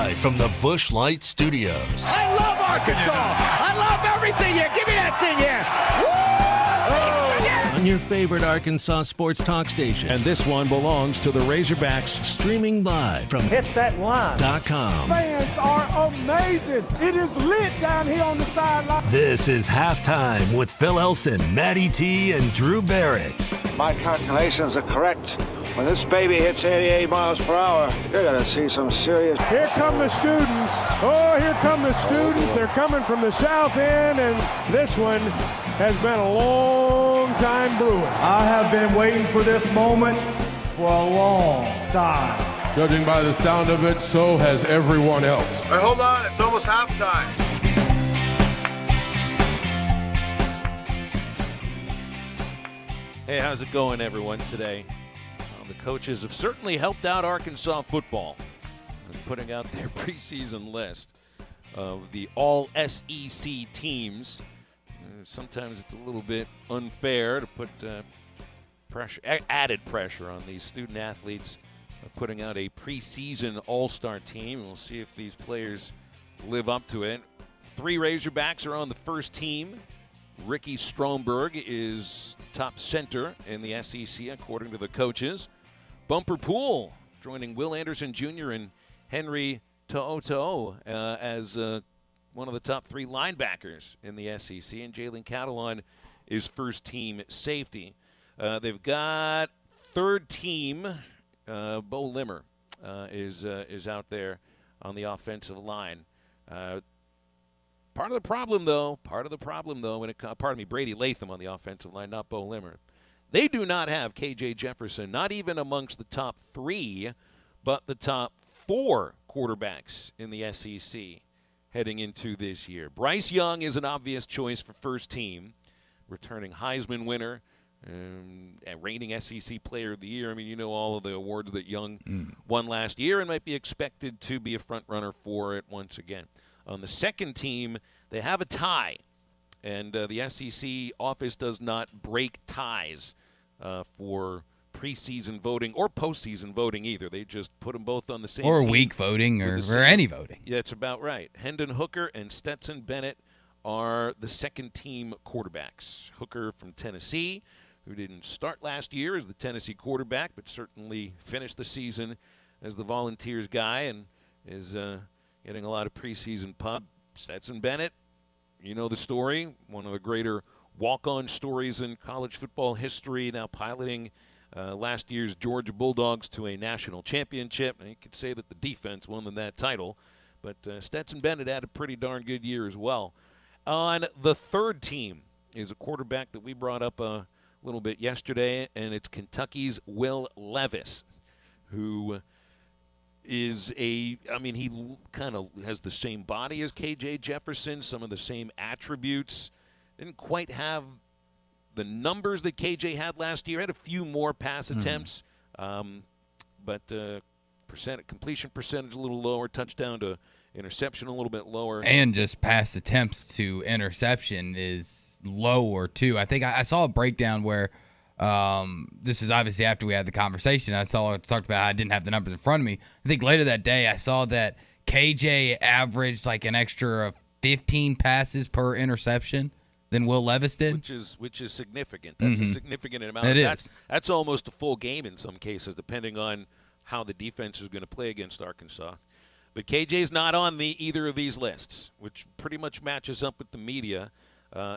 Live from the Busch Light Studios. I love Arkansas. I love everything here. Give me that thing here. On your favorite Arkansas sports talk station. And this one belongs to the Razorbacks. Streaming live from HitThatLine.com. Fans are amazing. It is lit down here on the sideline. This is Halftime with Phil Elson, Matty T, and Drew Barrett. My calculations are correct. When this baby hits 88 miles per hour, you're going to see some serious... Here come the students. Oh, here come the students. They're coming from the south end, and this one has been a long time brewing. I have been waiting for this moment for a long time. Judging by the sound of it, so has everyone else. Hey, hold on. It's almost halftime. Hey, how's it going, everyone, today? The coaches have certainly helped out Arkansas football in putting out their preseason list of the all-SEC teams. Sometimes it's a little bit unfair to put added pressure on these student athletes putting out a preseason all-star team. We'll see if these players live up to it. 3 Razorbacks are on the first team. Ricky Stromberg is top center in the SEC, according to the coaches. Bumper Pool joining Will Anderson Jr. and Henry To'oto'o as one of the top 3 linebackers in the SEC. And Jalen Catalon is first-team safety. They've got third team. Bo Limmer is out there on the offensive line. Part of the problem, though, Brady Latham on the offensive line, not Bo Limmer. They do not have K.J. Jefferson, not even amongst the top 3, but the top 4 quarterbacks in the SEC heading into this year. Bryce Young is an obvious choice for first team, returning Heisman winner and reigning SEC Player of the Year. I mean, you know all of the awards that Young won last year and might be expected to be a front runner for it once again. On the second team, they have a tie. And the SEC office does not break ties for preseason voting or postseason voting either. They just put them both on the same or team. week voting or any voting. Yeah, that's about right. Hendon Hooker and Stetson Bennett are the second-team quarterbacks. Hooker from Tennessee, who didn't start last year as the Tennessee quarterback, but certainly finished the season as the Volunteers guy and is getting a lot of preseason pub. Stetson Bennett, you know the story, one of the greater walk-on stories in college football history, now piloting last year's Georgia Bulldogs to a national championship. And you could say that the defense won them that title, but Stetson Bennett had a pretty darn good year as well. On the third team is a quarterback that we brought up a little bit yesterday, and it's Kentucky's Will Levis, who is he kind of has the same body as K.J. Jefferson, some of the same attributes. Didn't quite have the numbers that K.J. had last year. Had a few more pass attempts, but completion percentage a little lower, touchdown to interception a little bit lower. And just pass attempts to interception is lower, too. I think I saw a breakdown where this is obviously after we had the conversation. I talked about how I didn't have the numbers in front of me. I think later that day I saw that KJ averaged like an extra 15 passes per interception than Will Levis did. Which is significant. That's a significant amount. That's almost a full game in some cases, depending on how the defense is going to play against Arkansas. But KJ's not on either of these lists, which pretty much matches up with the media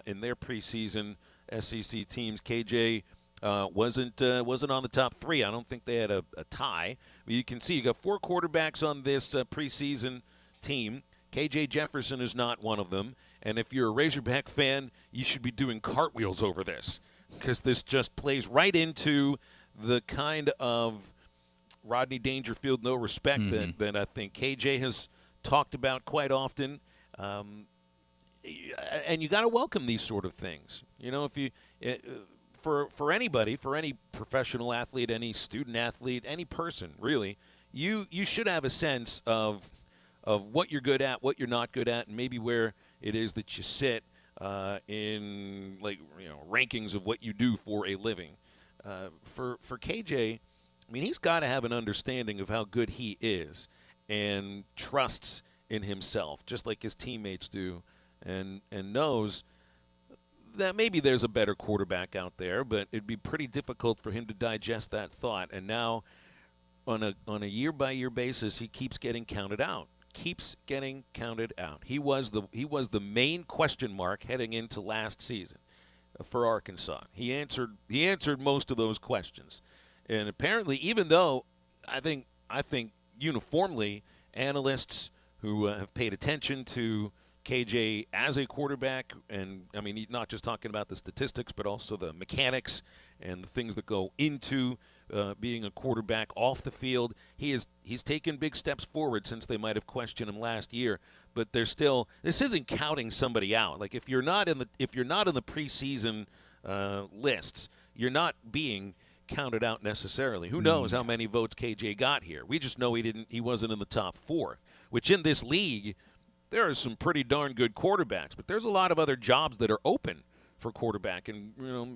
in their preseason SEC teams. KJ wasn't on the top 3. I don't think they had a tie. But you can see you got 4 quarterbacks on this preseason team. K.J. Jefferson is not one of them. And if you're a Razorback fan, you should be doing cartwheels over this, because this just plays right into the kind of Rodney Dangerfield no respect that I think KJ has talked about quite often. And you got to welcome these sort of things. You know, if you for anybody, for any professional athlete, any student athlete, any person really, you should have a sense of what you're good at, what you're not good at, and maybe where it is that you sit in, like, you know, rankings of what you do for a living. For KJ, I mean, he's got to have an understanding of how good he is. and trusts in himself, just like his teammates do, and knows that maybe there's a better quarterback out there, but it'd be pretty difficult for him to digest that thought. And now, on a year-by-year basis, he keeps getting counted out. He was the main question mark heading into last season for Arkansas. He answered most of those questions, and apparently, even though I think uniformly analysts who have paid attention to KJ as a quarterback, and I mean, not just talking about the statistics, but also the mechanics and the things that go into being a quarterback off the field. He's taken big steps forward since they might have questioned him last year. But this isn't counting somebody out. Like if you're not in the preseason lists, you're not being counted out necessarily. Who knows how many votes KJ got here? We just know he wasn't in the top 4, which in this league, there are some pretty darn good quarterbacks, but there's a lot of other jobs that are open for quarterback. And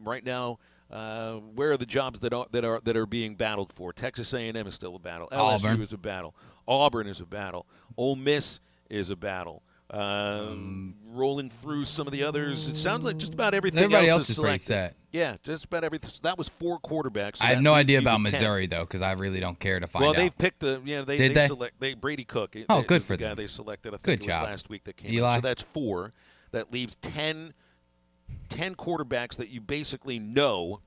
right now, where are the jobs that are being battled for? Texas A&M is still a battle. LSU is a battle. Auburn is a battle. Ole Miss is a battle. Rolling through some of the others, it sounds like just about everything else is pretty set. Yeah, just about everything. So that was 4 quarterbacks. So I have no idea about Missouri though, because I really don't care to find out. Well, they've picked Brady Cook. Good for the guy them. They selected. I think good it was job. Last week that came Eli. out. So that's 4. That leaves 10 quarterbacks that you basically know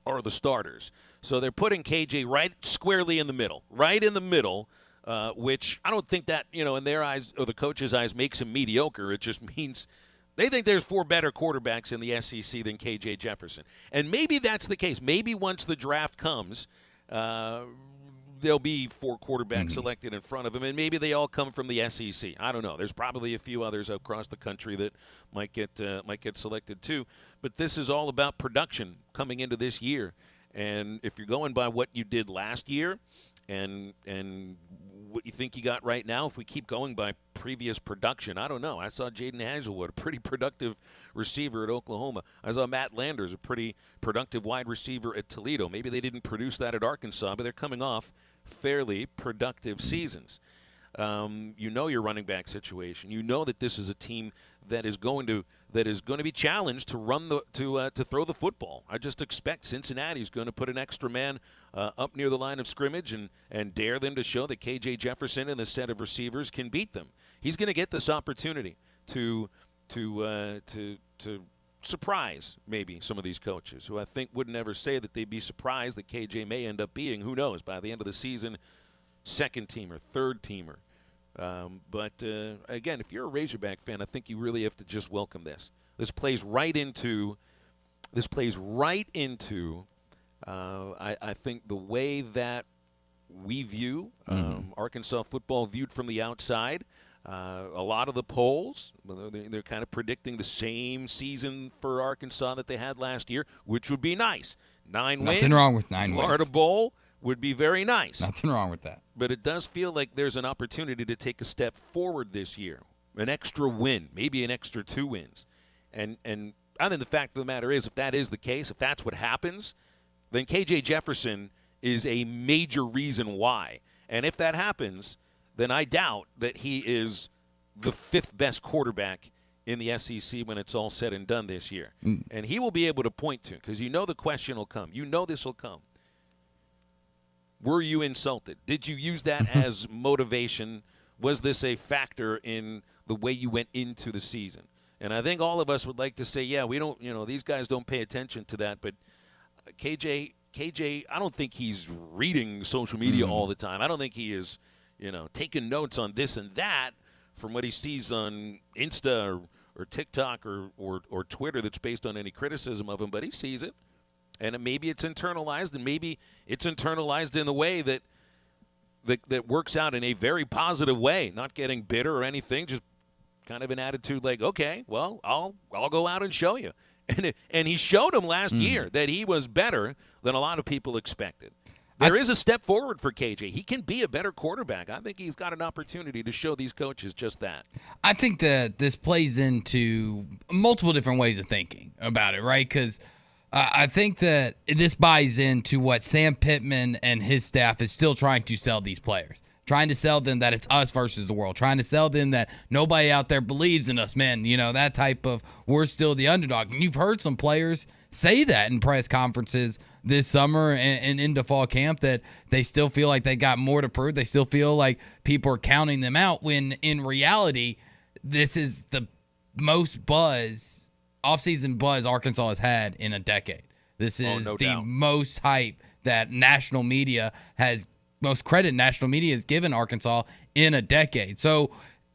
are the starters. So they're putting KJ right squarely in the middle, which I don't think that, in their eyes or the coach's eyes makes him mediocre. It just means they think there's 4 better quarterbacks in the SEC than KJ Jefferson. And maybe that's the case. Maybe once the draft comes, there'll be 4 quarterbacks selected in front of him, and maybe they all come from the SEC. I don't know. There's probably a few others across the country that might get selected too. But this is all about production coming into this year. And if you're going by what you did last year and what you think you got right now, if we keep going by previous production, I don't know. I saw Jaden Hazelwood, a pretty productive receiver at Oklahoma. I saw Matt Landers, a pretty productive wide receiver at Toledo. Maybe they didn't produce that at Arkansas, but they're coming off fairly productive seasons. Your running back situation. You know that this is a team that is going to be challenged to to throw the football. I just expect Cincinnati's going to put an extra man up near the line of scrimmage and dare them to show that KJ Jefferson and the set of receivers can beat them. He's going to get this opportunity to surprise maybe some of these coaches who I think would never say that they'd be surprised that KJ may end up being, who knows, by the end of the season, second teamer, third teamer. But again, if you're a Razorback fan, I think you really have to just welcome this. This plays right into I think the way that we view Arkansas football viewed from the outside. A lot of the polls, they're kind of predicting the same season for Arkansas that they had last year, which would be nice. 9 wins. Nothing wrong with 9 wins. Florida Bowl would be very nice. Nothing wrong with that. But it does feel like there's an opportunity to take a step forward this year. An extra win, maybe an extra 2 wins. And I think the fact of the matter is, if that is the case, if that's what happens, then KJ Jefferson is a major reason why. And if that happens, then I doubt that he is the 5th best quarterback in the SEC when it's all said and done this year. And he will be able to point to, because the question will come. This will come. Were you insulted? Did you use that as motivation? Was this a factor in the way you went into the season? And I think all of us would like to say, yeah, we don't, these guys don't pay attention to that. But KJ, I don't think he's reading social media all the time. I don't think he is, taking notes on this and that from what he sees on Insta or TikTok or Twitter that's based on any criticism of him. But he sees it. And maybe it's internalized, and maybe it's internalized in the way that works out in a very positive way, not getting bitter or anything, just kind of an attitude like, okay, well, I'll go out and show you. And he showed him last year that he was better than a lot of people expected. There is a step forward for KJ. He can be a better quarterback. I think he's got an opportunity to show these coaches just that. I think that this plays into multiple different ways of thinking about it, right? Because I think that this buys into what Sam Pittman and his staff is still trying to sell these players. trying to sell them that it's us versus the world, trying to sell them that nobody out there believes in us, men, that type of we're still the underdog. And you've heard some players say that in press conferences this summer and into fall camp, that they still feel like they got more to prove. They still feel like people are counting them out, when in reality, this is the most buzz, offseason buzz Arkansas has had in a decade. This is the most hype that national media has, most credit national media has given Arkansas in a decade. So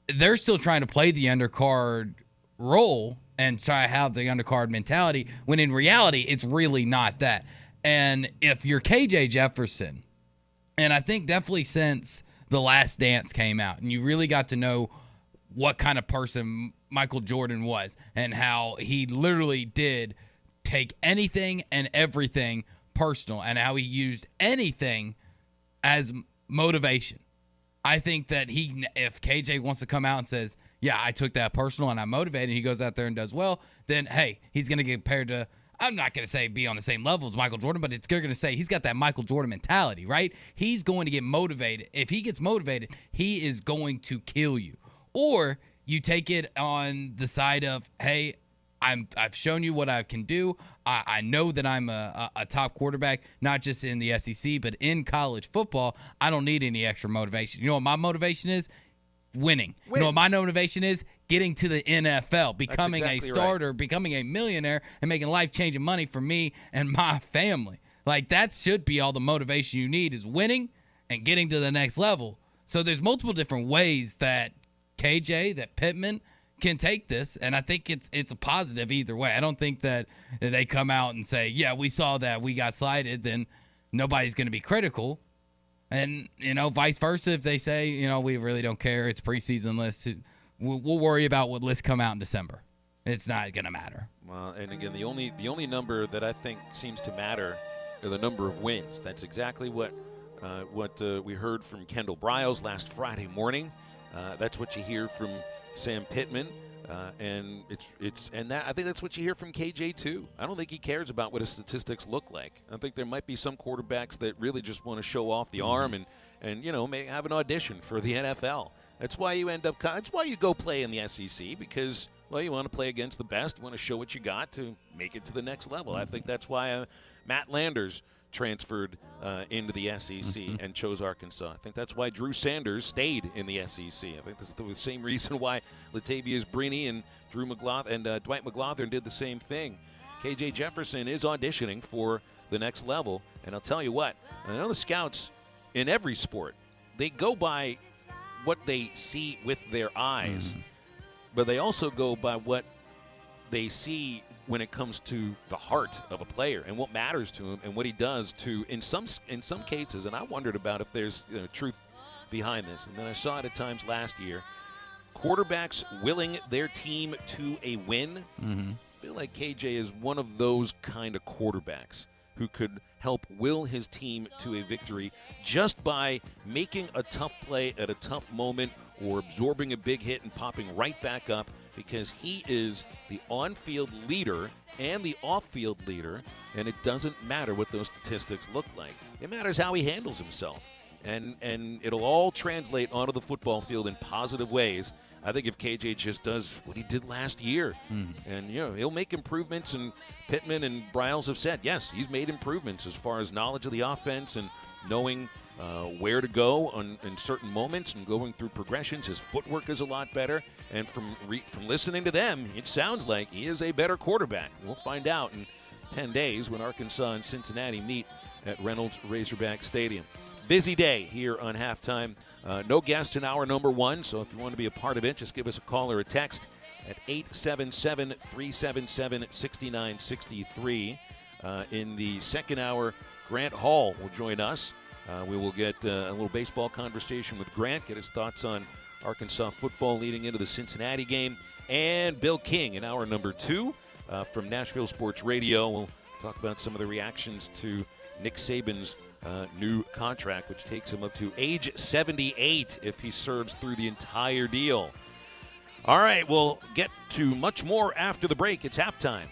they're still trying to play the undercard role and try to have the undercard mentality, when in reality, it's really not that. And if you're KJ Jefferson, and I think definitely since The Last Dance came out, and you really got to know what kind of person Michael Jordan was, and how he literally did take anything and everything personal, and how he used anything as motivation. I think that if KJ wants to come out and says, yeah, I took that personal and I'm motivated, and he goes out there and does well, then, hey, he's going to get compared to, I'm not going to say be on the same level as Michael Jordan, but it's going to say he's got that Michael Jordan mentality, right? He's going to get motivated. If he gets motivated, he is going to kill you. Or you take it on the side of, hey, I've shown you what I can do. I know that I'm a top quarterback, not just in the SEC, but in college football. I don't need any extra motivation. You know what my motivation is? Winning. You know what my motivation is? Getting to the NFL, becoming a starter, becoming a millionaire, and making life-changing money for me and my family. Like, that should be all the motivation you need, is winning and getting to the next level. So there's multiple different ways that KJ, that Pittman can take this, and I think it's a positive either way. I don't think that they come out and say, yeah, we saw that we got slighted, then nobody's going to be critical. And, vice versa, if they say, we really don't care, it's preseason list, we'll worry about what lists come out in December. It's not going to matter. Well, and again, the only number that I think seems to matter are the number of wins. That's exactly what we heard from Kendall Briles last Friday morning. That's what you hear from Sam Pittman, and I think that's what you hear from KJ too. I don't think he cares about what his statistics look like. I think there might be some quarterbacks that really just want to show off the arm and may have an audition for the NFL. That's why you that's why you go play in the SEC, because you want to play against the best. You want to show what you got to make it to the next level. I think that's why Matt Landers transferred into the SEC and chose Arkansas. I think that's why Drew Sanders stayed in the SEC. I think that's the same reason why Latavius Brini and Dwight McGlothern did the same thing. KJ Jefferson is auditioning for the next level, and I'll tell you what, I know the scouts in every sport, they go by what they see with their eyes, but they also go by what they see when it comes to the heart of a player and what matters to him and what he does to, in some cases, and I wondered about if there's truth behind this, and then I saw it at times last year, quarterbacks willing their team to a win. I feel like KJ is one of those kind of quarterbacks who could help will his team to a victory just by making a tough play at a tough moment or absorbing a big hit and popping right back up, because he is the on-field leader and the off-field leader, and it doesn't matter what those statistics look like. It matters how he handles himself, and it'll all translate onto the football field in positive ways. I think if KJ just does what he did last year, and he'll make improvements, and Pittman and Briles have said, yes, he's made improvements as far as knowledge of the offense and knowing where to go in certain moments and going through progressions. His footwork is a lot better, and from listening to them, it sounds like he is a better quarterback. We'll find out in 10 days when Arkansas and Cincinnati meet at Reynolds Razorback Stadium. Busy day here on Halftime. No guest in hour number one, so if you want to be a part of it, just give us a call or a text at 877-377-6963. In the second hour, Grant Hall will join us. We will get a little baseball conversation with Grant, get his thoughts on Arkansas football leading into the Cincinnati game. And Bill King in hour number two from Nashville Sports Radio. We'll talk about some of the reactions to Nick Saban's new contract, which takes him up to age 78 if he serves through the entire deal. All right, we'll get to much more after the break. It's halftime.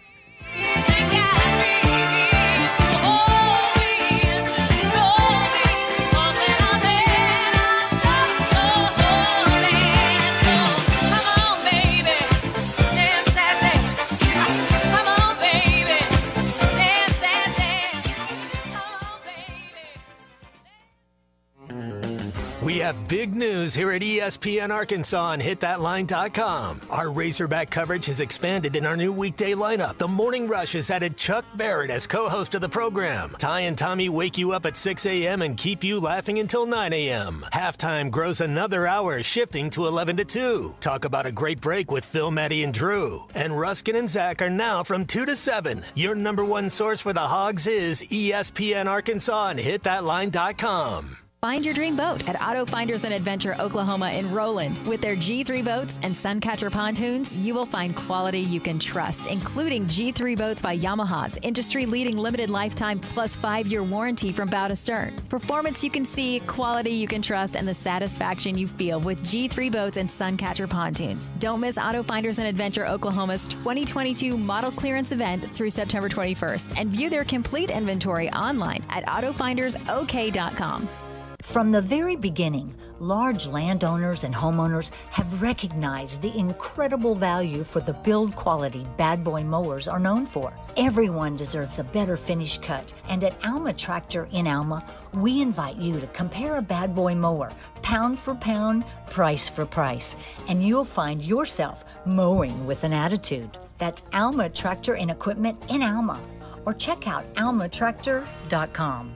have big news here at ESPN Arkansas on HitThatLine.com. Our Razorback coverage has expanded in our new weekday lineup. The Morning Rush has added Chuck Barrett as co-host of the program. Ty and Tommy wake you up at 6 a.m. and keep you laughing until 9 a.m. Halftime grows another hour, shifting to 11 to 2. Talk about a great break with Phil, Maddie, and Drew. And Ruskin and Zach are now from 2 to 7. Your number one source for the Hogs is ESPN Arkansas and HitThatLine.com. Find your dream boat at Auto Finders and Adventure Oklahoma in Roland. With their G3 boats and Suncatcher pontoons, you will find quality you can trust, including G3 boats by Yamaha's industry-leading limited lifetime plus 5-year warranty from bow to stern. Performance you can see, quality you can trust, and the satisfaction you feel with G3 boats and Suncatcher pontoons. Don't miss Auto Finders and Adventure Oklahoma's 2022 model clearance event through September 21st and view their complete inventory online at autofindersok.com. From the very beginning, large landowners and homeowners have recognized the incredible value for the build quality Bad Boy mowers are known for. Everyone deserves a better finish cut, and at Alma Tractor in Alma, we invite you to compare a Bad Boy mower, pound for pound, price for price, and you'll find yourself mowing with an attitude. That's Alma Tractor and Equipment in Alma, or check out almatractor.com.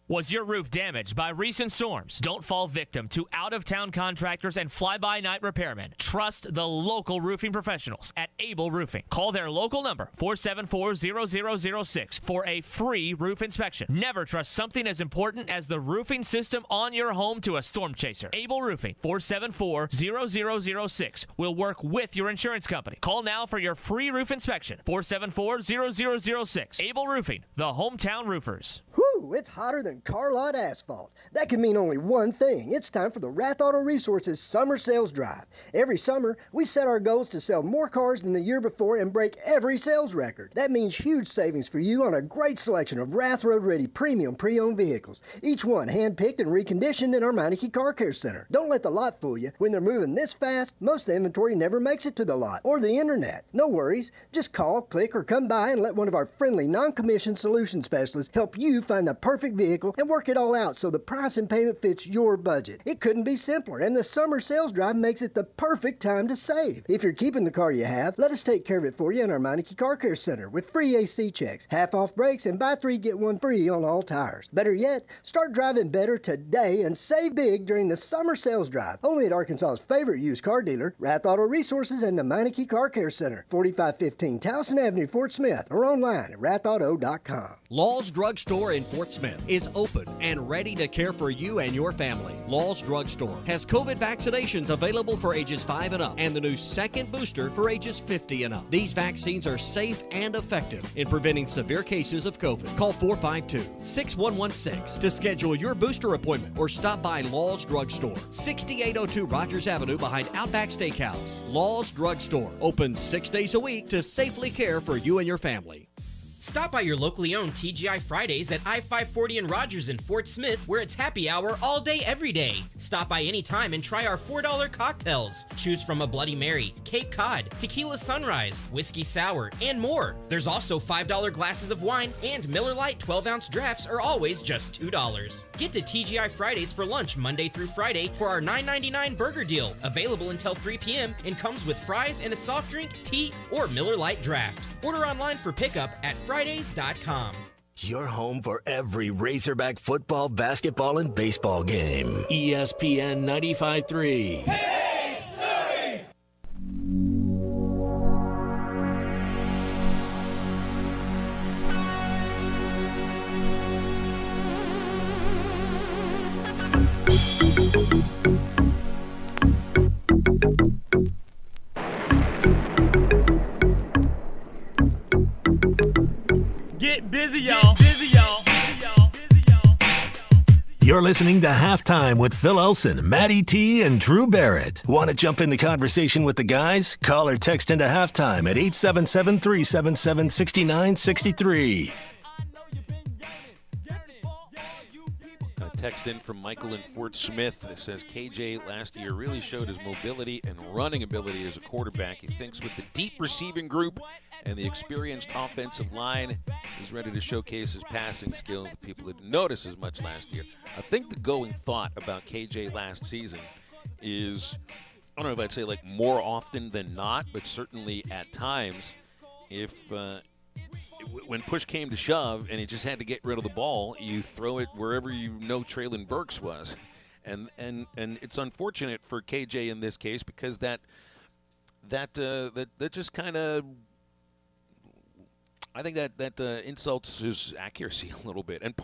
Was your roof damaged by recent storms? Don't fall victim to out-of-town contractors and fly-by-night repairmen. Trust the local roofing professionals at Able Roofing. Call their local number, 474-0006, for a free roof inspection. Never trust something as important as the roofing system on your home to a storm chaser. Able Roofing, 474-0006, will work with your insurance company. Call now for your free roof inspection, 474-0006. Able Roofing, the hometown roofers. Whew, it's hotter than car lot asphalt. That can mean only one thing. It's time for the Rath Auto Resources Summer Sales Drive. Every summer, we set our goals to sell more cars than the year before and break every sales record. That means huge savings for you on a great selection of Rath Road Ready premium pre-owned vehicles, each one hand-picked and reconditioned in our Meineke Car Care Center. Don't let the lot fool you. When they're moving this fast, most of the inventory never makes it to the lot or the internet. No worries. Just call, click, or come by and let one of our friendly non-commissioned solution specialists help you find the perfect vehicle and work it all out so the price and payment fits your budget. It couldn't be simpler, and the summer sales drive makes it the perfect time to save. If you're keeping the car you have, let us take care of it for you in our Meineke Car Care Center with free AC checks, half-off brakes, and buy 3, get 1 free on all tires. Better yet, start driving better today and save big during the summer sales drive. Only at Arkansas's favorite used car dealer, Rath Auto Resources and the Meineke Car Care Center, 4515 Towson Avenue, Fort Smith, or online at rathauto.com. Law's Drug Store in Fort Smith is open and ready to care for you and your family. Law's Drug Store has COVID vaccinations available for ages 5 and up and the new second booster for ages 50 and up. These vaccines are safe and effective in preventing severe cases of COVID. Call 452-6116 to schedule your booster appointment or stop by Law's Drug Store, 6802 Rogers Avenue behind Outback Steakhouse. Law's Drug Store, open 6 days a week to safely care for you and your family. Stop by your locally owned TGI Fridays at I-540 and Rogers in Fort Smith, where it's happy hour all day, every day. Stop by anytime and try our $4 cocktails. Choose from a Bloody Mary, Cape Cod, Tequila Sunrise, Whiskey Sour, and more. There's also $5 glasses of wine, and Miller Lite 12-ounce drafts are always just $2. Get to TGI Fridays for lunch Monday through Friday for our $9.99 burger deal, available until 3 p.m. and comes with fries and a soft drink, tea, or Miller Lite draft. Order online for pickup at Fridays.com. Your home for every Razorback football, basketball, and baseball game. ESPN 95.3. Hey, Surrey! Get busy, y'all. Busy, y'all. You're listening to Halftime with Phil Elson, Matty T, and Drew Barrett. Want to jump in the conversation with the guys? Call or text into Halftime at 877-377-6963. Text in from Michael in Fort Smith that says KJ last year really showed his mobility and running ability as a quarterback. He thinks with the deep receiving group and the experienced offensive line, he's ready to showcase his passing skills that people didn't notice as much last year. I think the going thought about KJ last season is, I don't know if I'd say like more often than not, but certainly at times, if when push came to shove and he just had to get rid of the ball, you throw it wherever you know Traylon Burks was. And it's unfortunate for KJ in this case because that just kind of, I think that insults his accuracy a little bit. And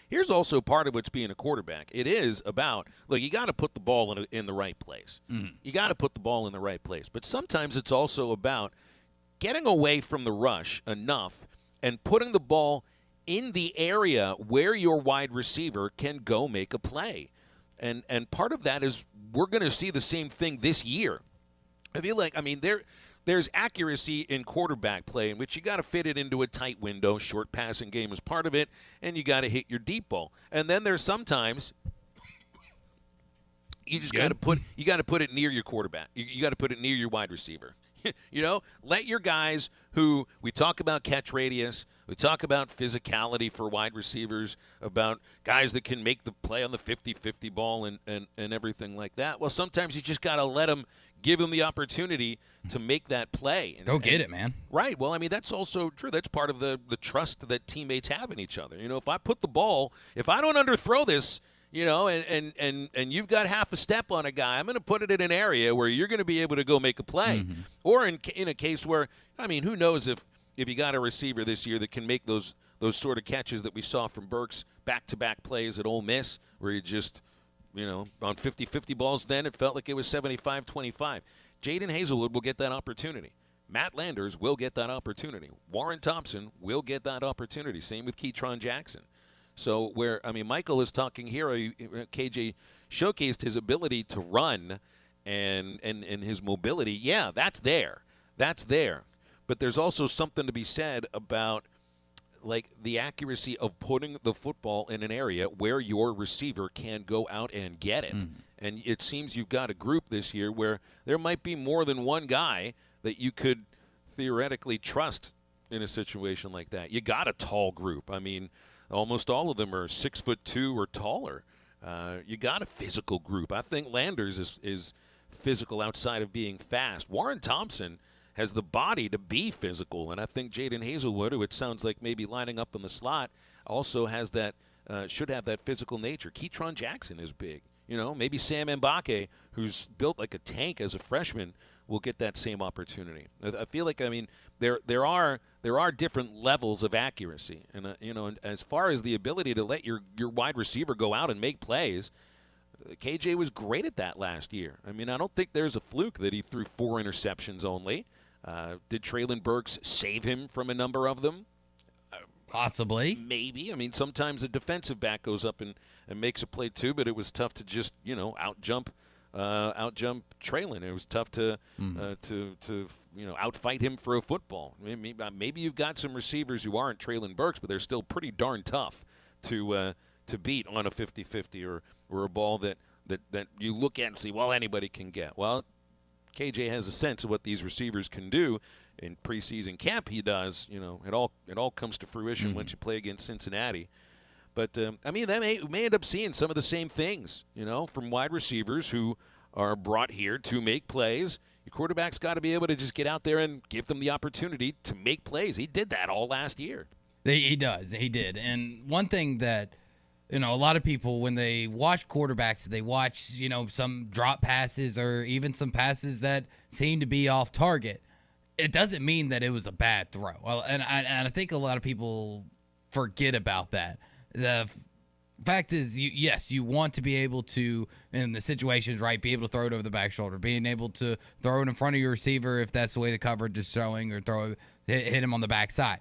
here's also part of what's being a quarterback. It is about, look, you got to put the ball in the right place. You got to put the ball in the right place. But sometimes it's also about getting away from the rush enough and putting the ball in the area where your wide receiver can go make a play. And part of that is we're going to see the same thing this year. I feel like, there's accuracy in quarterback play in which you got to fit it into a tight window. Short passing game is part of it, and you got to hit your deep ball. And then there's sometimes you just got to put it near your quarterback. You got to put it near your wide receiver. Let your guys who, we talk about catch radius, we talk about physicality for wide receivers, about guys that can make the play on the 50-50 ball and everything like that. Well, sometimes you just got to give them the opportunity to make that play. Go get it, man. Right. Well, that's also true. That's part of the trust that teammates have in each other. If I put the ball, if I don't underthrow this, and you've got half a step on a guy, I'm going to put it in an area where you're going to be able to go make a play. Mm-hmm. Or in a case where, who knows if you got a receiver this year that can make those sort of catches that we saw from Burks, back-to-back plays at Ole Miss, where you just, on 50-50 balls then it felt like it was 75-25. Jaden Hazelwood will get that opportunity. Matt Landers will get that opportunity. Warren Thompson will get that opportunity. Same with Keytron Jackson. So Michael is talking here, KJ showcased his ability to run and his mobility. Yeah, that's there. But there's also something to be said about, like, the accuracy of putting the football in an area where your receiver can go out and get it. Mm-hmm. And it seems you've got a group this year where there might be more than one guy that you could theoretically trust in a situation like that. You got a tall group. Almost all of them are 6'2" or taller. You got a physical group. I think Landers is physical outside of being fast. Warren Thompson has the body to be physical, and I think Jaden Hazelwood, who it sounds like maybe lining up in the slot, also has that should have that physical nature. Keytron Jackson is big. Maybe Sam Mbake, who's built like a tank as a freshman, will get that same opportunity. I feel like, there are different levels of accuracy, and and as far as the ability to let your wide receiver go out and make plays, KJ was great at that last year. I don't think there's a fluke that he threw 4 interceptions only. Did Traylon Burks save him from a number of them? Possibly. Maybe. Sometimes a defensive back goes up and makes a play too, but it was tough to just outjump Traylon. It was tough to outfight him for a football. Maybe you've got some receivers who aren't Traylon Burks, but they're still pretty darn tough to beat on a 50-50 or a ball that you look at and see, well, anybody can get. Well, KJ has a sense of what these receivers can do. In preseason camp, he does. It all comes to fruition once you play against Cincinnati. But, they may end up seeing some of the same things, from wide receivers who are brought here to make plays. Your quarterback's got to be able to just get out there and give them the opportunity to make plays. He did that all last year. He does. He did. And one thing that, a lot of people, when they watch quarterbacks, they watch, some drop passes or even some passes that seem to be off target. It doesn't mean that it was a bad throw. Well, and I think a lot of people forget about that. The fact is, you want to be able to, in the situations, right, be able to throw it over the back shoulder, being able to throw it in front of your receiver if that's the way the coverage is showing, or hit him on the backside.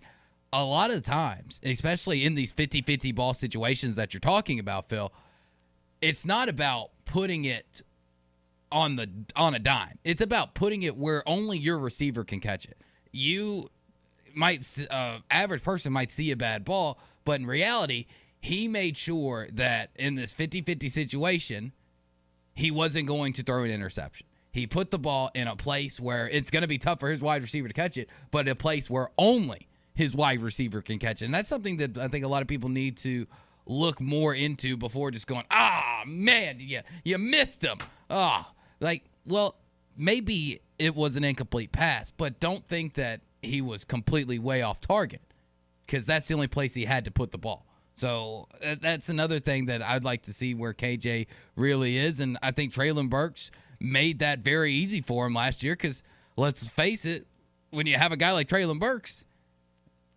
A lot of times, especially in these 50-50 ball situations that you're talking about, Phil, it's not about putting it on a dime. It's about putting it where only your receiver can catch it. You might, average person might see a bad ball, but in reality, he made sure that in this 50-50 situation, he wasn't going to throw an interception. He put the ball in a place where it's going to be tough for his wide receiver to catch it, but a place where only his wide receiver can catch it. And that's something that I think a lot of people need to look more into before just going, man, you missed him. Well, maybe it was an incomplete pass, but don't think that he was completely way off target, because that's the only place he had to put the ball. So that's another thing that I'd like to see where KJ really is. And I think Traylon Burks made that very easy for him last year, because let's face it, when you have a guy like Traylon Burks,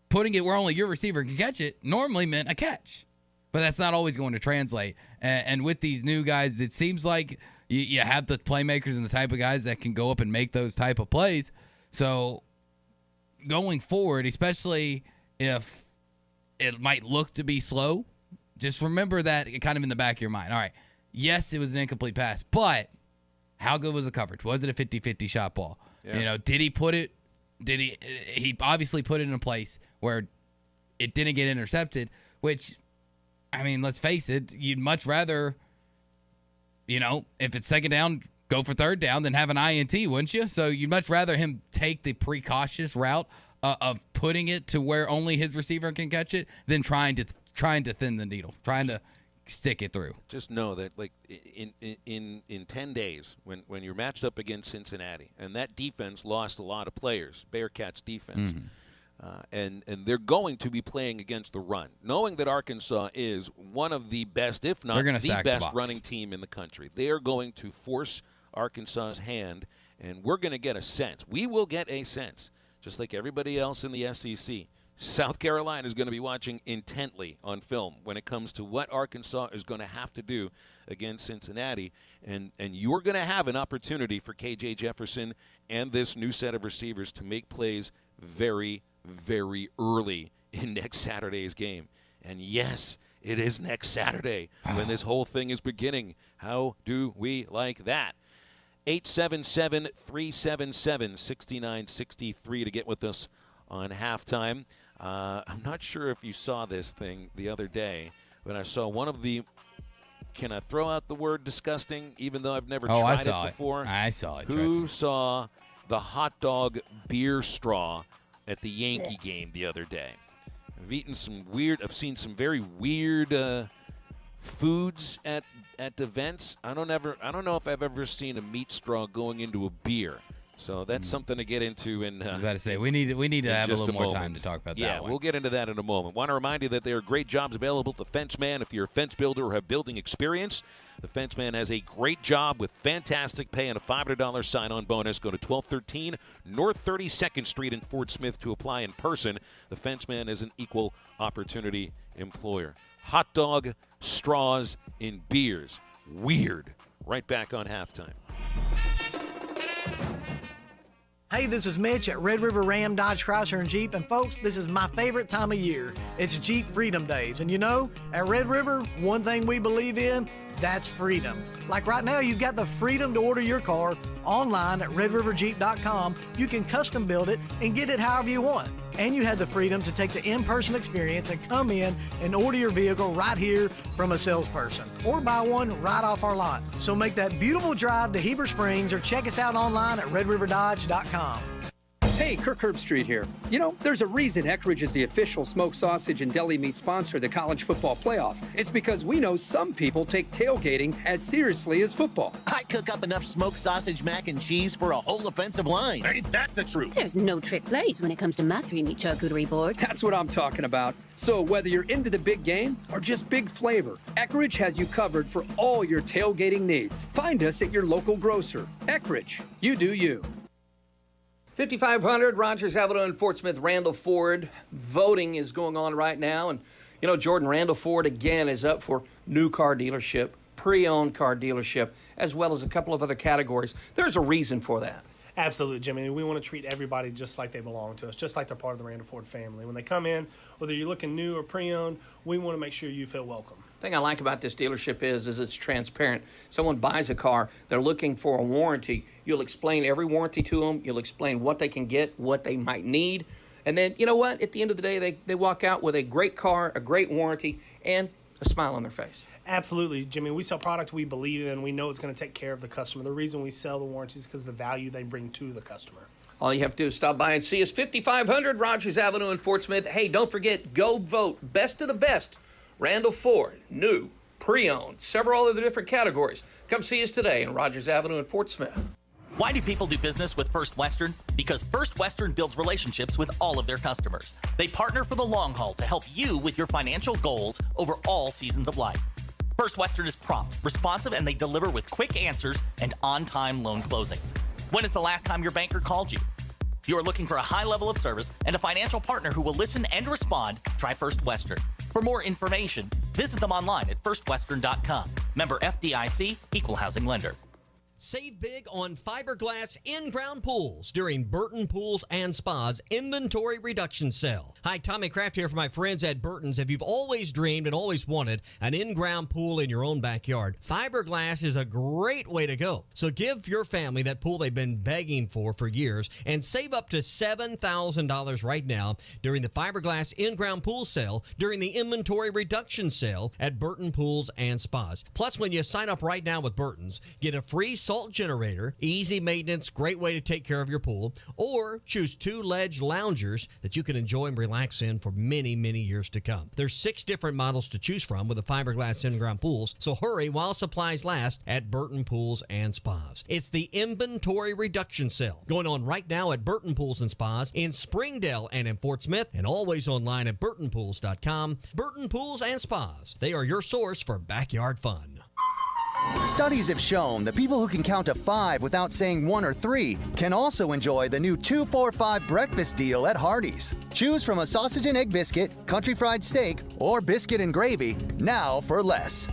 putting it where only your receiver can catch it normally meant a catch. But that's not always going to translate. And with these new guys, it seems like you have the playmakers and the type of guys that can go up and make those type of plays. So going forward, especially if it might look to be slow, just remember that kind of in the back of your mind. All right, yes, it was an incomplete pass, but how good was the coverage? Was it a 50-50 shot ball? Yeah. Did he put it? He obviously put it in a place where it didn't get intercepted, which, I mean, let's face it, you'd much rather, if it's second down, go for third down than have an INT, wouldn't you? So you'd much rather him take the precautious route of putting it to where only his receiver can catch it than trying to thin the needle, trying to stick it through. Just know that, like, in 10 days, when you're matched up against Cincinnati, and that defense lost a lot of players, Bearcats defense, and they're going to be playing against the run, knowing that Arkansas is one of the best, if not the best running team in the country. They are going to force Arkansas's hand, and we're going to get a sense. We will get a sense, just like everybody else in the SEC. South Carolina is going to be watching intently on film when it comes to what Arkansas is going to have to do against Cincinnati. And you're going to have an opportunity for KJ Jefferson and this new set of receivers to make plays very, very early in next Saturday's game. And yes, it is next Saturday when this whole thing is beginning. How do we like that? 877-377-6963 to get with us on halftime. I'm not sure if you saw this thing the other day, but I saw one of the – can I throw out the word disgusting, even though I've never tried it before? I saw it. Who saw the hot dog beer straw at the Yankee game the other day? I've seen some very weird foods at events. I don't know if I've ever seen a meat straw going into a beer. So that's something to get into. I was about to say, we need to have a little more time to talk about that. Yeah, we'll get into that in a moment. Want to remind you that there are great jobs available at the Fence Man. If you're a fence builder or have building experience, the Fence Man has a great job with fantastic pay and a $500 sign-on bonus. Go to 1213 North 32nd Street in Fort Smith to apply in person. The Fence Man is an equal opportunity employer. Hot dog, straws, in beers. Weird. Right back on halftime. Hey, this is Mitch at Red River Ram Dodge Chrysler and Jeep, and folks, this is my favorite time of year. It's Jeep Freedom Days, and at Red River, one thing we believe in, that's freedom. Like right now, you've got the freedom to order your car online at redriverjeep.com. You can custom build it and get it however you want. And you have the freedom to take the in-person experience and come in and order your vehicle right here from a salesperson or buy one right off our lot. So make that beautiful drive to Heber Springs or check us out online at redriverdodge.com. Hey, Kirk Herbstreit here. There's a reason Eckrich is the official smoked sausage and deli meat sponsor of the college football playoff. It's because we know some people take tailgating as seriously as football. I cook up enough smoked sausage, mac and cheese for a whole offensive line. Ain't that the truth? There's no trick plays when it comes to my 3-meat charcuterie board. That's what I'm talking about. So whether you're into the big game or just big flavor, Eckrich has you covered for all your tailgating needs. Find us at your local grocer. Eckrich, you do you. 5500 Rogers Avenue in Fort Smith, Randall Ford. Voting is going on right now. And, Jordan, Randall Ford, again, is up for new car dealership, pre-owned car dealership, as well as a couple of other categories. There's a reason for that. Absolutely, Jimmy. We want to treat everybody just like they belong to us, just like they're part of the Randall Ford family. When they come in, whether you're looking new or pre-owned, we want to make sure you feel welcome. The thing I like about this dealership is it's transparent. Someone buys a car, they're looking for a warranty. You'll explain every warranty to them. You'll explain what they can get, what they might need, And then, you know what? At the end of the day, they walk out with a great car, a great warranty, and a smile on their face. Absolutely, Jimmy. We sell product we believe in. We know it's going to take care of the customer. The reason we sell the warranties is because of the value they bring to the customer. All you have to do is stop by and see us, 5500 Rogers Avenue in Fort Smith. Hey, don't forget, go vote Best of the Best. Randall Ford, new, pre-owned, several other different categories. Come see us today in Rogers Avenue in Fort Smith. Why do people do business with First Western? Because First Western builds relationships with all of their customers. They partner for the long haul to help you with your financial goals over all seasons of life. First Western is prompt, responsive, and they deliver with quick answers and on-time loan closings. When is the last time your banker called you? If you are looking for a high level of service and a financial partner who will listen and respond, try First Western. For more information, visit them online at firstwestern.com. Member FDIC, Equal Housing Lender. Save big on fiberglass in-ground pools during Burton Pools and Spa's Inventory Reduction Sale. Hi, Tommy Kraft here for my friends at Burton's. If you've always dreamed and always wanted an in-ground pool in your own backyard, fiberglass is a great way to go. So give your family that pool they've been begging for years and save up to $7,000 right now during the fiberglass in-ground pool sale during the Inventory Reduction Sale at Burton Pools and Spas. Plus, when you sign up right now with Burton's, get a free salt generator, easy maintenance, great way to take care of your pool, or choose 2 ledge loungers that you can enjoy and relax in for many, many years to come. There's 6 different models to choose from with the fiberglass in-ground pools, so hurry while supplies last at Burton Pools and Spas. It's the Inventory Reduction Sale going on right now at Burton Pools and Spas in Springdale and in Fort Smith, and always online at burtonpools.com. Burton Pools and Spas. They are your source for backyard fun. Studies have shown that people who can count to 5 without saying 1 or 3 can also enjoy the new 2-for-5 breakfast deal at Hardee's. Choose from a sausage and egg biscuit, country fried steak, or biscuit and gravy, now for less.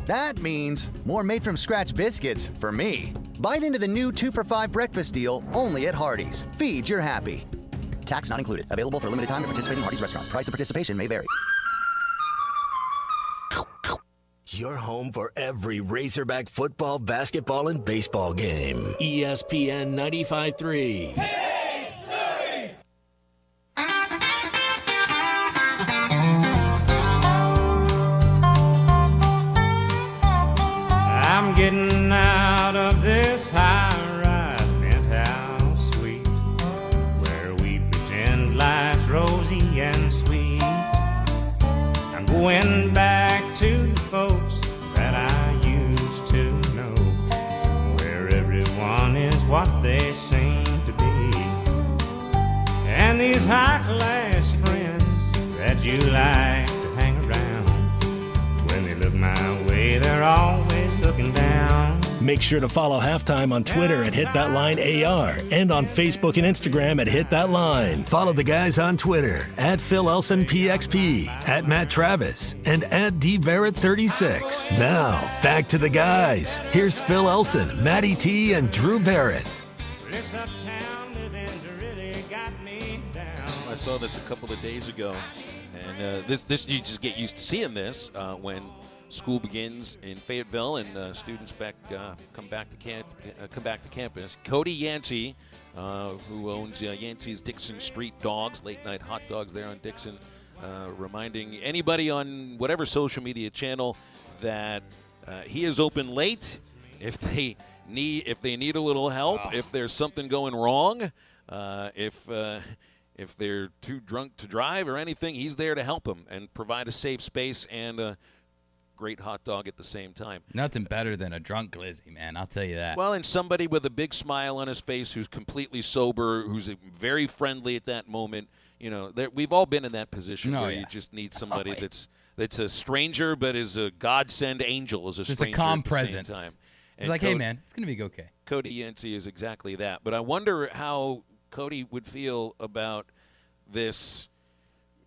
That means more made-from-scratch biscuits for me. Bite into the new 2-for-5 breakfast deal only at Hardee's. Feed your happy. Tax not included. Available for a limited time at participating Hardee's restaurants. Price of participation may vary. Your home for every Razorback football, basketball, and baseball game. ESPN 95.3. Hey, Surrey! I'm getting out of this high-rise penthouse suite where we pretend life's rosy and sweet. I'm going back to the folks that I used to know, where everyone is what they seem to be. And these high-class friends that you like to hang around, when they look my way, they're always looking down. Make sure to follow Halftime on Twitter at HitThatLineAR and on Facebook and Instagram at HitThatLine. Follow the guys on Twitter at PhilElsonPXP, at Matt Travis, and at DBarrett36. Now, back to the guys. Here's Phil Elson, Matty T, and Drew Barrett. I saw this a couple of days ago, and this you just get used to seeing this when school begins in Fayetteville and students come back to campus. Cody Yancey, who owns Yancey's Dixon Street Dogs, late night hot dogs there on Dixon, reminding anybody on whatever social media channel that he is open late if they need a little help, if there's something going wrong, if they're too drunk to drive or anything, he's there to help them and provide a safe space and a great hot dog at the same time. Nothing better than a drunk glizzy, man. I'll tell you that. Well, and somebody with a big smile on his face who's completely sober, who's very friendly at that moment. You know, we've all been in that position where you just need somebody that's a stranger but is a godsend angel as a stranger. Just a calm at the presence. Same time. It's like, hey, man, it's going to be okay. Cody Yancey is exactly that. But I wonder how Cody would feel about this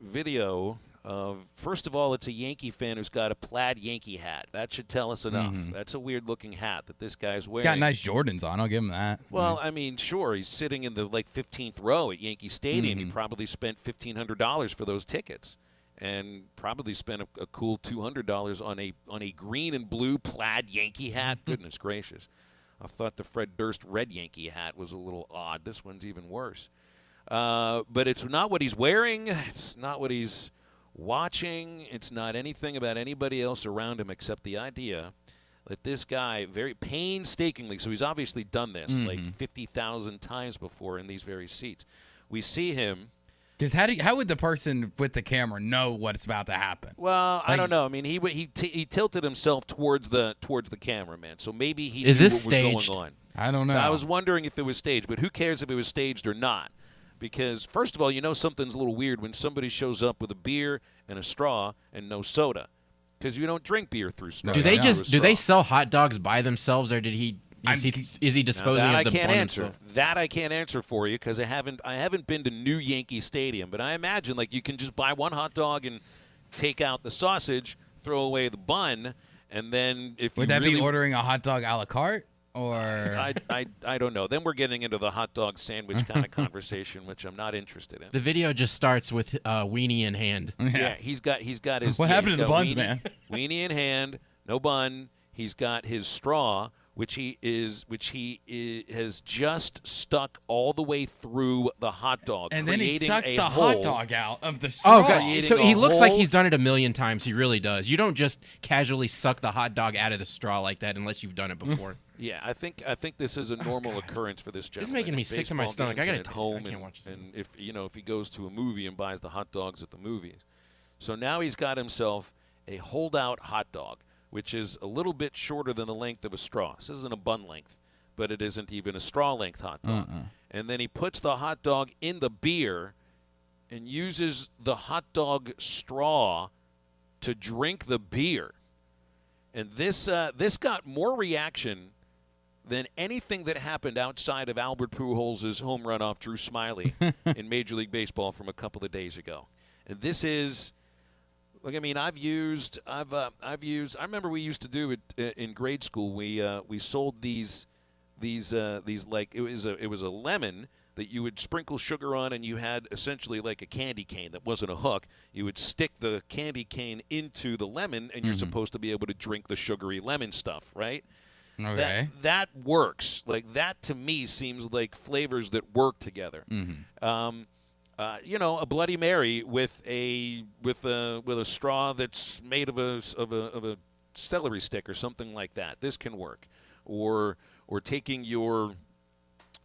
video of, first of all, it's a Yankee fan who's got a plaid Yankee hat. That should tell us enough. Mm-hmm. That's a weird-looking hat that this guy's wearing. He's got nice Jordans on. I'll give him that. Well, I mean, sure, he's sitting in the 15th row at Yankee Stadium. Mm-hmm. He probably spent $1,500 for those tickets, and probably spent a cool $200 on a green and blue plaid Yankee hat. Goodness gracious. I thought the Fred Durst red Yankee hat was a little odd. This one's even worse. But it's not what he's wearing. It's not what he's watching. It's not anything about anybody else around him except the idea that this guy very painstakingly, so he's obviously done this like 50,000 times before in these very seats. We see him. Because how would the person with the camera know what's about to happen? Well, I don't know. I mean, he tilted himself towards the cameraman, so maybe he is knew this what was staged? going on. I don't know. I was wondering if it was staged, but who cares if it was staged or not? Because first of all, you know something's a little weird when somebody shows up with a beer and a straw and no soda, because you don't drink beer through straw. Do they sell hot dogs by themselves, or is he disposing of the bun himself? That I can't answer for you because I haven't been to New Yankee Stadium, but I imagine like you can just buy one hot dog and take out the sausage, throw away the bun, and then if would you that really be ordering a hot dog a la carte? Or I don't know. Then we're getting into the hot dog sandwich kind of conversation, which I'm not interested in. The video just starts with weenie in hand. Yeah, he's got his. What happened to the buns, weenie, man? Weenie in hand, no bun. He's got his straw, which he has just stuck all the way through the hot dog, and then he sucks the hole. hot dog out of the straw. Oh, God. So he looks like he's done it a million times. He really does. You don't just casually suck the hot dog out of the straw like that unless you've done it before. Yeah, I think this is a normal occurrence for this gentleman. This is making me sick to my stomach. I can't watch this. And if he goes to a movie and buys the hot dogs at the movies, so now he's got himself a holdout hot dog, which is a little bit shorter than the length of a straw. This isn't a bun length, but it isn't even a straw length hot dog. And then he puts the hot dog in the beer and uses the hot dog straw to drink the beer. And this got more reaction than anything that happened outside of Albert Pujols' home run off Drew Smyly in Major League Baseball from a couple of days ago. And this is, like, I mean, I remember we used to do it in grade school. We sold these like it was a lemon that you would sprinkle sugar on, and you had essentially like a candy cane that wasn't a hook. You would stick the candy cane into the lemon, and you're supposed to be able to drink the sugary lemon stuff, right? Okay. That works. Like, that to me seems like flavors that work together. A Bloody Mary with a straw that's made of a celery stick or something like that. This can work. Or taking your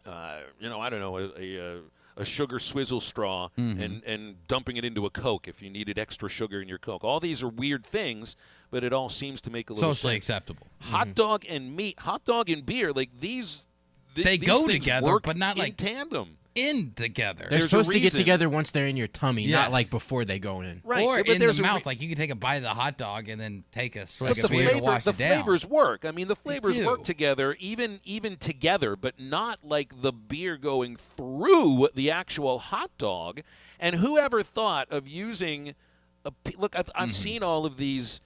I don't know, a sugar swizzle straw and dumping it into a Coke if you needed extra sugar in your Coke. All these are weird things, but it all seems to make a little socially sense. acceptable. Hot dog and meat, hot dog and beer, like these they these go things together, work but not in like tandem. In together. They're supposed to get together once they're in your tummy, not like before they go in. Right. Or but in the mouth, like you can take a bite of the hot dog and then take a swig of beer to wash it down. The flavors work. I mean, the flavors work together, even together, but not like the beer going through the actual hot dog. And whoever thought of using look? I've seen all of these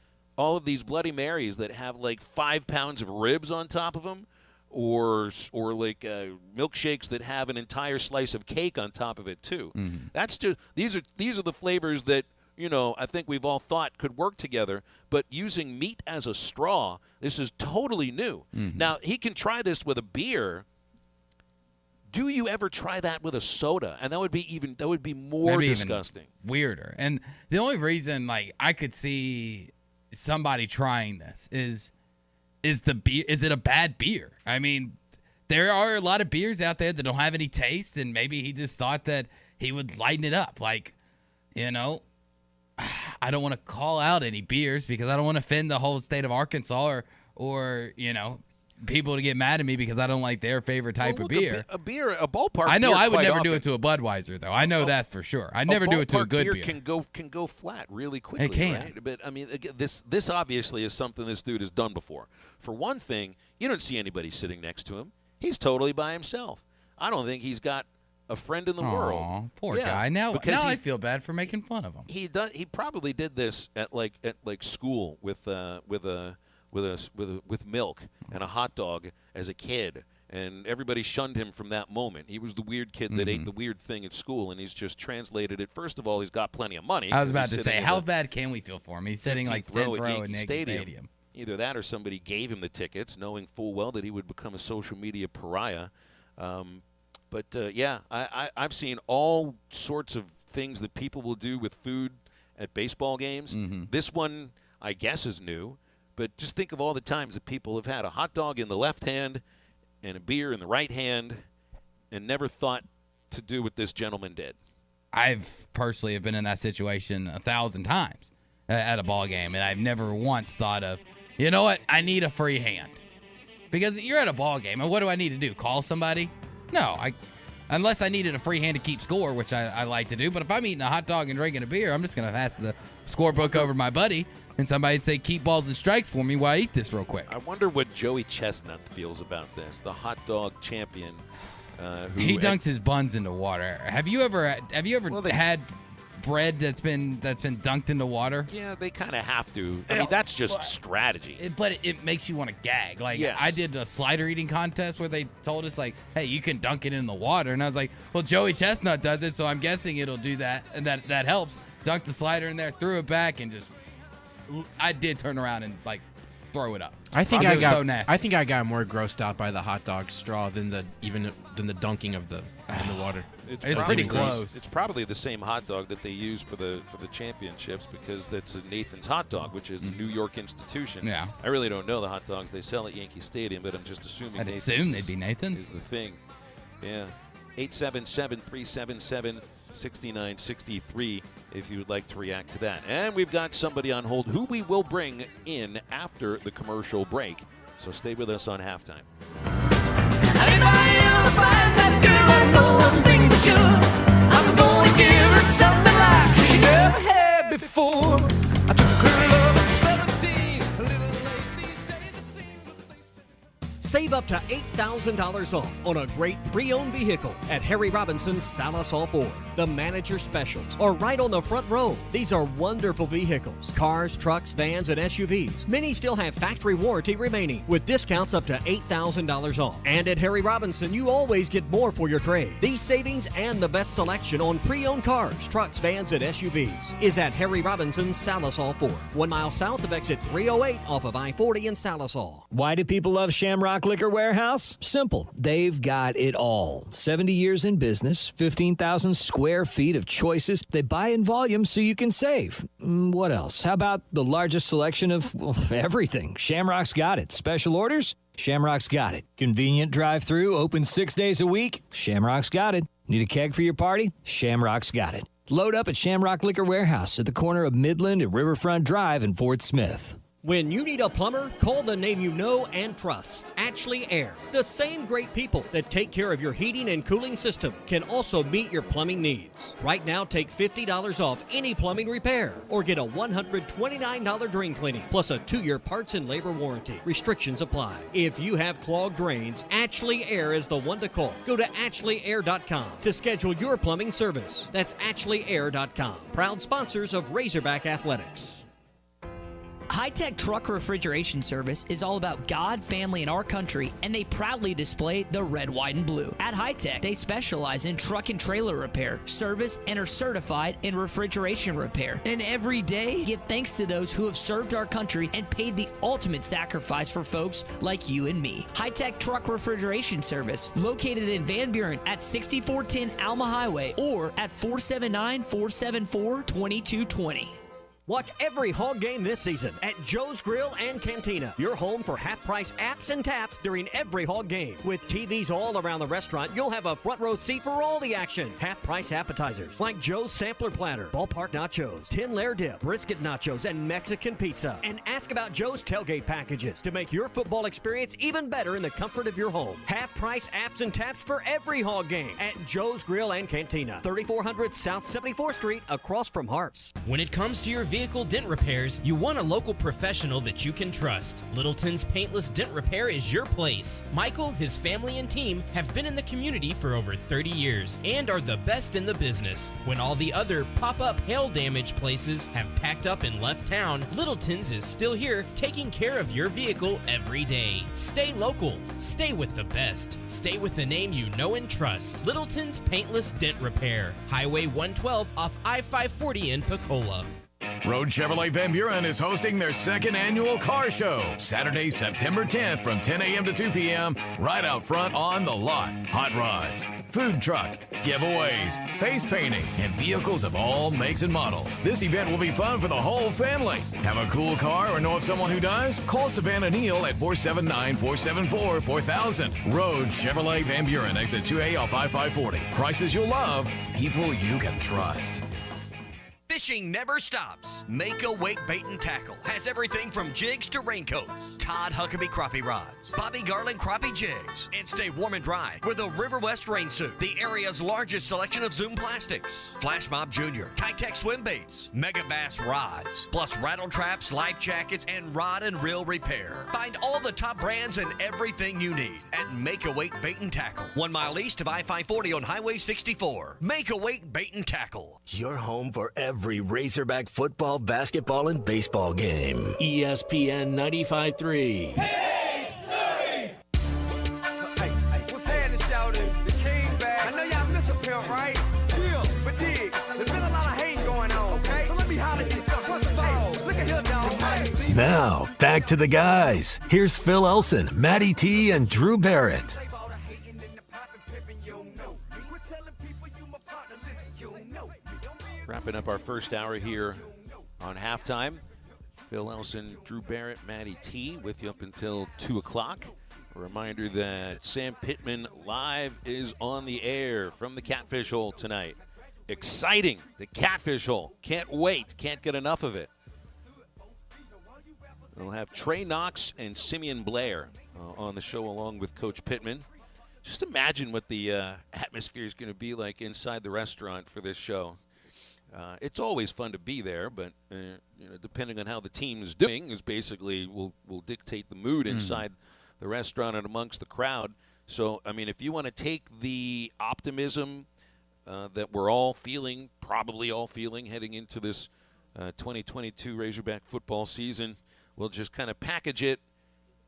Bloody Marys that have like 5 pounds of ribs on top of them. Or like milkshakes that have an entire slice of cake on top of it too. That's just these are the flavors that I think we've all thought could work together. But using meat as a straw, this is totally new. Now he can try this with a beer. Do you ever try that with a soda? And that would be more disgusting, weirder. And the only reason like I could see somebody trying this is the beer? Is it a bad beer? I mean, there are a lot of beers out there that don't have any taste, and maybe he just thought that he would lighten it up. Like, I don't want to call out any beers because I don't want to offend the whole state of Arkansas or people to get mad at me because I don't like their favorite type of beer. A ballpark. I know beer I would never often. do it to a Budweiser though. I know that for sure. I never do it to a good beer. Can go flat really quickly. It can. Right? But I mean, this obviously is something this dude has done before. For one thing, you don't see anybody sitting next to him. He's totally by himself. I don't think he's got a friend in the world. Poor guy. Now I feel bad for making fun of him. He probably did this at school with milk and a hot dog as a kid, and everybody shunned him from that moment. He was the weird kid that ate the weird thing at school, and he's just translated it. First of all, he's got plenty of money. I was about to say, how bad can we feel for him? He's sitting like 10th row in Yankee Stadium. Either that or somebody gave him the tickets, knowing full well that he would become a social media pariah. But But, yeah, I've seen all sorts of things that people will do with food at baseball games. This one, I guess, is new. But just think of all the times that people have had a hot dog in the left hand and a beer in the right hand and never thought to do what this gentleman did. I've personally have been in that situation 1,000 times at a ball game, and I've never once thought of, you know what, I need a free hand. Because you're at a ball game, and what do I need to do? Call somebody? No, unless I needed a free hand to keep score, which I like to do. But if I'm eating a hot dog and drinking a beer, I'm just going to pass the scorebook over to my buddy, and somebody'd say, keep balls and strikes for me while I eat this real quick. I wonder what Joey Chestnut feels about this, the hot dog champion. He dunks his buns into water. Have you ever had bread that's been dunked into water? Yeah, they kind of have to. I mean, that's just strategy. But it makes you want to gag. Like, yes. I did a slider eating contest where they told us, like, hey, you can dunk it in the water. And I was like, well, Joey Chestnut does it, so I'm guessing it'll do that, and that helps. Dunked the slider in there, threw it back, and I did turn around and, like, throw it up. I think I got more grossed out by the hot dog straw than the dunking of in the water. It's pretty close. It's probably the same hot dog that they use for the championships, because that's a Nathan's Hot Dog, which is a New York institution. Yeah. I really don't know the hot dogs they sell at Yankee Stadium, but I'm just assuming I'd assume they'd be Nathan's. Is the thing. Yeah. 877-377-6963 if you would like to react to that. And we've got somebody on hold who we will bring in after the commercial break. So stay with us on Halftime. I'm gonna give her something like she never had before. I took a clear love at 17. A little late these days, it seems. Save up to $8,000 off on a great pre-owned vehicle at Harry Robinson's Salasol Ford. The manager specials are right on the front row. These are wonderful vehicles. Cars, trucks, vans, and SUVs. Many still have factory warranty remaining with discounts up to $8,000 off. And at Harry Robinson, you always get more for your trade. These savings and the best selection on pre-owned cars, trucks, vans, and SUVs is at Harry Robinson's Salasol Ford. 1 mile south of exit 308 off of I-40 in Salasol. Why do people love Shamrock Liquor Warehouse? Simple. They've got it all. 70 years in business, 15,000 square feet of choices. They buy in volume so you can save. What else? How about the largest selection of everything? Shamrock's got it. Special orders? Shamrock's got it. Convenient drive-through, open 6 days a week? Shamrock's got it. Need a keg for your party? Shamrock's got it. Load up at Shamrock Liquor Warehouse at the corner of Midland and Riverfront Drive in Fort Smith. When you need a plumber, call the name you know and trust. Ashley Air. The same great people that take care of your heating and cooling system can also meet your plumbing needs. Right now, take $50 off any plumbing repair or get a $129 drain cleaning plus a 2-year parts and labor warranty. Restrictions apply. If you have clogged drains, Ashley Air is the one to call. Go to ashley.air.com to schedule your plumbing service. That's ashley.air.com. Proud sponsors of Razorback Athletics. High-Tech Truck Refrigeration Service is all about God, family, and our country, and they proudly display the red, white, and blue. At High-Tech, they specialize in truck and trailer repair, service, and are certified in refrigeration repair. And every day, give thanks to those who have served our country and paid the ultimate sacrifice for folks like you and me. High-Tech Truck Refrigeration Service, located in Van Buren at 6410 Alma Highway or at 479-474-2220. Watch every Hog game this season at Joe's Grill and Cantina, your home for half-price apps and taps during every Hog game. With TVs all around the restaurant, you'll have a front row seat for all the action. Half-price appetizers like Joe's Sampler Platter, Ballpark Nachos, 10-layer dip, brisket nachos, and Mexican pizza. And ask about Joe's tailgate packages to make your football experience even better in the comfort of your home. Half-price apps and taps for every Hog game at Joe's Grill and Cantina, 3400 South 74th Street, across from Harps. When it comes to your vehicle dent repairs, you want a local professional that you can trust. Littleton's Paintless Dent Repair is your place. Michael, his family, and team have been in the community for over 30 years and are the best in the business. When all the other pop-up hail damage places have packed up and left town, Littleton's is still here taking care of your vehicle every day. Stay local. Stay with the best. Stay with the name you know and trust. Littleton's Paintless Dent Repair. Highway 112 off I-540 in Pensacola. Road Chevrolet Van Buren is hosting their second annual car show, Saturday, September 10th from 10 a.m. to 2 p.m. right out front on the lot. Hot rods, food truck, giveaways, face painting, and vehicles of all makes and models. This event will be fun for the whole family. Have a cool car or know of someone who does? Call Savannah Neal at 479-474-4000. Road Chevrolet Van Buren, exit 2A off I-540. Prices you'll love, people you can trust. Fishing never stops. Make a Wake Bait and Tackle has everything from jigs to raincoats, Todd Huckabee crappie rods, Bobby Garland crappie jigs, and stay warm and dry with a River West rain suit, the area's largest selection of Zoom plastics, Flash Mob Jr., Kitech swim baits, Mega Bass rods, plus rattle traps, life jackets, and rod and reel repair. Find all the top brands and everything you need at Make a Wake Bait and Tackle, 1 mile east of I-540 on Highway 64. Make a Wake Bait and Tackle. Your home for every Razorback football, basketball, and baseball game. ESPN 95.3. Hey, Surrey! Hey, what's happening, shouting? The king back. I know y'all miss a pimp, right? Yeah, but dig, there's been a lot of hate going on, okay? So let me holler at you something. First of all, look at here, dog. Now, back to the guys. Here's Phil Elson, Matty T, and Drew Barrett. Wrapping up our first hour here on halftime. Phil Elson, Drew Barrett, Matty T with you up until 2 o'clock. A reminder that Sam Pittman Live is on the air from the Catfish Hole tonight. Exciting. The Catfish Hole. Can't wait. Can't get enough of it. We'll have Trey Knox and Simeon Blair on the show along with Coach Pittman. Just imagine what the atmosphere is going to be like inside the restaurant for this show. It's always fun to be there, but depending on how the team is doing, is basically will dictate the mood inside the restaurant and amongst the crowd. So, I mean, if you want to take the optimism that we're all feeling, probably all feeling, heading into this 2022 Razorback football season, we'll just kind of package it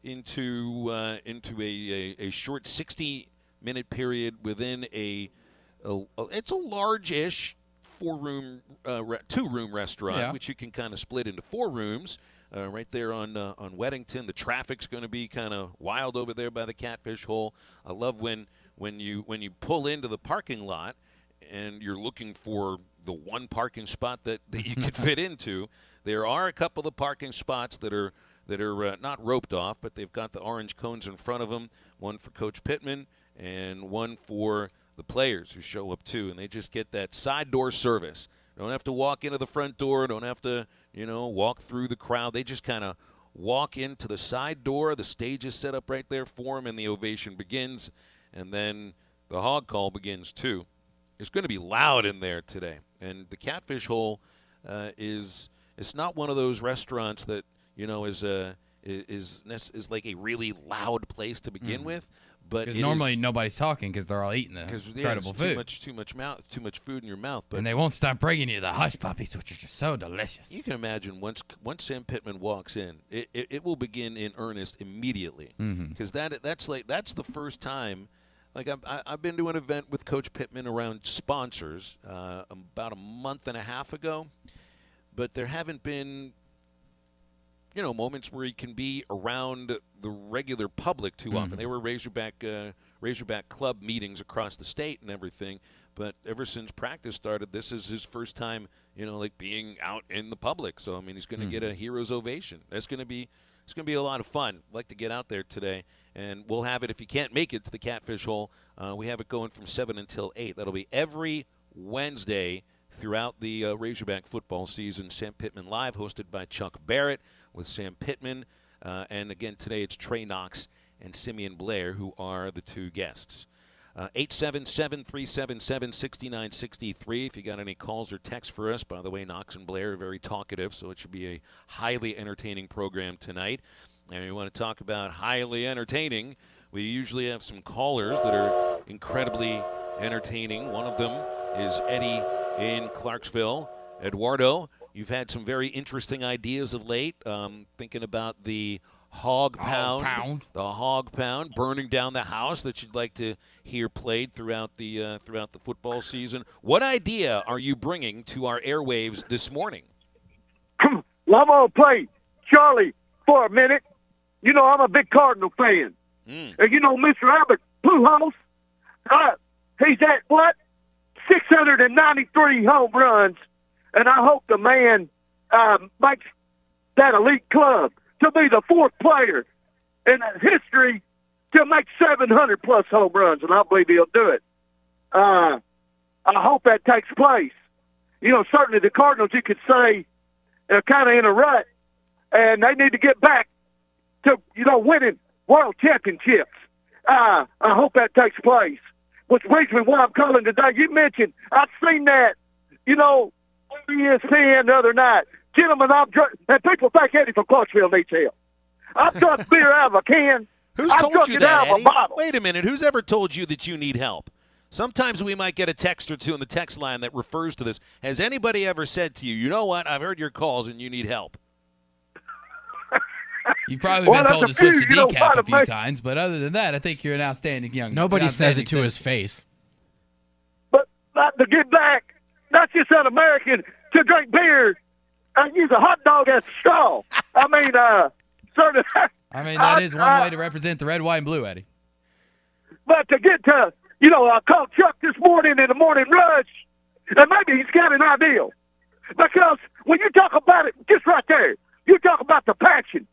into a short 60-minute period within it's a large-ish 2-room restaurant, which you can kind of split into 4 rooms. Right there on Weddington, the traffic's going to be kind of wild over there by the Catfish Hole. I love when you pull into the parking lot and you're looking for the one parking spot that you could fit into. There are a couple of parking spots that are not roped off, but they've got the orange cones in front of them. One for Coach Pittman and one for the players who show up too, and they just get that side door service. Don't have to walk into the front door. Don't have to, walk through the crowd. They just kind of walk into the side door. The stage is set up right there for them, and the ovation begins. And then the hog call begins too. It's going to be loud in there today. And the Catfish Hole it's not one of those restaurants that is like a really loud place to begin with. But normally nobody's talking because they're all eating the incredible food. Too much food in your mouth. But and they won't stop bringing you the hush puppies, which are just so delicious. You can imagine once Sam Pittman walks in, it will begin in earnest immediately. Because that's the first time. Like I've been to an event with Coach Pittman around sponsors about a month and a half ago, but there haven't been moments where he can be around the regular public too often. They were Razorback Club meetings across the state and everything, but ever since practice started, this is his first time, being out in the public. So I mean, he's going to get a hero's ovation. It's going to be a lot of fun. I'd like to get out there today, and we'll have it if you can't make it to the Catfish Hole. We have it going from 7 until 8. That'll be every Wednesday throughout the Razorback football season. Sam Pittman Live, hosted by Chuck Barrett with Sam Pittman. And again, today it's Trey Knox and Simeon Blair, who are the two guests. 877-377-6963. If you got any calls or texts for us. By the way, Knox and Blair are very talkative, so it should be a highly entertaining program tonight. And we want to talk about highly entertaining. We usually have some callers that are incredibly entertaining. One of them is Eddie in Clarksville. Eduardo, you've had some very interesting ideas of late. Thinking about the hog pound, the hog pound, burning down the house that you'd like to hear played throughout the football season. What idea are you bringing to our airwaves this morning? Well, I'm going to play Charlie for a minute. You know, I'm a big Cardinal fan. And you know, Mr. Albert Pujols, he's at what? 693 home runs. And I hope the man makes that elite club to be the fourth player in history to make 700-plus home runs, and I believe he'll do it. I hope that takes place. You know, certainly the Cardinals, you could say, are kind of in a rut, and they need to get back to, you know, winning world championships. I hope that takes place, which brings me why I'm calling today. You mentioned, I've seen that, you know, on ESPN the other night. Gentlemen, and people think Eddie from Clarksville needs help. I've drunk beer out of a can. Who's I've told drunk you it that, out of Eddie? a bottle. Wait a minute. Who's ever told you that you need help? Sometimes we might get a text or two in the text line that refers to this. Has anybody ever said to you, you know what, I've heard your calls and you need help? You've probably been told to switch the decaf a few times, but other than that, I think you're an outstanding young man. Nobody says it to his face. But not to get back, not just un-American, to drink beer and use a hot dog as a straw. I mean, certainly. I mean, that is one way to represent the red, white, and blue, Eddie. But to get to, you know, I called Chuck this morning in the morning rush, and maybe he's got an idea. Because when you talk about it, just right there, you talk about the passion,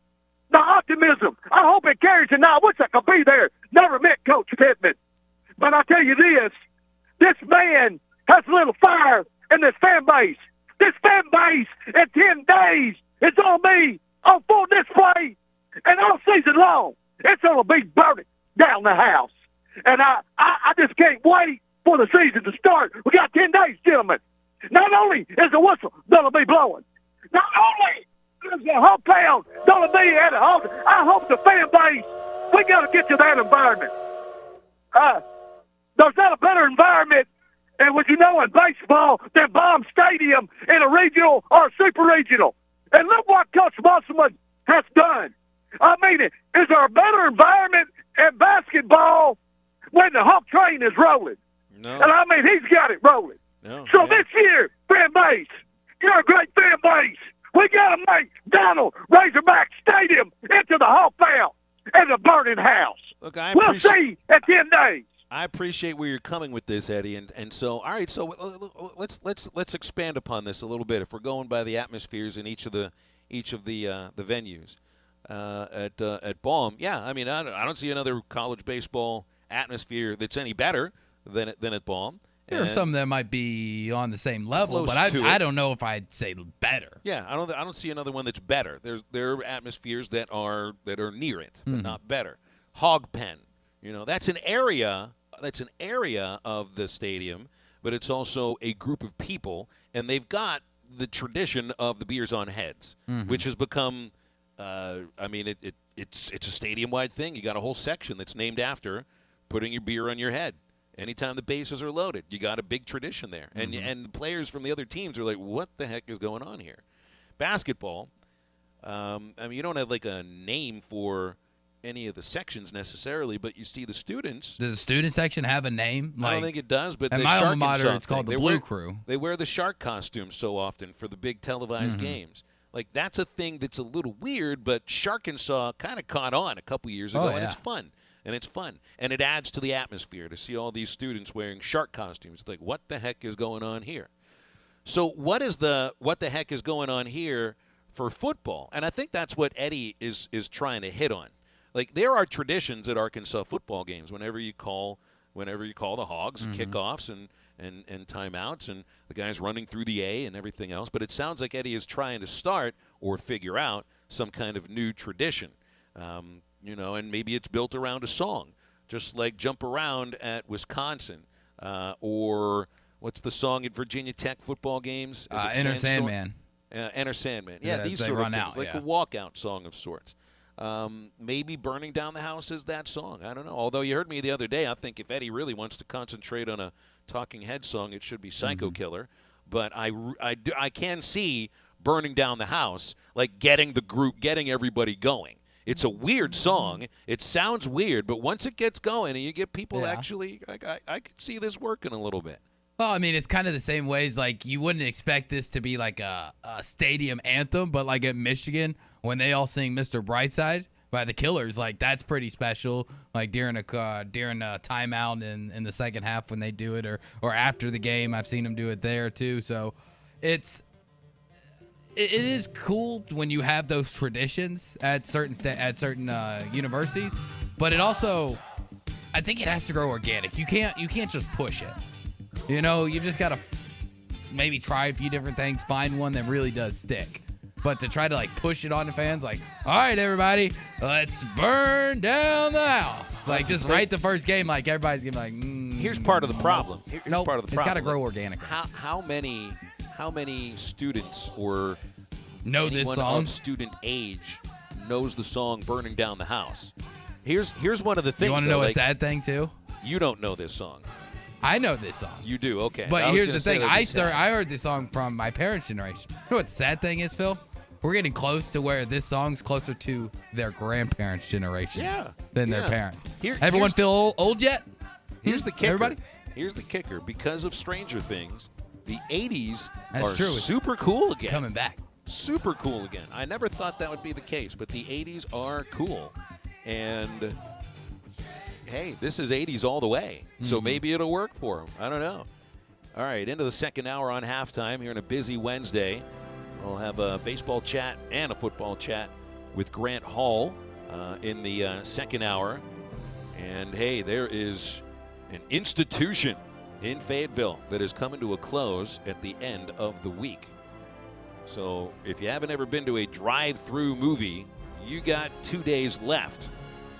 the optimism. I hope it carries, and I wish I could be there. Never met Coach Pittman. But I tell you this man has a little fire in this fan base. This fan base in 10 days is on me on full display, and all season long, it's going to be burning down the house. And I just can't wait for the season to start. We got 10 days, gentlemen. Not only is the whistle going to be blowing, not only is the whole pound going to be at a home, I hope the fan base, we got to get to that environment. There's not a better environment, and would you know, in baseball, than Baum Stadium in a regional or super regional. And look what Coach Musselman has done. I mean, is there a better environment in basketball when the Hawk train is rolling? No. And I mean, he's got it rolling. No, so this year, fan base, you're a great fan base. We got to make Donald Razorback Stadium into the Hawk Pound and the burning house. Look, we'll see in 10 days. I appreciate where you're coming with this, Eddie, and so all right. So let's expand upon this a little bit. If we're going by the atmospheres in each of the venues at Baum, yeah. I mean, I don't see another college baseball atmosphere that's any better than at Baum. There are some that might be on the same level, but I don't know if I'd say better. Yeah, I don't see another one that's better. There are atmospheres that are near it, but not better. Hog Pen, you know, that's an area of the stadium, but it's also a group of people, and they've got the tradition of the beers on heads, which has become, I mean, it's a stadium-wide thing. You got a whole section that's named after putting your beer on your head. Anytime the bases are loaded, you got a big tradition there. And the players from the other teams are like, what the heck is going on here? Basketball, I mean, you don't have like a name for any of the sections necessarily, but you see the students. Does the student section have a name? I don't think it does, but at the my Shark alma mater, and it's called the they Blue Crew. They wear the shark costumes so often for the big televised games. Like, that's a thing that's a little weird, but Sharkensaw kind of caught on a couple years ago, and it's fun. And it's fun. And it adds to the atmosphere to see all these students wearing shark costumes. It's like, what the heck is going on here? So what the heck is going on here for football? And I think that's what Eddie is trying to hit on. Like, there are traditions at Arkansas football games whenever you call the Hogs and kickoffs and timeouts and the guys running through the A and everything else. But it sounds like Eddie is trying to start or figure out some kind of new tradition. You know, and maybe it's built around a song, just like Jump Around at Wisconsin, or what's the song at Virginia Tech football games? Enter Sandman. Enter Sandman. Yeah, these sort of things, like a walkout song of sorts. Maybe Burning Down the House is that song. I don't know. Although you heard me the other day, I think if Eddie really wants to concentrate on a Talking Head song, it should be Psycho Killer. But I can see Burning Down the House, like getting everybody going. It's a weird song. It sounds weird, but once it gets going and you get people actually, I could see this working a little bit. Well, I mean, it's kind of the same ways. Like, you wouldn't expect this to be like a stadium anthem, but like at Michigan, when they all sing Mr. Brightside by the Killers, like that's pretty special. Like during a timeout in the second half when they do it, or after the game, I've seen them do it there too. So it is cool when you have those traditions at certain universities, but it also, I think it has to grow organic. You can't just push it. You know, you just got to maybe try a few different things, find one that really does stick. But to try to, like, push it on the fans, like, all right, everybody, let's burn down the house. Like, just right the first game, like, everybody's going to be like, Here's part of the problem. Nope, it's got to grow organically. How many students or know this song of student age knows the song "Burning Down the House"? Here's one of the things. You want to know a sad thing too? You don't know this song. I know this song. You do, okay. But here's the thing: I heard this song from my parents' generation. You know what the sad thing is, Phil? We're getting close to where this song's closer to their grandparents' generation than their parents. Everyone feel old yet? Here's the kicker. Everybody? Here's the kicker. Because of Stranger Things, the 80s That's true. super cool It's again. coming back. Super cool again. I never thought that would be the case, but the 80s are cool. And, hey, this is 80s all the way. So maybe it'll work for them. I don't know. All right, into the second hour on halftime here on a busy Wednesday. We'll have a baseball chat and a football chat with Grant Hall in the second hour. And, hey, there is an institution in Fayetteville that is coming to a close at the end of the week. So if you haven't ever been to a drive-through movie, you got 2 days left.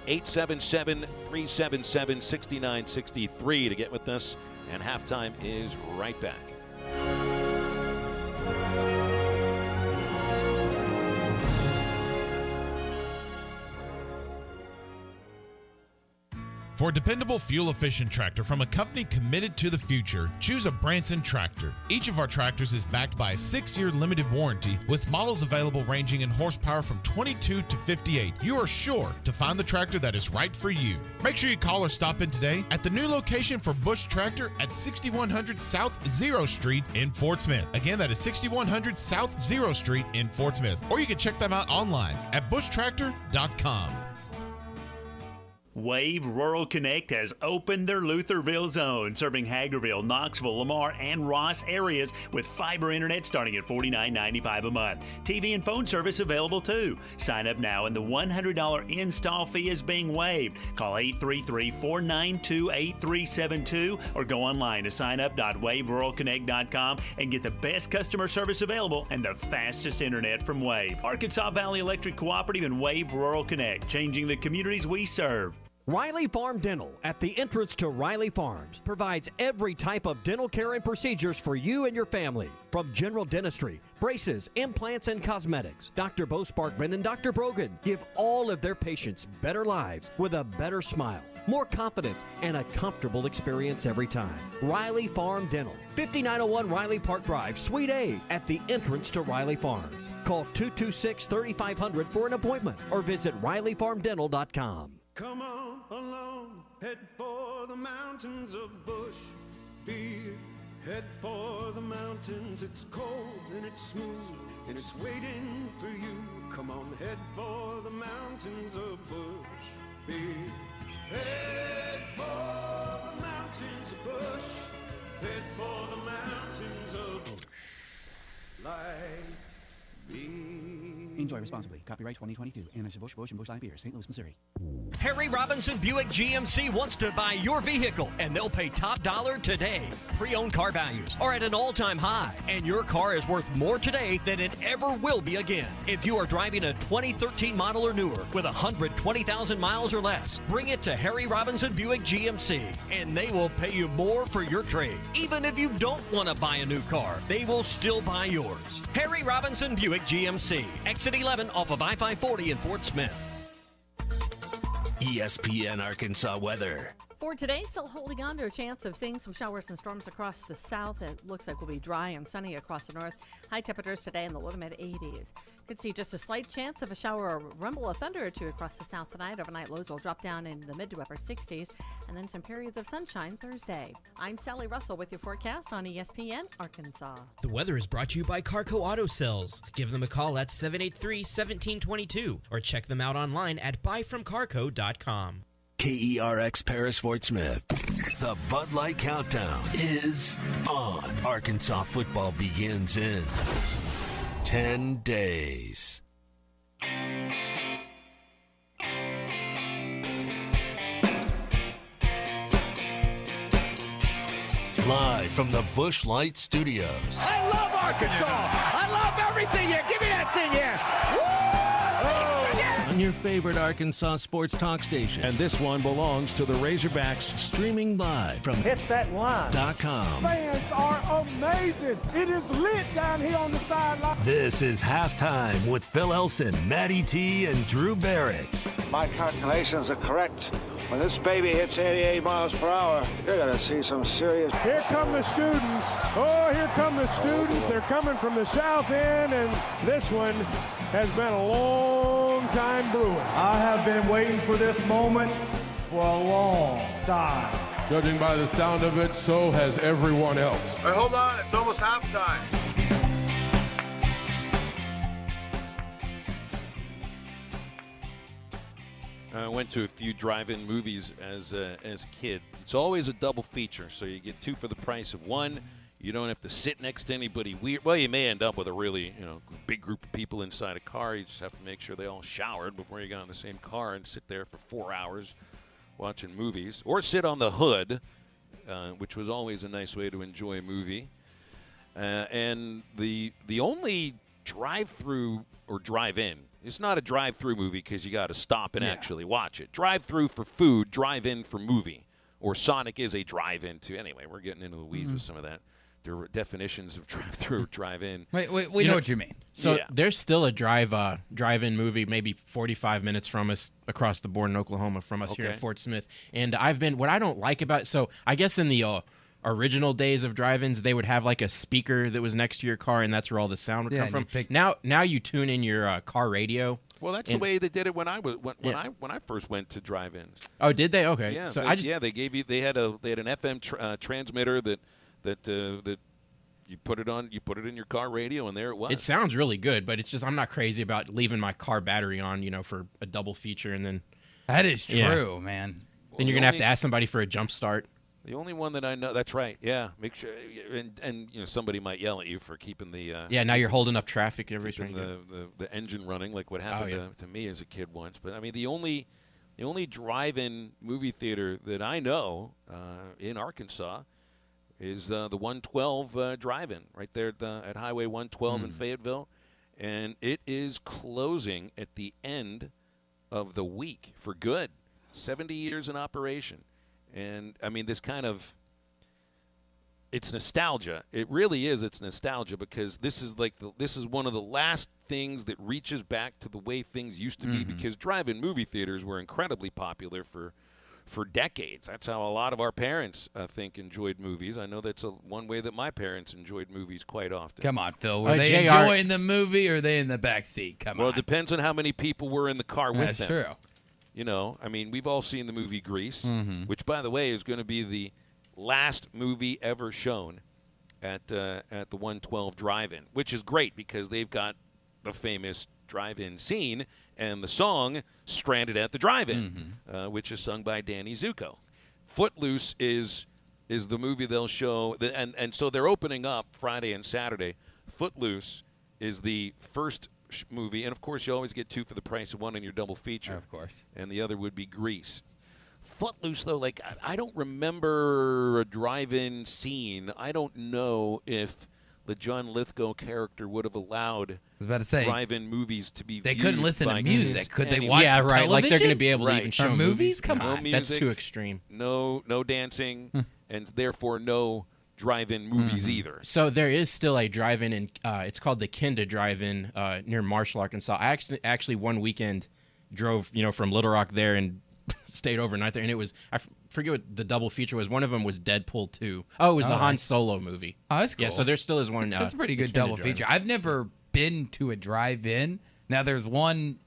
877-377-6963 to get with us. And halftime is right back. For a dependable, fuel-efficient tractor from a company committed to the future, choose a Branson tractor. Each of our tractors is backed by a 6-year limited warranty with models available ranging in horsepower from 22 to 58. You are sure to find the tractor that is right for you. Make sure you call or stop in today at the new location for Bush Tractor at 6100 South 0 Street in Fort Smith. Again, that is 6100 South 0 Street in Fort Smith. Or you can check them out online at bushtractor.com. Wave Rural Connect has opened their Lutherville zone, serving Hagerville, Knoxville, Lamar, and Ross areas with fiber internet starting at $49.95 a month. TV and phone service available too. Sign up now and the $100 install fee is being waived. Call 833-492-8372 or go online to signup.waveruralconnect.com and get the best customer service available and the fastest internet from Wave. Arkansas Valley Electric Cooperative and Wave Rural Connect, changing the communities we serve. Riley Farm Dental at the entrance to Riley Farms provides every type of dental care and procedures for you and your family. From general dentistry, braces, implants, and cosmetics, Dr. Bo Sparkman and Dr. Brogan give all of their patients better lives with a better smile, more confidence, and a comfortable experience every time. Riley Farm Dental, 5901 Riley Park Drive, Suite A, at the entrance to Riley Farms. Call 226-3500 for an appointment or visit RileyFarmDental.com. Come on along, head for the mountains of Bush Beer. Head for the mountains, it's cold and it's smooth and it's waiting for you. Come on, head for the mountains of Bush Beer. Head for the mountains of Bush. Head for the mountains of Bush. Like beer. Enjoy responsibly. Copyright 2022. Anheuser-Busch, Busch, and Busch Light Beer, St. Louis, Missouri. Harry Robinson Buick GMC wants to buy your vehicle, and they'll pay top dollar today. Pre-owned car values are at an all-time high, and your car is worth more today than it ever will be again. If you are driving a 2013 model or newer with 120,000 miles or less, bring it to Harry Robinson Buick GMC, and they will pay you more for your trade. Even if you don't want to buy a new car, they will still buy yours. Harry Robinson Buick GMC, exit 11 off of I-540 in Fort Smith. ESPN Arkansas weather. For today, still holding on to a chance of seeing some showers and storms across the south. It looks like we'll be dry and sunny across the north. High temperatures today in the low to mid 80s. Could see just a slight chance of a shower or rumble of thunder or two across the south tonight. Overnight lows will drop down in the mid to upper 60s, and then some periods of sunshine Thursday. I'm Sally Russell with your forecast on ESPN Arkansas. The weather is brought to you by Carco Auto Sales. Give them a call at 783-1722 or check them out online at buyfromcarco.com. KERX Paris Fort Smith. The Bud Light Countdown is on. Arkansas football begins in 10 days. Live from the Busch Light Studios. I love Arkansas. I love everything here. Give me that thing here. On your favorite Arkansas sports talk station. And this one belongs to the Razorbacks. Streaming live from hitthatline.com. Fans are amazing. It is lit down here on the sideline. This is Halftime with Phil Elson, Matty T, and Drew Barrett. My calculations are correct. When this baby hits 88 miles per hour, you're going to see some serious... Here come the students. Oh, here come the students. They're coming from the south end, and this one has been a long time brewing. I have been waiting for this moment for a long time. Judging by the sound of it, so has everyone else. Hey, hold on. It's almost halftime. I went to a few drive-in movies as a kid. It's always a double feature, so you get two for the price of one. You don't have to sit next to anybody weird. Well, you may end up with a really, big group of people inside a car. You just have to make sure they all showered before you get on the same car and sit there for 4 hours watching movies. Or sit on the hood, which was always a nice way to enjoy a movie. And the only drive-through or drive-in, it's not a drive-through movie because you got to stop and actually watch it. Drive-through for food, drive-in for movie. Or Sonic is a drive-in too. Anyway, we're getting into the weeds with some of that. There were definitions of drive-through, drive-in. Wait, we know what you mean. So there's still a drive-in movie maybe 45 minutes from us across the border in Oklahoma from us here at Fort Smith. And what I don't like about it, so I guess in the original days of drive-ins, they would have like a speaker that was next to your car, and that's where all the sound would come from. Now you tune in your car radio. Well, that's the way they did it when I first went to drive-ins. Oh, did they? Okay. Yeah. So they gave you they had an FM transmitter that you put it on, you put it in your car radio, and there it was. It sounds really good, but it's just I'm not crazy about leaving my car battery on, for a double feature, and then that is true, man. Then you're gonna have to ask somebody for a jump start. The only one that I know, that's right. Yeah, make sure, and somebody might yell at you for keeping the. Now you're holding up traffic every time. The engine running, like what happened to me as a kid once. But I mean, the only drive-in movie theater that I know in Arkansas is the 112 drive-in right there at Highway 112 in Fayetteville, and it is closing at the end of the week for good. 70 years in operation. And, I mean, it's nostalgia. It really is. It's nostalgia because this is one of the last things that reaches back to the way things used to be because drive-in movie theaters were incredibly popular for decades. That's how a lot of our parents, I think, enjoyed movies. I know that's one way that my parents enjoyed movies quite often. Come on, Phil. Were they enjoying the movie or are they in the back seat? Well, it depends on how many people were in the car with them. That's true. I mean, we've all seen the movie Grease, which, by the way, is going to be the last movie ever shown at the 112 Drive-In, which is great because they've got the famous drive-in scene and the song Stranded at the Drive-In, which is sung by Danny Zuko. Footloose is the movie they'll show, and so they're opening up Friday and Saturday. Footloose is the first movie, and of course you always get two for the price of one in your double feature. Of course. And the other would be Grease. Footloose, though, like I don't remember a drive-in scene. I don't know if the John Lithgow character would have allowed drive-in movies to be they viewed couldn't listen by to music. kids. Could they watch television? Like they're going to be able to even show or movies? Come on. That's too extreme. No dancing, and therefore no drive-in movies either. So there is still a drive-in, and it's called the Kinda Drive-In near Marshall, Arkansas. I actually one weekend drove, from Little Rock there and stayed overnight there, and it was I forget what the double feature was. One of them was Deadpool 2. Oh, it was the Han Solo movie. Oh, that's cool. Yeah, so there still is one. That's a pretty good double feature. I've never been to a drive-in. Now there's one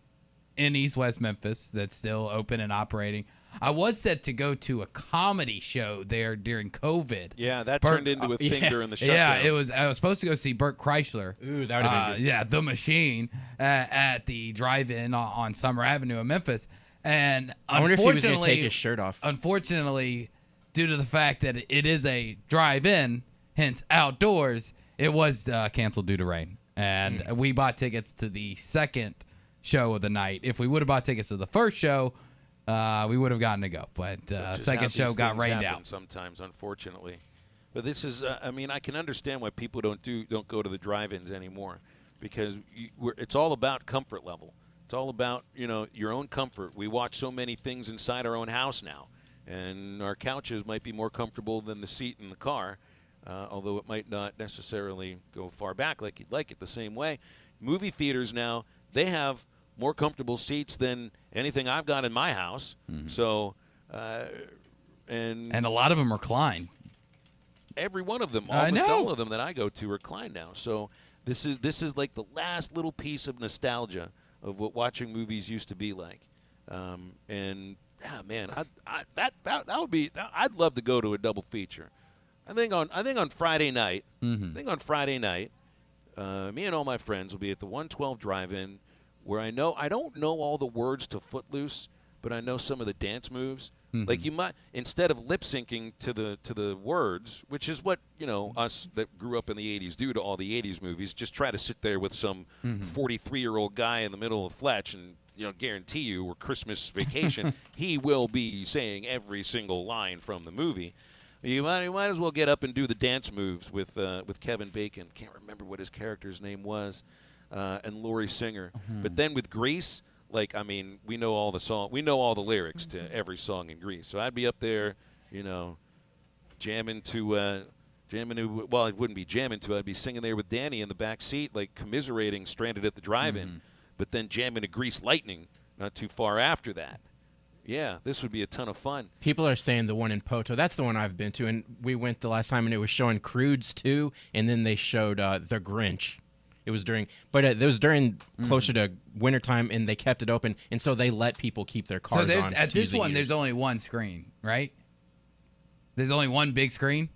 in East West Memphis that's still open and operating. I was set to go to a comedy show there during COVID. Yeah, that turned into a thing during the shutdown. Yeah, it was. I was supposed to go see Burt Kreischer. Ooh, that would have been good. Yeah, The Machine at the drive-in on Summer Avenue in Memphis. And I wonder if he was going to take his shirt off. Unfortunately, due to the fact that it is a drive-in, hence outdoors, it was canceled due to rain. And we bought tickets to the second show of the night. If we would have bought tickets to the first show, we would have gotten to go. But second show got rained out. Sometimes, unfortunately. But this is, I mean, I can understand why people don't go to the drive-ins anymore, because it's all about comfort level. It's all about, your own comfort. We watch so many things inside our own house now, and our couches might be more comfortable than the seat in the car, although it might not necessarily go far back like you'd like it the same way. Movie theaters now, they have more comfortable seats than anything I've got in my house. Mm-hmm. So, and a lot of them recline. Every one of them, almost all of them that I go to recline now. So this is like the last little piece of nostalgia of what watching movies used to be like. And yeah, man, that would be. I'd love to go to a double feature. I think on Friday night. Mm-hmm. I think on Friday night, me and all my friends will be at the 112 Drive-In, where I don't know all the words to Footloose, but I know some of the dance moves. Mm-hmm. Like you might, instead of lip syncing to the words, which is what us that grew up in the 80s do to all the 80s movies, just try to sit there with some 43-year-old guy in the middle of Fletch and guarantee you, or Christmas Vacation, he will be saying every single line from the movie. You might as well get up and do the dance moves with Kevin Bacon. Can't remember what his character's name was, and Laurie Singer. Mm-hmm. But then with Grease, we know all the lyrics to every song in Grease. So I'd be up there, jamming to. Well, it wouldn't be jamming to. I'd be singing there with Danny in the back seat, like commiserating Stranded at the Drive-In. Mm-hmm. But then jamming to Grease Lightning not too far after that. Yeah, this would be a ton of fun. People are saying the one in Poto. That's the one I've been to, and we went the last time, and it was showing Croods too, and then they showed The Grinch. It was during closer to wintertime, and they kept it open, and so they let people keep their cars on. At this one, there's only one screen, right? There's only one big screen,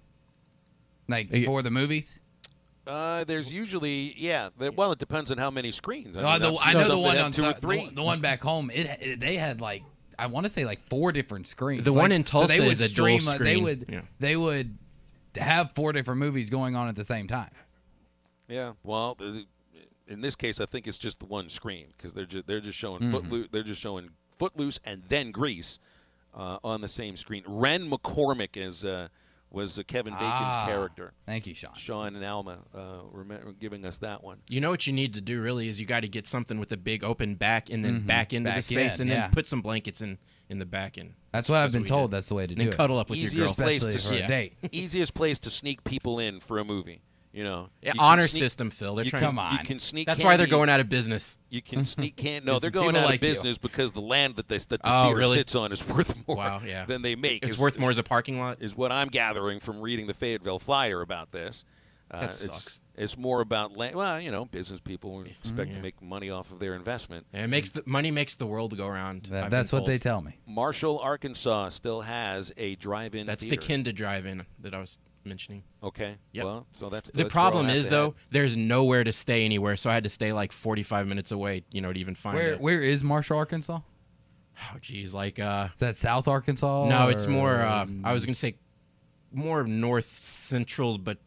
for the movies. There's usually, well, it depends on how many screens. I know the one on two or three. The one back home. They had I want to say 4 different screens. The one in Tulsa is a dual screen. They would have 4 different movies going on at the same time. Yeah, well, in this case, I think it's just the one screen because they're just showing Footloose. They're just showing Footloose and then Grease on the same screen. Ren McCormick was Kevin Bacon's character. Thank you, Sean. Sean and Alma giving us that one. You know what you need to do really is you got to get something with a big open back and then back into the space and then put some blankets in the back end. That's what I've been told. That's the way to do it. And cuddle up with your girl. For a date. Easiest place to sneak people in for a movie. Honor system, Phil. They're trying. Come on. You can sneak. That's why they're going out of business. You can sneak candy. No, they're going out of business because the land that the theater sits on is worth more than they make. It's worth more as a parking lot. Is what I'm gathering from reading the Fayetteville Flyer about this. That sucks. It's more about land. Well, business people expect to make money off of their investment. And money makes the world go around. That's what they tell me. Marshall, Arkansas, still has a drive-in. That's theater. the kin to drive-in that I was mentioning. Okay. Yep. Well, so that's the problem is though. There's nowhere to stay anywhere, so I had to stay 45 minutes away, to even find it. Where is Marshall, Arkansas? Oh, geez, is that South Arkansas? No, it's more. I was gonna say more north central, but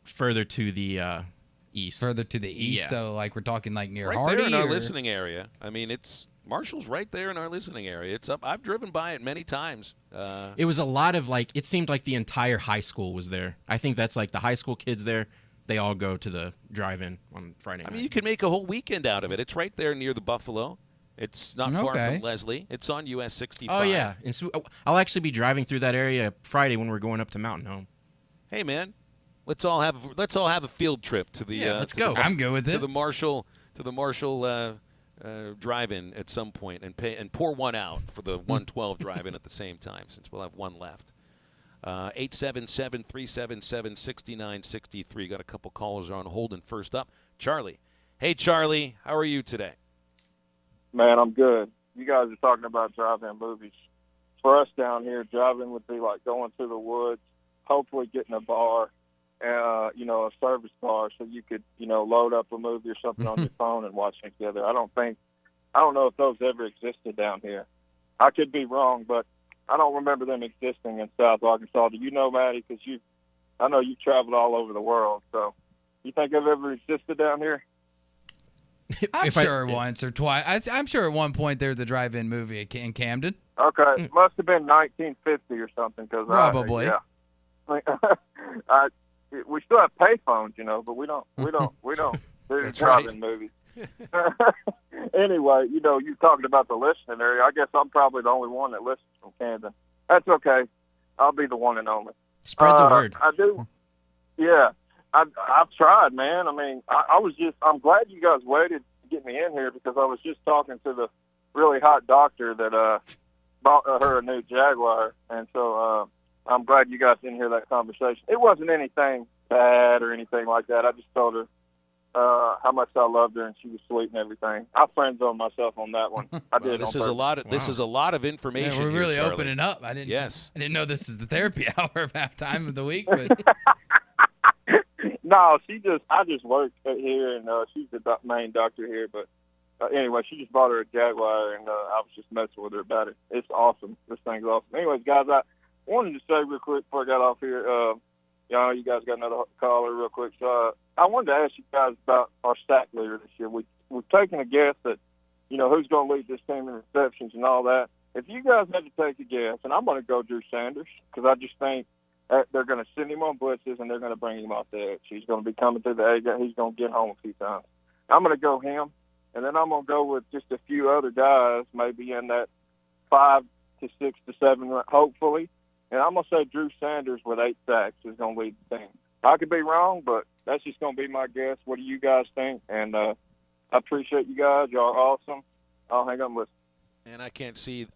further to the east. Further to the east. Yeah. So we're talking near right Hardy. There in our listening area. I mean, Marshall's right there in our listening area. It's up. I've driven by it many times. It was a lot of it seemed like the entire high school was there. I think that's the high school kids there. They all go to the drive-in on Friday night. I mean, you can make a whole weekend out of it. It's right there near the Buffalo. It's not far from Leslie. It's on US 65. Oh yeah, and so I'll actually be driving through that area Friday when we're going up to Mountain Home. Hey man, let's all have a field trip to the. Let's go. I'm good with it. To the Marshall drive-in at some point and pour one out for the 112 drive-in at the same time, since we'll have one left. 877-377-6963. Got a couple callers on hold. And first up, Charlie. Hey, Charlie. How are you today? Man, I'm good. You guys are talking about drive-in movies. For us down here, drive-in would be like going to the woods, hopefully getting a bar, a service bar, so you could, load up a movie or something on your phone and watch it together. I don't know if those ever existed down here. I could be wrong, but I don't remember them existing in South Arkansas. Do you know, Maddie? Because I know you traveled all over the world. So, you think they've ever existed down here? I'm sure once or twice. I'm sure at one point there's a drive-in movie in Camden. Okay, it must have been 1950 or something. Cause probably. We still have payphones, but we don't do drive-in movies. Anyway, you talking about the listening area. I guess I'm probably the only one that listens from Camden. That's okay. I'll be the one and only. Spread the word. I do. Yeah. I've tried, man. I mean, I'm glad you guys waited to get me in here, because I was just talking to the really hot doctor that bought her a new Jaguar. And so I'm glad you guys didn't hear that conversation. It wasn't anything bad or anything like that. I just told her how much I loved her, and she was sweet and everything. I friend-zoned myself on that one. I did. This is a lot of This is a lot of information. Yeah, we're really here, opening up. I didn't know this is the therapy hour of halftime of the week. But no, I just worked here, and she's the main doctor here. But anyway, she just bought her a Jaguar, and I was just messing with her about it. It's awesome. This thing's awesome. Anyways, guys, I wanted to say real quick before I got off here. You guys got another caller real quick. So I wanted to ask you guys about our sack leader this year. We've taken a guess at, who's going to lead this team in receptions and all that. If you guys had to take a guess, and I'm going to go Drew Sanders, because I just think they're going to send him on blitzes and they're going to bring him off the edge. He's going to be coming through the A gap. He's going to get home a few times. I'm going to go him, and then I'm going to go with just a few other guys, maybe in that 5 to 6 to 7, hopefully. And I'm going to say Drew Sanders with 8 sacks is going to lead the team. I could be wrong, but that's just going to be my guess. What do you guys think? And I appreciate you guys. Y'all are awesome. I'll hang up and listen. And I can't see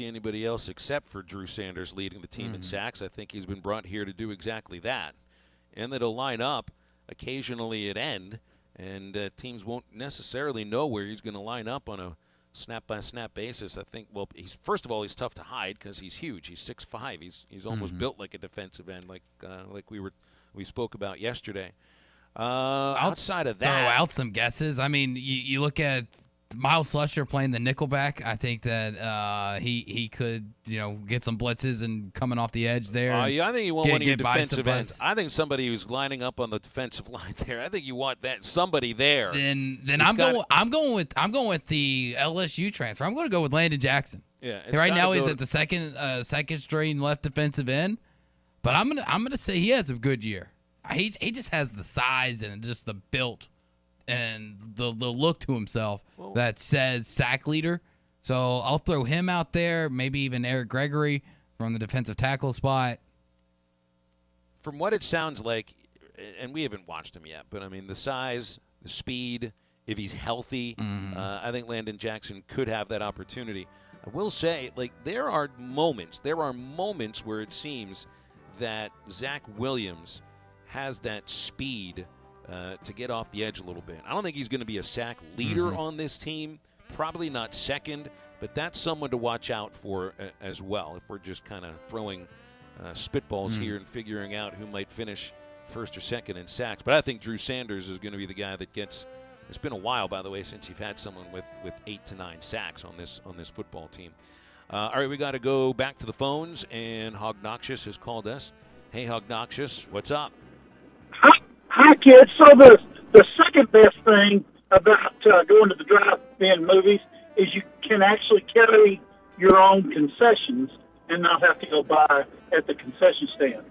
anybody else except for Drew Sanders leading the team in sacks. I think he's been brought here to do exactly that. And that he'll line up occasionally at end, and teams won't necessarily know where he's going to line up on a snap-by-snap basis. I think, well, first of all, he's tough to hide because he's huge. He's 6'5". He's almost built like a defensive end, like we spoke about yesterday. Outside of that, throw out some guesses. I mean, you look at Miles Slusher playing the nickelback. I think that he could get some blitzes and coming off the edge there. I think you want one of your defensive ends. I think somebody who's lining up on the defensive line there. I think you want somebody there. Then I'm going with the LSU transfer. I'm going to go with Landon Jackson. Yeah. Right now he's at the second string left defensive end, but I'm gonna say he has a good year. He just has the size and just the built and the look to himself that says sack leader. So I'll throw him out there, maybe even Eric Gregory from the defensive tackle spot. From what it sounds like, and we haven't watched him yet, but I mean the size, the speed, if he's healthy, I think Landon Jackson could have that opportunity. I will say, there are moments where it seems that Zach Williams has that speed to get off the edge a little bit. I don't think he's going to be a sack leader on this team, probably not second, but that's someone to watch out for as well if we're just kind of throwing spitballs here and figuring out who might finish first or second in sacks. But I think Drew Sanders is going to be the guy that gets – it's been a while, by the way, since you've had someone with 8 to 9 sacks on this football team. All right, we got to go back to the phones, and Hognoxious has called us. Hey, Hognoxious, what's up? Hi, kids. So the second best thing about going to the drive-in movies is you can actually carry your own concessions and not have to go buy at the concession stand.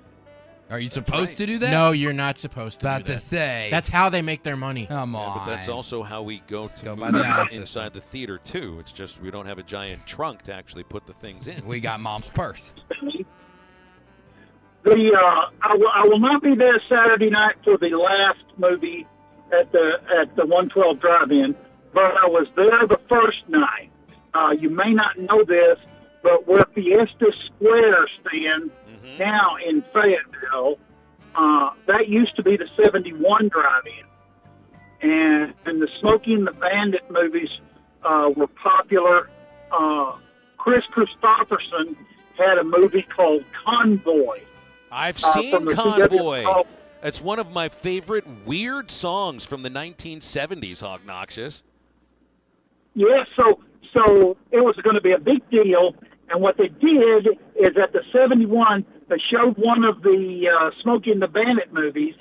Are you supposed to do that? No, you're not supposed to do that. About to say. That's how they make their money. Come on. Yeah, but that's also how we go by the inside the theater, too. It's just we don't have a giant trunk to actually put the things in. We got mom's purse. I will not be there Saturday night for the last movie at the 112 drive-in, but I was there the first night. You may not know this, but where Fiesta Square stands now in Fayetteville, that used to be the 71 drive-in. And the Smokey and the Bandit movies were popular. Chris Christopherson had a movie called Convoy. I've seen Convoy. It's one of my favorite weird songs from the 1970s, Hog Noxious. Yeah, so it was going to be a big deal, and what they did is at the 71, they showed one of the Smokey and the Bandit movies,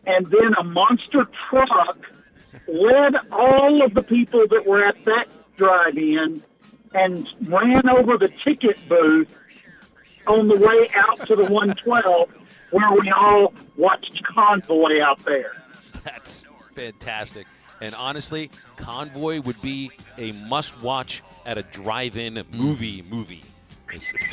and then a monster truck led all of the people that were at that drive-in and ran over the ticket booth on the way out to the 112, where we all watched Convoy out there. That's fantastic. And honestly, Convoy would be a must-watch at a drive-in movie.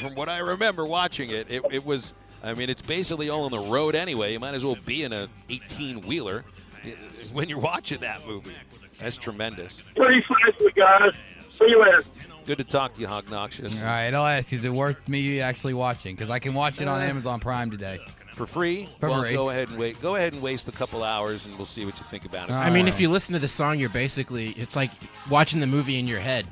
From what I remember watching it, it was, I mean, it's basically all on the road anyway. You might as well be in an 18-wheeler when you're watching that movie. That's tremendous. Precisely, guys. See you later. Good to talk to you, Hog Noxious. All right, I'll ask, is it worth me actually watching? Because I can watch it on Amazon Prime today. For free? Free. Go ahead and wait. Go ahead and waste a couple hours, and we'll see what you think about it. I mean, if you listen to the song, you're basically, it's like watching the movie in your head.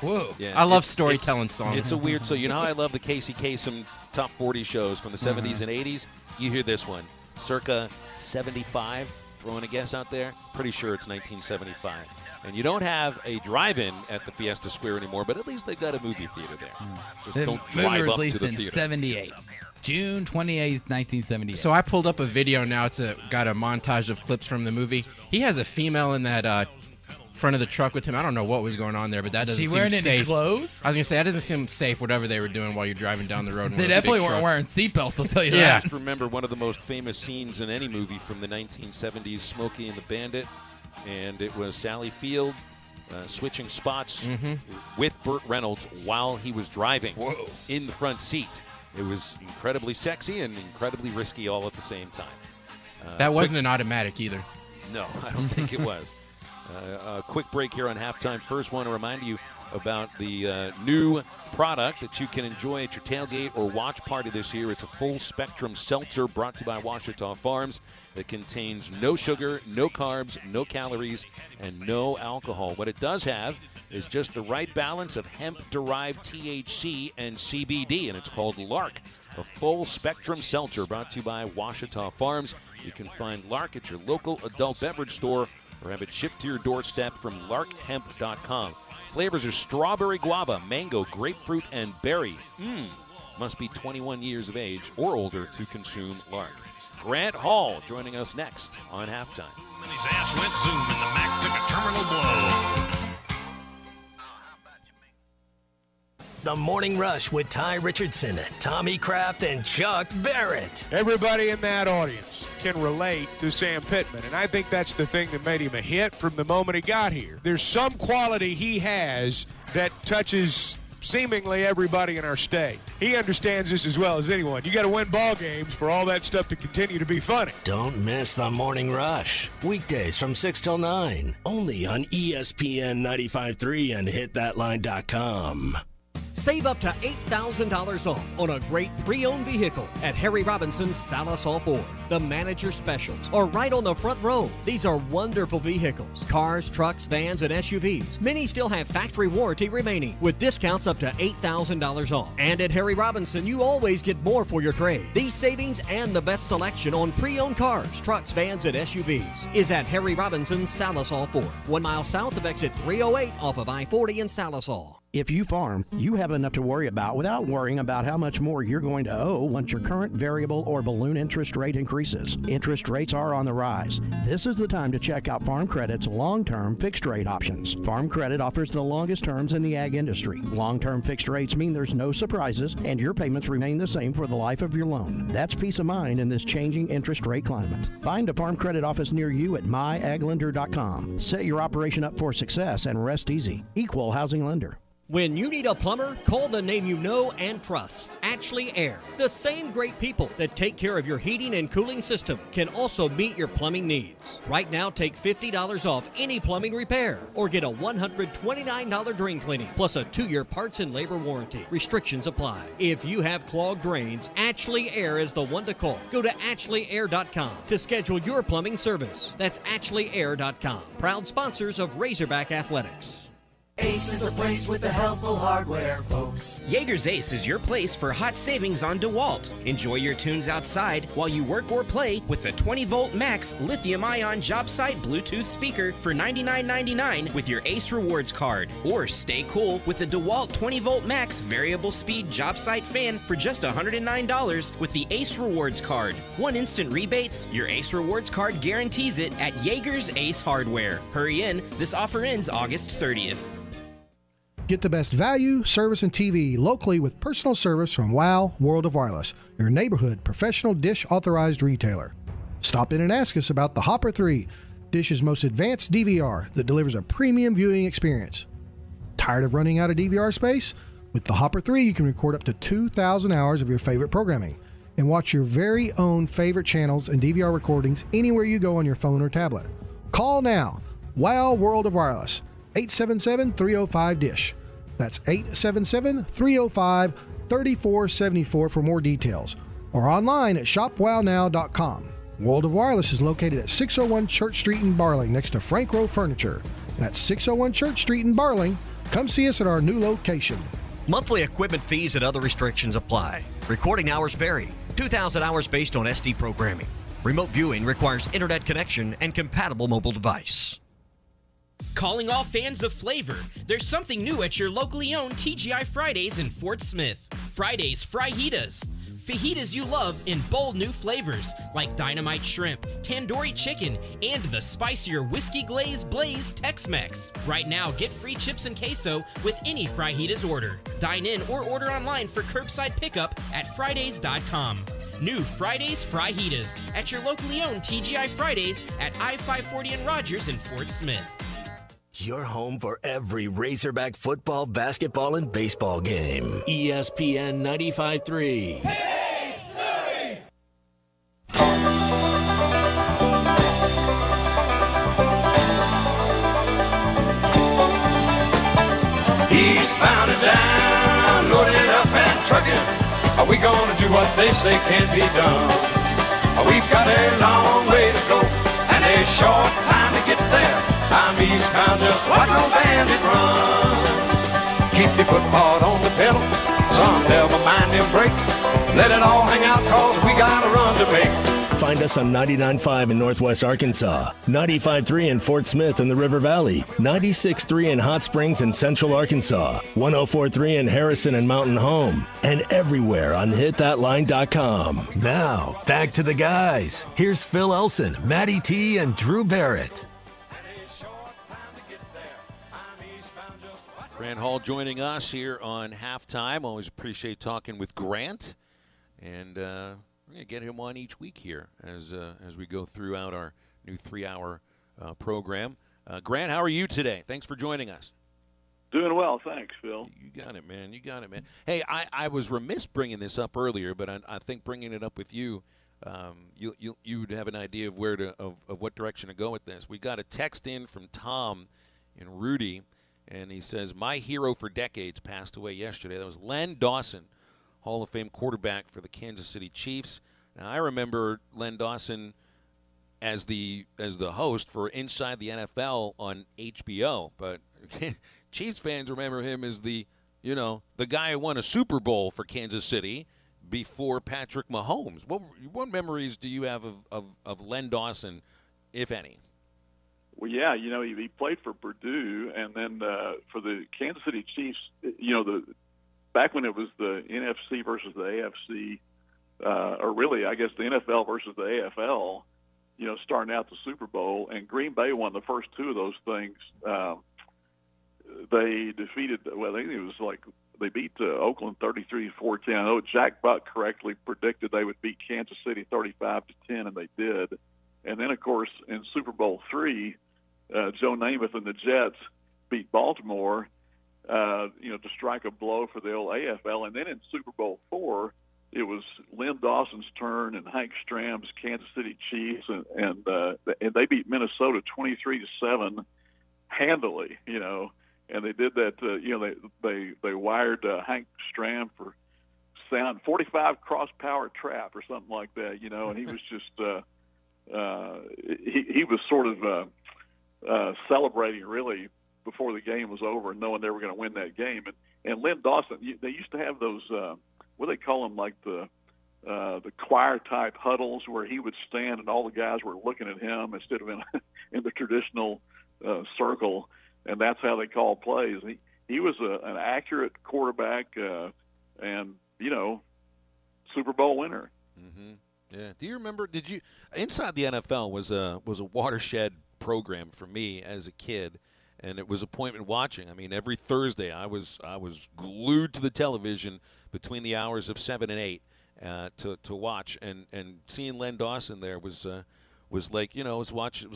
Whoa. Yeah, I love storytelling songs. It's a weird, so you know how I love the Casey Kasem top 40 shows from the 70s and 80s? You hear this one, circa 75, throwing a guess out there. Pretty sure it's 1975. And you don't have a drive-in at the Fiesta Square anymore, but at least they got a movie theater there. Just The don't movie drive was up to released the in theater. 78. June 28th, 1978. So I pulled up a video now. It's got a montage of clips from the movie. He has a female in that front of the truck with him. I don't know what was going on there, but that doesn't seem safe. Is she wearing any clothes? I was going to say, that doesn't seem safe, whatever they were doing while you're driving down the road. They definitely weren't wearing seatbelts, I'll tell you I that. just remember one of the most famous scenes in any movie from the 1970s, Smokey and the Bandit, and it was Sally Field switching spots with Burt Reynolds while he was driving in the front seat. It was incredibly sexy and incredibly risky all at the same time. That wasn't an automatic either. No, I don't think it was. A quick break here on halftime. First, want to remind you about the new product that you can enjoy at your tailgate or watch party this year. It's a full-spectrum seltzer brought to you by Ouachita Farms that contains no sugar, no carbs, no calories, and no alcohol. What it does have is just the right balance of hemp-derived THC and CBD, and it's called Lark, a full-spectrum seltzer brought to you by Ouachita Farms. You can find Lark at your local adult beverage store or have it shipped to your doorstep from larkhemp.com. Flavors are strawberry guava, mango, grapefruit, and berry. Must be 21 years of age or older to consume Lark. Grant Hall joining us next on halftime. His ass went zoom and the Mac took a terminal blow. The Morning Rush with Ty Richardson, Tommy Kraft, and Chuck Barrett. Everybody in that audience can relate to Sam Pittman, and I think that's the thing that made him a hit from the moment he got here. There's some quality he has that touches seemingly everybody in our state. He understands this as well as anyone. You got to win ball games for all that stuff to continue to be funny. Don't miss the Morning Rush. Weekdays from 6 till 9. Only on ESPN 95.3 and hitthatline.com. Save up to $8,000 off on a great pre-owned vehicle at Harry Robinson's Salisol Ford. The manager specials are right on the front row. These are wonderful vehicles. Cars, trucks, vans, and SUVs. Many still have factory warranty remaining with discounts up to $8,000 off. And at Harry Robinson, you always get more for your trade. These savings and the best selection on pre-owned cars, trucks, vans, and SUVs is at Harry Robinson's Salisol Ford. 1 mile south of exit 308 off of I-40 in Salisol. If you farm, you have enough to worry about without worrying about how much more you're going to owe once your current variable or balloon interest rate increases. Interest rates are on the rise. This is the time to check out Farm Credit's long-term fixed rate options. Farm Credit offers the longest terms in the ag industry. Long-term fixed rates mean there's no surprises and your payments remain the same for the life of your loan. That's peace of mind in this changing interest rate climate. Find a Farm Credit office near you at myaglender.com. Set your operation up for success and rest easy. Equal housing lender. When you need a plumber, call the name you know and trust, Ashley Air. The same great people that take care of your heating and cooling system can also meet your plumbing needs. Right now, take $50 off any plumbing repair or get a $129 drain cleaning plus a 2-year parts and labor warranty. Restrictions apply. If you have clogged drains, Ashley Air is the one to call. Go to ashley.air.com to schedule your plumbing service. That's ashley.air.com. Proud sponsors of Razorback Athletics. Ace is the place with the helpful hardware, folks. Jaeger's Ace is your place for hot savings on DeWalt. Enjoy your tunes outside while you work or play with the 20-volt max lithium-ion job site Bluetooth speaker for $99.99 with your Ace Rewards card. Or stay cool with the DeWalt 20-volt max variable speed job site fan for just $109 with the Ace Rewards card. 1 instant rebates, your Ace Rewards card guarantees it at Jaeger's Ace Hardware. Hurry in, this offer ends August 30th. Get the best value, service, and TV locally with personal service from WOW World of Wireless, your neighborhood professional Dish authorized retailer. Stop in and ask us about the Hopper 3, Dish's most advanced DVR that delivers a premium viewing experience. Tired of running out of DVR space? With the Hopper 3, you can record up to 2,000 hours of your favorite programming and watch your very own favorite channels and DVR recordings anywhere you go on your phone or tablet. Call now. WOW World of Wireless, 877-305-DISH. That's 877-305-3474 for more details, or online at shopwownow.com. World of Wireless is located at 601 Church Street in Barling, next to Frank Rowe Furniture. That's 601 Church Street in Barling. Come see us at our new location. Monthly equipment fees and other restrictions apply. Recording hours vary. 2,000 hours based on SD programming. Remote viewing requires internet connection and compatible mobile device. Calling all fans of flavor, there's something new at your locally owned TGI Fridays in Fort Smith. Fridays Fajitas. Fajitas you love in bold new flavors like dynamite shrimp, tandoori chicken, and the spicier whiskey glaze blaze Tex-Mex. Right now, get free chips and queso with any Fajitas order. Dine in or order online for curbside pickup at Fridays.com. New Fridays Fajitas at your locally owned TGI Fridays at I-540 and Rogers in Fort Smith. Your home for every Razorback football, basketball, and baseball game. ESPN 95.3. Hey, Surrey! Eastbound and down, loaded up and trucking. Are we gonna do what they say can't be done? We've got a long way to go and a short time to get there. I'm eastbound, just watch no bandit run. Keep your foot hard on the pedal, son, never mind them brakes. Let it all hang out, cause we got a run to make. Find us on 99.5 in Northwest Arkansas, 95.3 in Fort Smith in the River Valley, 96.3 in Hot Springs and Central Arkansas, 104.3 in Harrison and Mountain Home, and everywhere on hitthatline.com. Now, back to the guys. Here's Phil Elson, Matty T, and Drew Barrett. Grant Hall joining us here on Halftime. Always appreciate talking with Grant. And we're going to get him on each week here as we go throughout our new 3-hour program. Grant, how are you today? Thanks for joining us. Doing well, thanks, Phil. You got it, man. You got it, man. Hey, I was remiss bringing this up earlier, but I think bringing it up with you, you'd have an idea of of what direction to go with this. We got a text in from Tom in Rudy. And he says, my hero for decades passed away yesterday. That was Len Dawson, Hall of Fame quarterback for the Kansas City Chiefs. Now, I remember Len Dawson as the host for Inside the NFL on HBO. But Chiefs fans remember him as the guy who won a Super Bowl for Kansas City before Patrick Mahomes. What memories do you have of Len Dawson, if any? Well, yeah, he played for Purdue, and then for the Kansas City Chiefs, back when it was the NFC versus the AFC, or really, I guess, the NFL versus the AFL, starting out the Super Bowl, and Green Bay won the first two of those things. They defeated, I think it was they beat Oakland 33-14. I know Jack Buck correctly predicted they would beat Kansas City 35-10, and they did. And then, of course, in Super Bowl III, Joe Namath and the Jets beat Baltimore to strike a blow for the old AFL. And then in Super Bowl IV, it was Lynn Dawson's turn and Hank Stram's Kansas City Chiefs, and they beat Minnesota 23-7 handily, and they did that. They wired Hank Stram for 45 cross power trap or something like that, and he was just he was sort of celebrating really before the game was over, knowing they were going to win that game. And Lynn Dawson, they used to have those what do they call them, like the choir type huddles where he would stand and all the guys were looking at him instead of in the traditional circle, and that's how they call plays. He was an accurate quarterback, and Super Bowl winner. Mm-hmm. Yeah. Do you remember? Did you Inside the NFL was a watershed program for me as a kid, and it was appointment watching. I mean, every Thursday I was glued to the television between the hours of 7 and 8 to watch, and seeing Len Dawson there was like, it was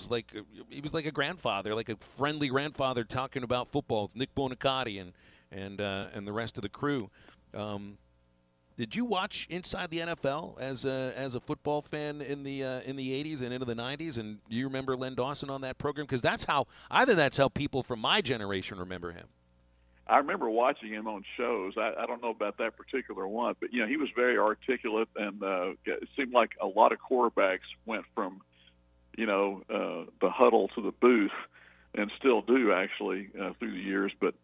like he was like a grandfather, like a friendly grandfather talking about football with Nick Bonacati and the rest of the crew. Did you watch Inside the NFL as a football fan in the 80s and into the 90s? And do you remember Len Dawson on that program? Because that's how people from my generation remember him. I remember watching him on shows. I don't know about that particular one, but he was very articulate, and it seemed like a lot of quarterbacks went from the huddle to the booth, and still do actually through the years. But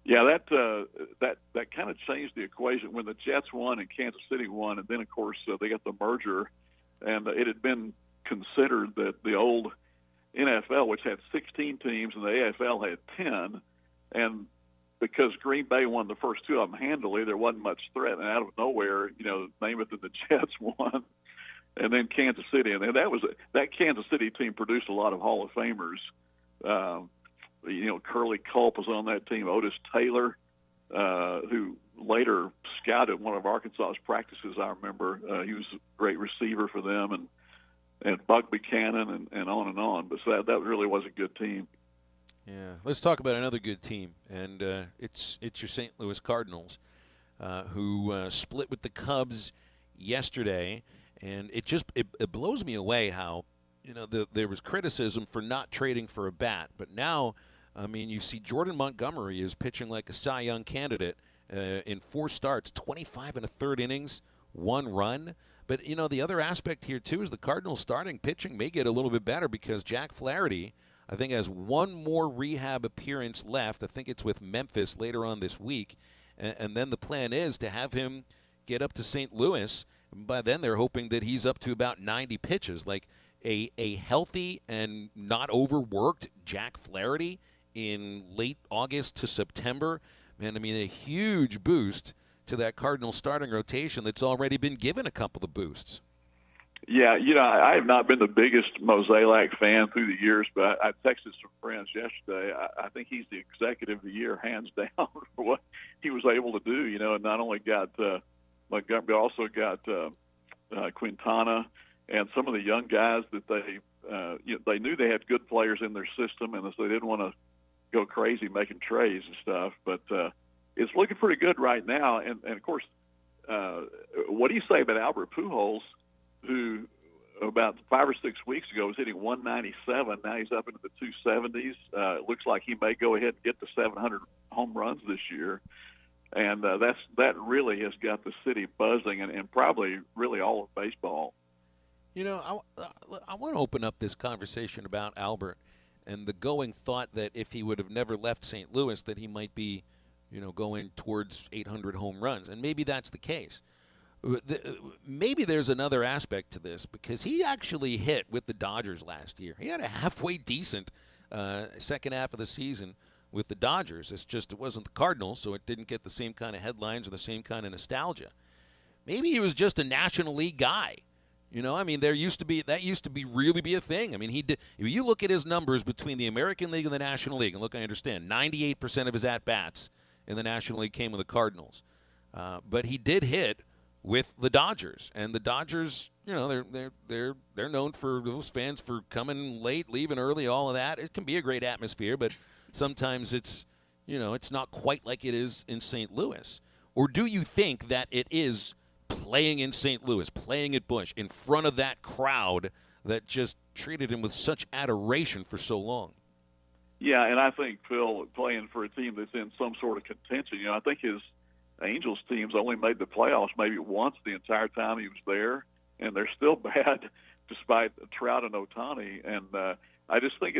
yeah, that kind of changed the equation when the Jets won and Kansas City won, and then of course they got the merger, and it had been considered that the old NFL, which had 16 teams, and the AFL had 10, and because Green Bay won the first two of them handily, there wasn't much threat, and out of nowhere, Namath and the Jets won, and then Kansas City, and that Kansas City team produced a lot of Hall of Famers. Curly Culp was on that team. Otis Taylor, who later scouted one of Arkansas's practices, I remember. He was a great receiver for them, and Buck Buchanan, and on and on. But that really was a good team. Yeah, let's talk about another good team, and it's your St. Louis Cardinals, who split with the Cubs yesterday, and it blows me away how there was criticism for not trading for a bat, but now, I mean, you see Jordan Montgomery is pitching like a Cy Young candidate in 4 starts, 25 1/3 innings, 1 run. But the other aspect here too is the Cardinals starting pitching may get a little bit better because Jack Flaherty, I think, has 1 more rehab appearance left. I think it's with Memphis later on this week. And then the plan is to have him get up to St. Louis. By then, they're hoping that he's up to about 90 pitches. Like a healthy and not overworked Jack Flaherty in late August to September. Man, I mean, a huge boost to that Cardinal starting rotation that's already been given a couple of boosts. Yeah, I have not been the biggest Mozeliak fan through the years, but I texted some friends yesterday. I think he's the executive of the year, hands down, for what he was able to do. And not only got Montgomery, but also got Quintana and some of the young guys that they knew they had good players in their system, and so they didn't want to go crazy making trades and stuff. But it's looking pretty good right now. And of course, what do you say about Albert Pujols, who about 5 or 6 weeks ago was hitting 197. Now he's up into the 270s. It looks like he may go ahead and get to 700 home runs this year. And that really has got the city buzzing, and probably really all of baseball. I want to open up this conversation about Albert and the going thought that if he would have never left St. Louis that he might be, going towards 800 home runs. And maybe that's the case. Maybe there's another aspect to this because he actually hit with the Dodgers last year. He had a halfway decent second half of the season with the Dodgers. It's just it wasn't the Cardinals, so it didn't get the same kind of headlines or the same kind of nostalgia. Maybe he was just a National League guy. I mean, that used to be really be a thing. I mean, he did. If you look at his numbers between the American League and the National League, and look, I understand 98% of his at bats in the National League came with the Cardinals, but he did hit with the Dodgers, and the Dodgers, they're known for those fans for coming late, leaving early, all of that. It can be a great atmosphere, but sometimes it's it's not quite like it is in St. Louis? Or do you think that it is playing in St. Louis, playing at Busch, in front of that crowd that just treated him with such adoration for so long? Yeah, and I think, Phil, playing for a team that's in some sort of contention, I think his Angels teams only made the playoffs maybe once the entire time he was there, and they're still bad despite Trout and Ohtani. And I just think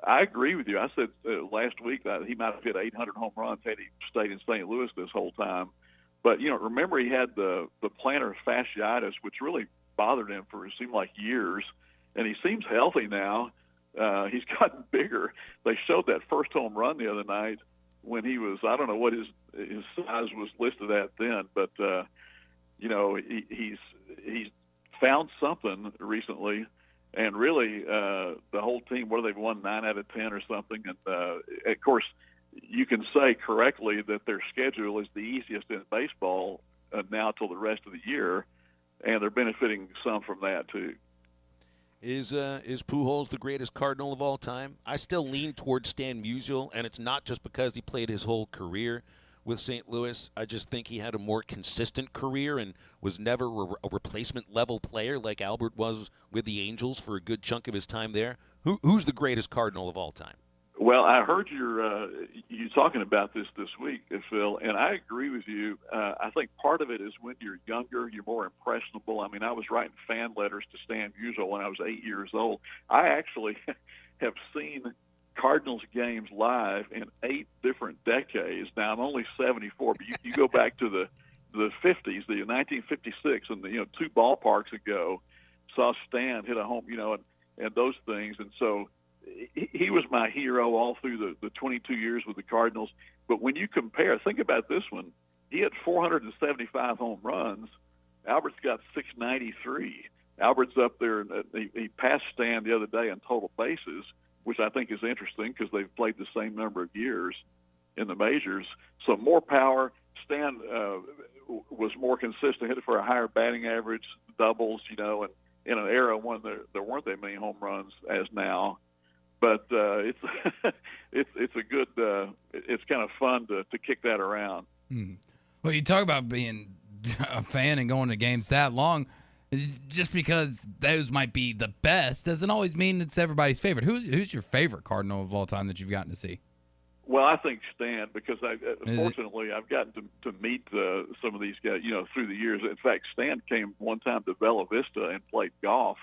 I agree with you. I said last week that he might have hit 800 home runs had he stayed in St. Louis this whole time. But, remember he had the plantar fasciitis, which really bothered him for it seemed like years, and he seems healthy now. He's gotten bigger. They showed that first home run the other night when he was, I don't know what his size was listed at then, but, he's found something recently. And really, the whole team, they've won 9 out of 10 or something. And, of course, you can say correctly that their schedule is the easiest in baseball now till the rest of the year, and they're benefiting some from that too. Is Pujols the greatest Cardinal of all time? I still lean towards Stan Musial, and it's not just because he played his whole career with St. Louis. I just think he had a more consistent career and was never a replacement-level player like Albert was with the Angels for a good chunk of his time there. Who's the greatest Cardinal of all time? Well, I heard you talking about this week, Phil, and I agree with you. I think part of it is when you're younger, you're more impressionable. I mean, I was writing fan letters to Stan Musial when I was 8 years old. I actually have seen Cardinals games live in 8 different decades. Now, I'm only 74, but you go back to the 50s, the 1956, and 2 ballparks ago, saw Stan hit a home, and those things, and so he was my hero all through the 22 years with the Cardinals. But when you compare, think about this one. He had 475 home runs. Albert's got 693. Albert's up there. He passed Stan the other day on total bases, which I think is interesting because they've played the same number of years in the majors. So more power. Stan was more consistent, hit it for a higher batting average, doubles, and in an era when there weren't that many home runs as now. But it's a good it's kind of fun to kick that around. Well, you talk about being a fan and going to games that long. Just because those might be the best doesn't always mean it's everybody's favorite. Who's your favorite Cardinal of all time that you've gotten to see? Well, I think Stan, because fortunately I've gotten to meet some of these guys, through the years. In fact, Stan came one time to Bella Vista and played golf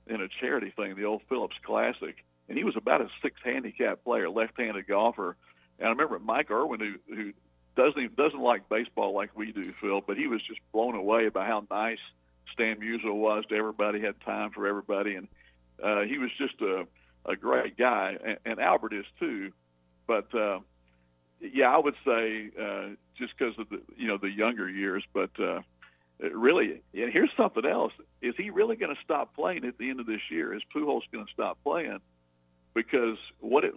in a charity thing, the old Phillips Classic. And he was about a 6 handicap player, left-handed golfer. And I remember Mike Irwin, who doesn't like baseball like we do, Phil, but he was just blown away by how nice Stan Musial was to everybody, had time for everybody. And he was just a great guy. And Albert is too. But, I would say just because of the younger years. But really, and here's something else. Is he really going to stop playing at the end of this year? Is Pujols going to stop playing? Because what if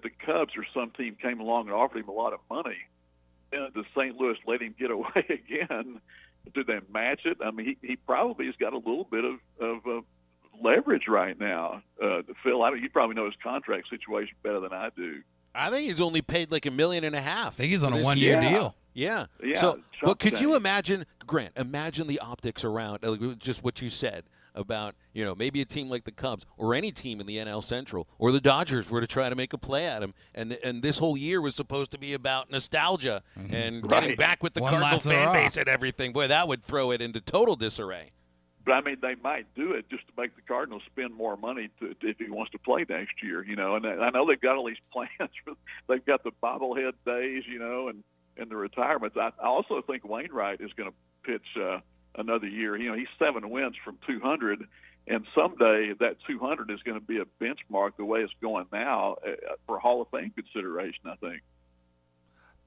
the Cubs or some team came along and offered him a lot of money, and does St. Louis let him get away again? Do they match it? I mean, he probably has got a little bit of leverage right now. Phil, you probably know his contract situation better than I do. I think he's only paid like $1.5 million. I think he's on a 1-year deal. Yeah. So, but could you imagine, Grant? Imagine the optics around just what you said about maybe a team like the Cubs or any team in the NL Central or the Dodgers were to try to make a play at him, and this whole year was supposed to be about nostalgia and getting back with the Cardinal fan base and everything. Boy, that would throw it into total disarray. But I mean, they might do it just to make the Cardinals spend more money if he wants to play next year. And I know they've got all these plans. They've got the bobblehead days, and the retirements. I also think Wainwright is going to pitch another year. He's 7 wins from 200, and someday that 200 is going to be a benchmark the way it's going now for Hall of Fame consideration, I think.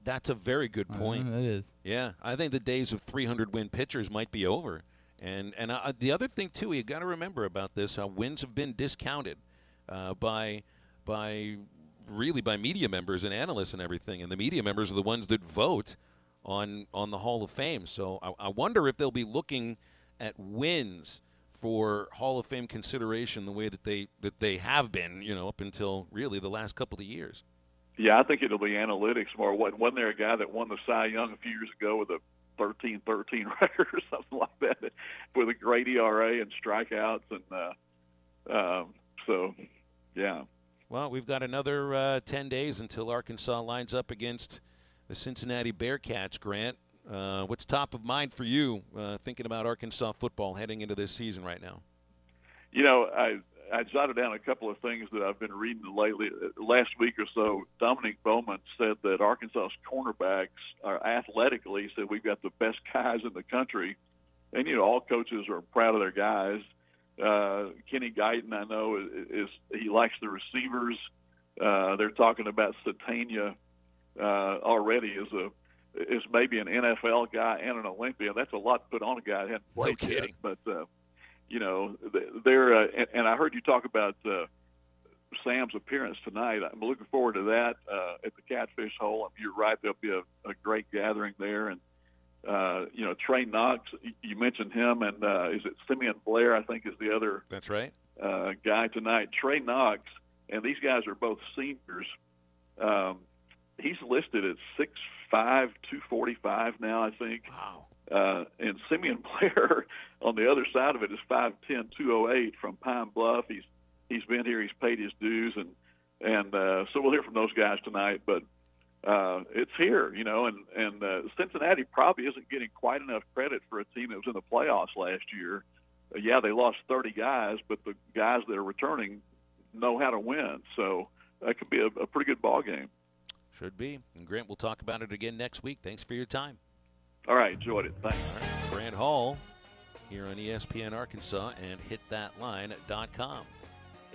That's a very good point. It is. Yeah, I think the days of 300-win pitchers might be over. And the other thing, too, you got to remember about this, how wins have been discounted by media members and analysts and everything. And the media members are the ones that vote on the Hall of Fame. So I wonder if they'll be looking at wins for Hall of Fame consideration the way that they have been, up until really the last couple of years. Yeah, I think it'll be analytics more. Wasn't there a guy that won the Cy Young a few years ago with a 13-13 record or something like that, with a great ERA and strikeouts? And so, yeah. Well, we've got another 10 days until Arkansas lines up against the Cincinnati Bearcats, Grant. What's top of mind for you thinking about Arkansas football heading into this season right now? You know, I jotted down a couple of things that I've been reading lately. Last week or so, Dominic Bowman said that Arkansas's cornerbacks are athletically, said we've got the best guys in the country. And, you know, all coaches are proud of their guys. Kenny Guyton, I know, he likes the receivers. They're talking about Satania already is maybe an NFL guy and an Olympian. That's a lot to put on a guy that hadn't played yet. But, you know, they're and I heard you talk about Sam's appearance tonight. I'm looking forward to that at the Catfish Hole. You're right, there'll be a great gathering there. And, you know, Trey Knox, you mentioned him, and is it Simeon Blair, I think, is the other That's right. Guy tonight. Trey Knox, and these guys are both seniors. He's listed at 6'5", 245 now, I think. Wow. And Simeon Blair on the other side of it is 5'10", 208 from Pine Bluff. He's been here. He's paid his dues, and so we'll hear from those guys tonight. But it's here, you know, and Cincinnati probably isn't getting quite enough credit for a team that was in the playoffs last year. Yeah, they lost 30 guys, but the guys that are returning know how to win. So that could be a pretty good ball game. Should be. And Grant, we'll talk about it again next week. Thanks for your time. All right, enjoyed it. Thanks. All right. Grant Hall here on ESPN Arkansas and hitthatline.com.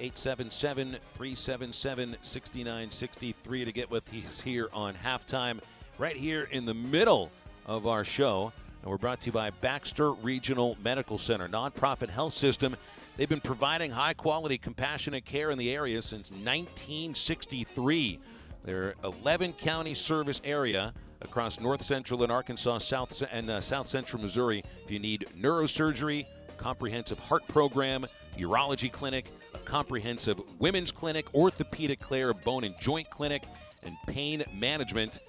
877-377-6963 to get with us here on Halftime, right here in the middle of our show. And we're brought to you by Baxter Regional Medical Center, nonprofit health system. They've been providing high-quality, compassionate care in the area since 1963. Their 11-county service area across north central and Arkansas, south central Missouri. If you need neurosurgery, comprehensive heart program, urology clinic, a comprehensive women's clinic, orthopedic care, bone and joint clinic, and pain management,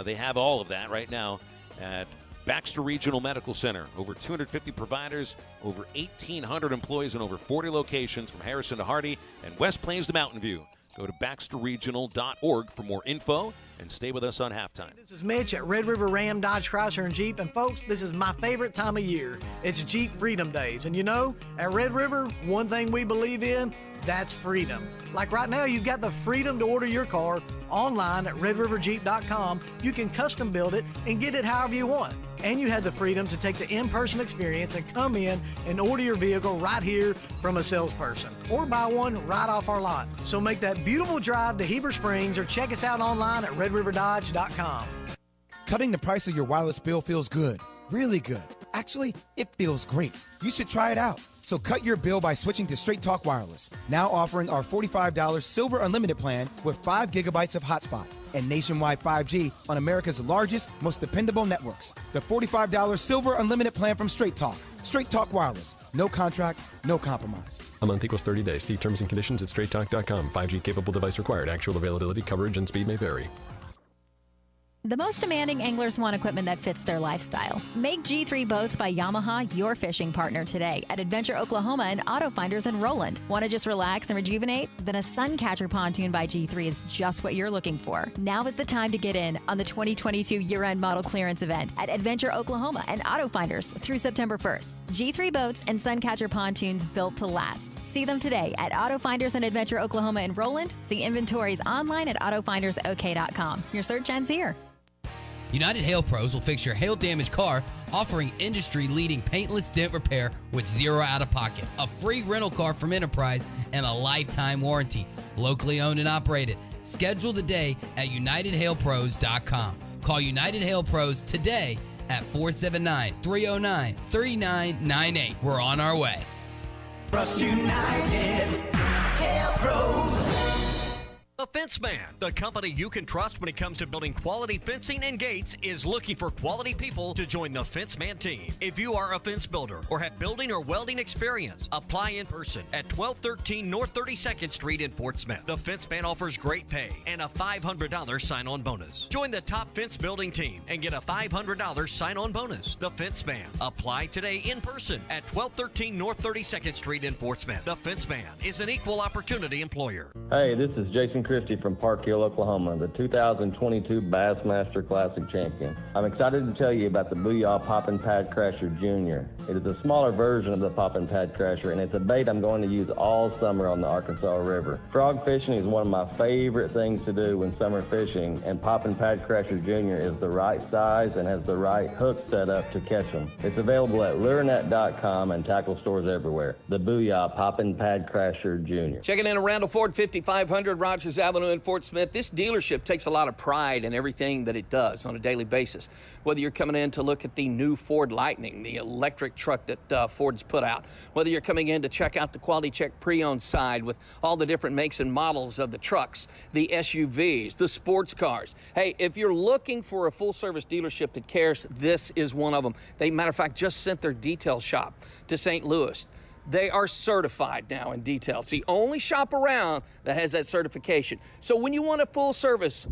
they have all of that right now at Baxter Regional Medical Center. Over 250 providers, over 1,800 employees in over 40 locations from Harrison to Hardy and West Plains to Mountain View. Go to baxterregional.org for more info and stay with us on Halftime. This is Mitch at Red River Ram, Dodge, Chrysler, and Jeep. And folks, this is my favorite time of year. It's Jeep Freedom Days. And you know, at Red River, one thing we believe in, that's freedom. Like right now, you've got the freedom to order your car online at redriverjeep.com. You can custom build it and get it however you want. And you have the freedom to take the in-person experience and come in and order your vehicle right here from a salesperson or buy one right off our lot. So make that beautiful drive to Heber Springs or check us out online at redriverdodge.com. Cutting the price of your wireless bill feels good, really good. Actually, it feels great. You should try it out. So cut your bill by switching to Straight Talk Wireless, now offering our $45 Silver Unlimited plan with 5 gigabytes of hotspot and nationwide 5G on America's largest, most dependable networks. The $45 Silver Unlimited plan from Straight Talk. Straight Talk Wireless. No contract, no compromise. A month equals 30 days. See terms and conditions at straighttalk.com. 5G capable device required. Actual availability, coverage, and speed may vary. The most demanding anglers want equipment that fits their lifestyle. Make G3 Boats by Yamaha your fishing partner today at Adventure Oklahoma and Auto Finders in Roland. Want to just relax and rejuvenate? Then a Suncatcher pontoon by G3 is just what you're looking for. Now is the time to get in on the 2022 year-end model clearance event at Adventure Oklahoma and Auto Finders through September 1st. G3 Boats and Suncatcher pontoons built to last. See them today at Auto Finders and Adventure Oklahoma in Roland. See inventories online at autofindersok.com. Your search ends here. United Hail Pros will fix your hail-damaged car, offering industry-leading paintless dent repair with zero out-of-pocket, a free rental car from Enterprise, and a lifetime warranty. Locally owned and operated. Schedule today at UnitedHailPros.com. Call United Hail Pros today at 479-309-3998. We're on our way. Trust United Hail Pros. The Fence Man, the company you can trust when it comes to building quality fencing and gates, is looking for quality people to join the Fence Man team. If you are a fence builder or have building or welding experience, apply in person at 1213 North 32nd Street in Fort Smith. The Fence Man offers great pay and a $500 sign-on bonus. Join the top fence building team and get a $500 sign-on bonus. The Fence Man. Apply today in person at 1213 North 32nd Street in Fort Smith. The Fence Man is an equal opportunity employer. Hey, this is Jason Christie from Park Hill, Oklahoma, the 2022 Bassmaster Classic champion. I'm excited to tell you about the Booyah Poppin' Pad Crasher Jr. It is a smaller version of the Poppin' Pad Crasher, and it's a bait I'm going to use all summer on the Arkansas River. Frog fishing is one of my favorite things to do when summer fishing, and Poppin' Pad Crasher Jr. is the right size and has the right hook set up to catch them. It's available at lurenet.com and tackle stores everywhere. The Booyah Poppin' Pad Crasher Jr. Checking in at Randall Ford, 5500 Rogers Avenue in Fort Smith. This dealership takes a lot of pride in everything that it does on a daily basis. Whether you're coming in to look at the new Ford Lightning, the electric truck that Ford's put out, whether you're coming in to check out the Quality Check pre-owned side with all the different makes and models of the trucks, the SUVs, the sports cars. Hey, if you're looking for a full-service dealership that cares, this is one of them. They, matter of fact, just sent their detail shop to St. Louis. They are certified now in detail. It's the only shop around that has that certification. So when you want a full-service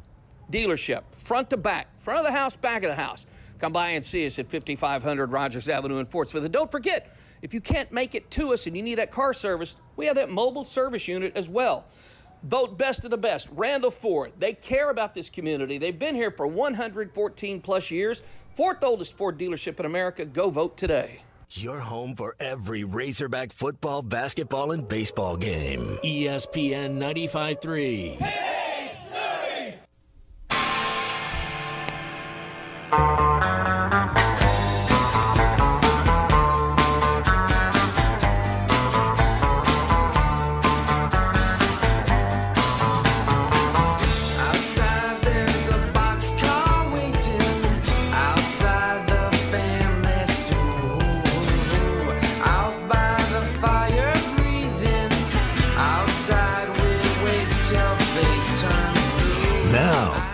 dealership, front to back, front of the house, back of the house, come by and see us at 5500 Rogers Avenue in Fort Smith. And don't forget, if you can't make it to us and you need that car service, we have that mobile service unit as well. Vote best of the best. Randall Ford. They care about this community. They've been here for 114 plus years. Fourth oldest Ford dealership in America. Go vote today. Your home for every Razorback football, basketball, and baseball game. ESPN 95.3. Hey, Surrey!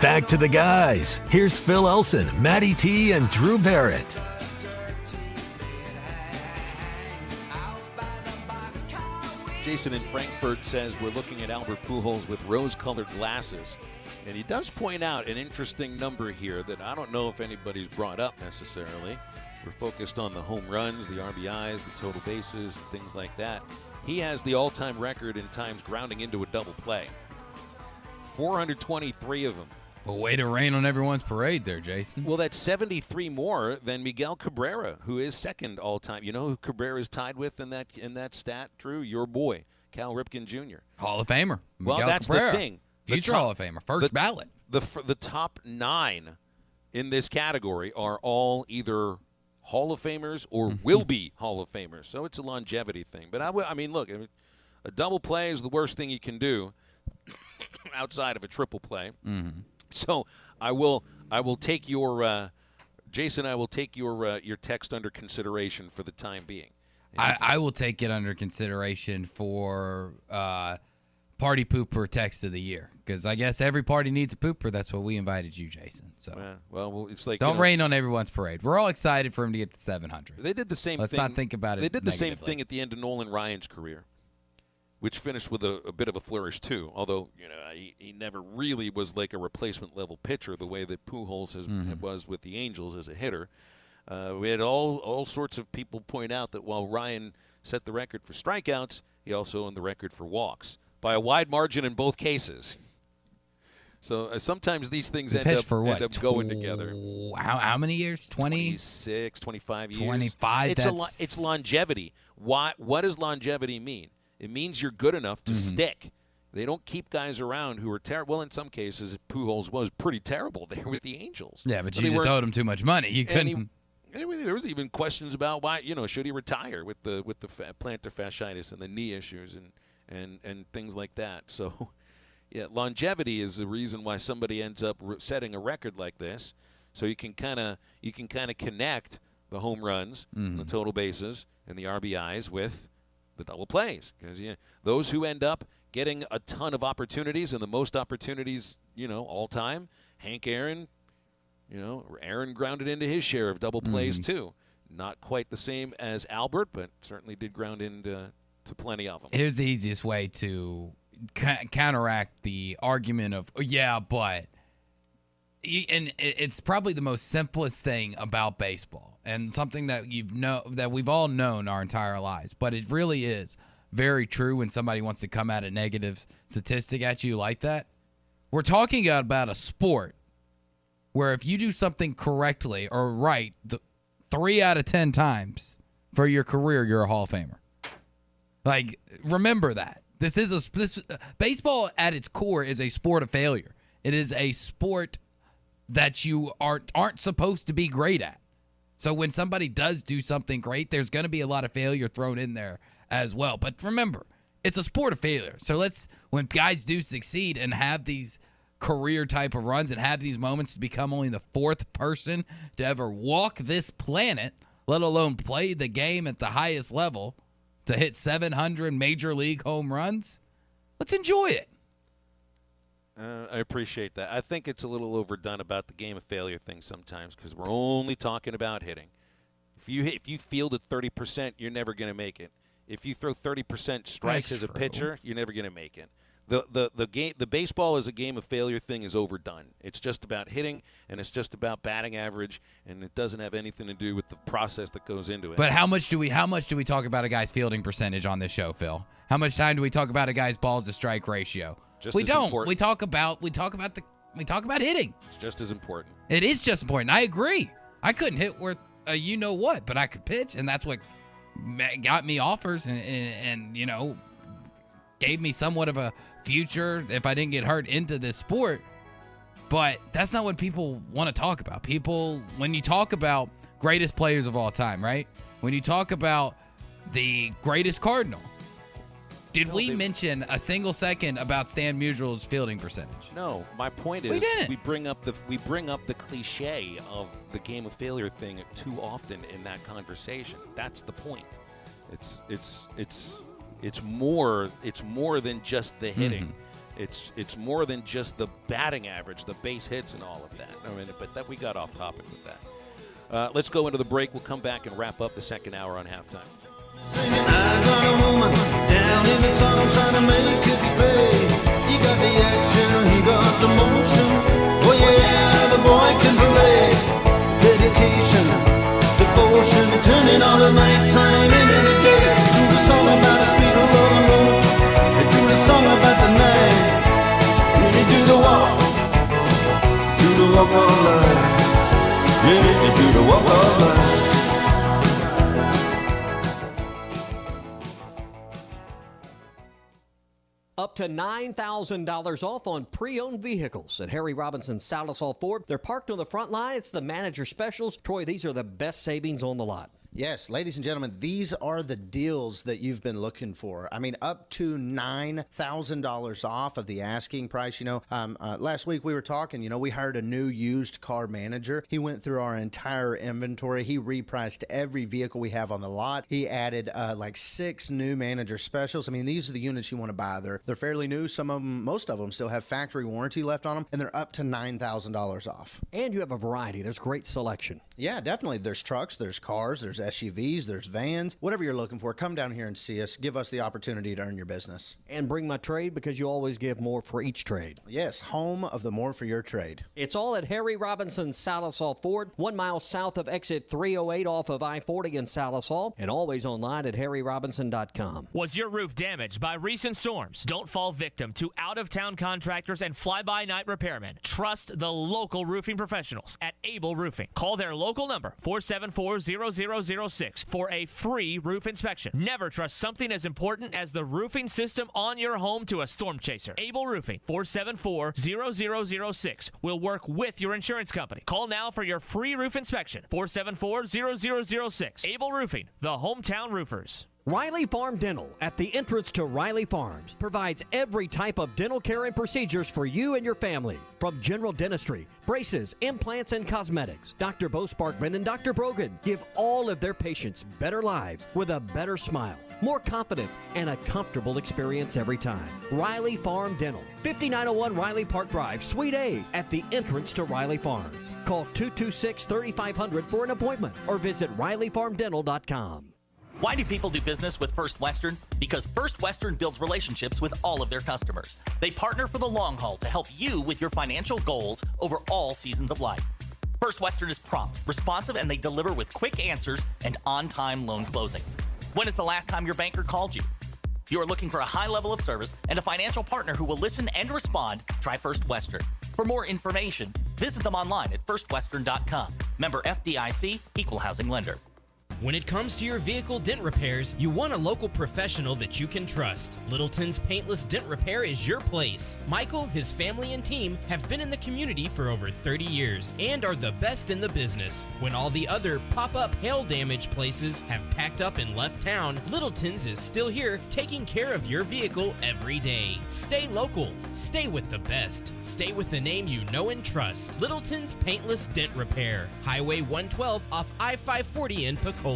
Back to the guys. Here's Phil Elson, Matty T, and Drew Barrett. Jason in Frankfurt says we're looking at Albert Pujols with rose-colored glasses. And he does point out an interesting number here that I don't know if anybody's brought up necessarily. We're focused on the home runs, the RBIs, the total bases, and things like that. He has the all-time record in times grounding into a double play. 423 of them. Well, way to rain on everyone's parade there, Jason. Well, that's 73 more than Miguel Cabrera, who is second all-time. You know who Cabrera is tied with in that stat, Drew? Your boy, Cal Ripken Jr. Hall of Famer. Miguel well, that's Cabrera. the thing. Future Hall of Famer. First ballot. The top 9 in this category are all either Hall of Famers or will be Hall of Famers. So it's a longevity thing. But I mean, look, a double play is the worst thing you can do outside of a triple play. Mm-hmm. So I will take your Jason. I will take your text under consideration for the time being. I will take it under consideration for party pooper text of the year, because I guess every party needs a pooper. That's what we invited you, Jason. So well, it's like don't rain on everyone's parade. We're all excited for him to get to 700. They did the same. Let's not think about it. They did the negatively. same thing at the end of Nolan Ryan's career, which finished with a bit of a flourish too. Although he never really was like a replacement level pitcher the way that Pujols was with the Angels as a hitter. We had all sorts of people point out that while Ryan set the record for strikeouts, he also owned the record for walks by a wide margin in both cases. So sometimes these things end up going together. How many years? 26, 25 years. 25. It's longevity. What does longevity mean? It means you're good enough to stick. They don't keep guys around who are terrible. Well, in some cases, Pujols was pretty terrible there with the Angels. Yeah, but you just owed him too much money. You couldn't. There was even questions about why, should he retire with the plantar fasciitis and the knee issues and things like that. So, yeah, longevity is the reason why somebody ends up setting a record like this. So you can kind of connect the home runs, the total bases, and the RBIs with the double plays, because those who end up getting a ton of opportunities and the most opportunities, all time. Hank Aaron, Aaron grounded into his share of double plays too. Not quite the same as Albert, but certainly did ground into plenty of them. Here's the easiest way to counteract the argument of, but. And it's probably the most simplest thing about baseball, and something that that we've all known our entire lives. But it really is very true when somebody wants to come at a negative statistic at you like that. We're talking about a sport where if you do something correctly or right 3 out of 10 times for your career, you're a Hall of Famer. Like, remember that. Baseball at its core is a sport of failure. It is a sport that you aren't supposed to be great at. So when somebody does do something great, there's going to be a lot of failure thrown in there as well. But remember, it's a sport of failure. So when guys do succeed and have these career type of runs and have these moments to become only the 4th person to ever walk this planet, let alone play the game at the highest level, to hit 700 major league home runs, let's enjoy it. I appreciate that. I think it's a little overdone about the game of failure thing sometimes because we're only talking about hitting. If you field at 30%, you're never going to make it. If you throw 30% strikes as a pitcher, you're never going to make it. The baseball as a game of failure thing is overdone. It's just about hitting, and it's just about batting average, and it doesn't have anything to do with the process that goes into it. But how much do we talk about a guy's fielding percentage on this show, Phil? How much time do we talk about a guy's balls to strike ratio? We don't. Important. We talk about hitting. It's just as important. It is just important. I agree. I couldn't hit worth what, but I could pitch, and that's what got me offers and gave me somewhat of a future if I didn't get hurt into this sport. But that's not what people want to talk about. When you talk about greatest players of all time, right? When you talk about the greatest Cardinal, did we mention a single second about Stan Musial's fielding percentage? No, my point is we bring up the cliche of the game of failure thing too often in that conversation. That's the point. It's more than just the hitting. It's more than just the batting average, the base hits, and all of that. But we got off topic with that. Let's go into the break. We'll come back and wrap up the second hour on halftime. Singing, I got a woman down in the tunnel trying to make it pay. He got the action, he got the motion. Oh yeah, the boy can play. Dedication, devotion, turning all the nighttime into the day. Do the song about a sweet love and roll. They do the song about the night. When you do the walk all night. Yeah, you do the walk all night. Up to $9,000 off on pre-owned vehicles at Harry Robinson Salisal Ford. They're parked on the front line. It's the manager specials. Troy, these are the best savings on the lot. Yes, ladies and gentlemen, these are the deals that you've been looking for. I mean, up to $9,000 off of the asking price. Last week we were talking, we hired a new used car manager. He went through our entire inventory. He repriced every vehicle we have on the lot. He added like 6 new manager specials. I mean, these are the units you want to buy. They're fairly new. Most of them still have factory warranty left on them, and they're up to $9,000 off. And you have a variety. There's great selection. Yeah, definitely. There's trucks, there's cars, there's SUVs, there's vans, whatever you're looking for. Come down here and see us. Give us the opportunity to earn your business. And bring my trade because you always give more for each trade. Yes, home of the more for your trade. It's all at Harry Robinson Salisal Ford, 1 mile south of exit 308 off of I-40 in Salisal, and always online at harryrobinson.com. Was your roof damaged by recent storms? Don't fall victim to out-of-town contractors and fly-by-night repairmen. Trust the local roofing professionals at Able Roofing. Call their local number, 474-0006, for a free roof inspection. Never trust something as important as the roofing system on your home to a storm chaser. Able Roofing, 474-0006, will work with your insurance company. Call now for your free roof inspection, 474-0006. Able Roofing, the hometown roofers. Riley Farm Dental, at the entrance to Riley Farms, provides every type of dental care and procedures for you and your family. From general dentistry, braces, implants, and cosmetics, Dr. Bo Sparkman and Dr. Brogan give all of their patients better lives with a better smile. more confidence, and a comfortable experience every time. Riley Farm Dental, 5901 Riley Park Drive, Suite A, at the entrance to Riley Farms. Call 226-3500 for an appointment or visit RileyFarmDental.com. Why do people do business with First Western? Because First Western builds relationships with all of their customers. They partner for the long haul to help you with your financial goals over all seasons of life. First Western is prompt, responsive, and they deliver with quick answers and on-time loan closings. When is the last time your banker called you? If you are looking for a high level of service and a financial partner who will listen and respond, try First Western. For more information, visit them online at firstwestern.com. Member FDIC, Equal Housing Lender. When it comes to your vehicle dent repairs, you want a local professional that you can trust. Littleton's Paintless Dent Repair is your place. Michael, his family, and team have been in the community for over 30 years and are the best in the business. When all the other pop-up hail damage places have packed up and left town, Littleton's is still here taking care of your vehicle every day. Stay local. Stay with the best. Stay with the name you know and trust. Littleton's Paintless Dent Repair. Highway 112 off I-540 in Pecola.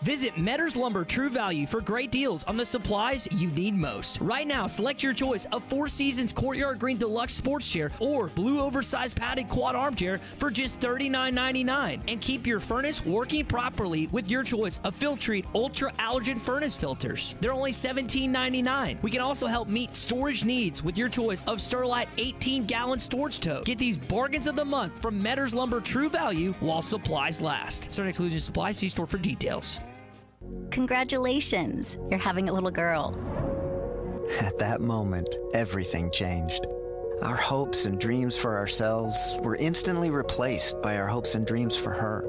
Visit Metters Lumber True Value for great deals on the supplies you need most. Right now, select your choice of Four Seasons Courtyard Green Deluxe Sports Chair or Blue Oversized Padded Quad Armchair for just $39.99. And keep your furnace working properly with your choice of Filtrete Ultra Allergen Furnace Filters. They're only $17.99. We can also help meet storage needs with your choice of Sterlite 18-gallon storage tote. Get these bargains of the month from Metters Lumber True Value while supplies last. Certain exclusion supply, see store for details. Congratulations, you're having a little girl. At that moment, everything changed. Our hopes and dreams for ourselves were instantly replaced by our hopes and dreams for her.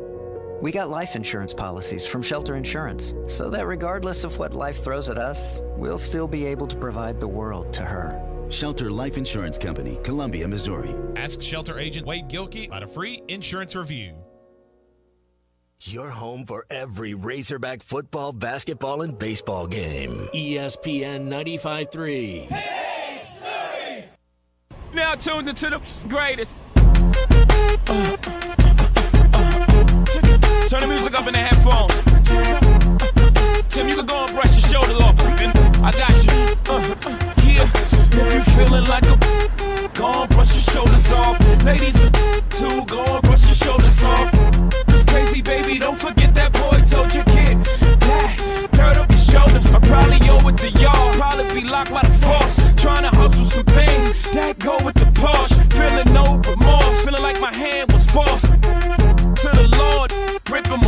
We got life insurance policies from Shelter Insurance, so that regardless of what life throws at us, we'll still be able to provide the world to her. Shelter Life Insurance Company, Columbia, Missouri. Ask Shelter agent Wade Gilkey about a free insurance review. Your home for every Razorback football, basketball, and baseball game. ESPN 95.3. Hey, now tuned into the greatest. Turn the music up in the headphones. Tim, you can go and brush your shoulder off. I got you. Yeah, if you feeling like a go and brush your shoulders off. Ladies too, go and brush your shoulders off. Crazy baby, don't forget that boy told your kid that turn up your shoulders. I probably owe it to y'all, probably be locked by the force. Trying to hustle some things that go with the Porsche. Feeling no remorse, feeling like my hand was forced to the Lord, grip him.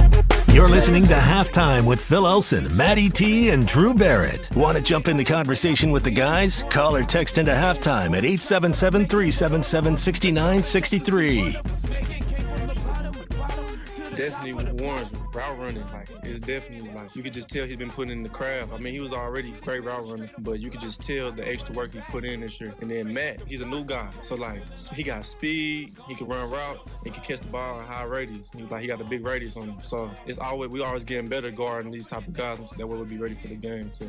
You're listening to Halftime with Phil Elson, Matty T, and Drew Barrett. Want to jump in the conversation with the guys? Call or text into Halftime at 877-377-6963. Definitely Warren's route running, like it's definitely like you could just tell he's been putting in the craft. I mean, he was already a great route runner, but you could just tell the extra work he put in this year. And then Matt, he's a new guy, so like he got speed, he can run routes, he can catch the ball at high radius. He got a big radius on him, so we always getting better guarding these type of guys. That way we'll be ready for the game too.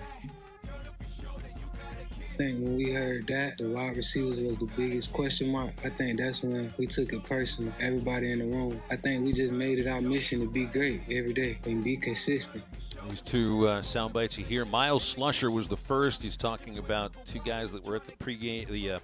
I think when we heard that, the wide receivers was the biggest question mark. I think that's when we took it personal, everybody in the room. I think we just made it our mission to be great every day and be consistent. These two sound bites you hear. Miles Slusher was the first. He's talking about two guys that were at the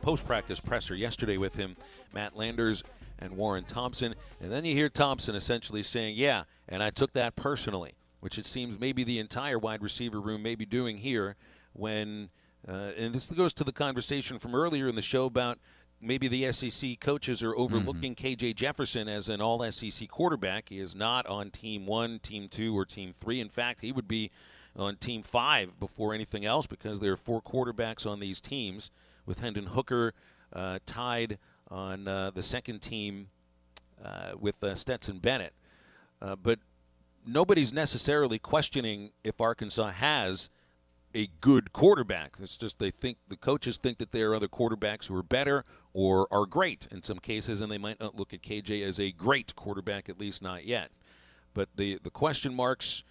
post-practice presser yesterday with him, Matt Landers and Warren Thompson. And then you hear Thompson essentially saying, yeah, and I took that personally, which it seems maybe the entire wide receiver room may be doing here when and this goes to the conversation from earlier in the show about maybe the SEC coaches are overlooking KJ Jefferson as an all-SEC quarterback. He is not on Team 1, Team 2, or Team 3. In fact, he would be on Team 5 before anything else because there are 4 quarterbacks on these teams, with Hendon Hooker tied on the second team with Stetson Bennett. But nobody's necessarily questioning if Arkansas has a good quarterback. It's just the coaches think that there are other quarterbacks who are better or are great in some cases, and they might not look at KJ as a great quarterback, at least not yet. But the question marks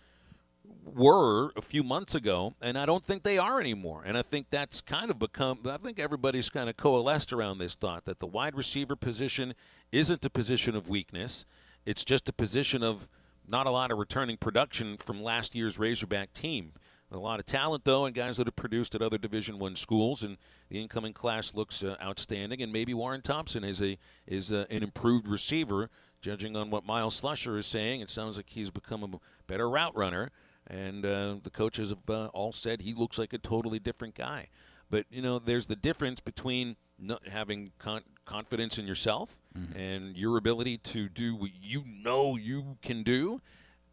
were a few months ago, and I don't think they are anymore. And I think that's kind of I think everybody's kind of coalesced around this thought that the wide receiver position isn't a position of weakness. It's just a position of not a lot of returning production from last year's Razorback team. A lot of talent, though, and guys that have produced at other Division I schools, and the incoming class looks outstanding. And maybe Warren Thompson is an improved receiver, judging on what Miles Slusher is saying. It sounds like he's become a better route runner, and the coaches have all said he looks like a totally different guy. But, there's the difference between not having confidence in yourself and your ability to do what you can do.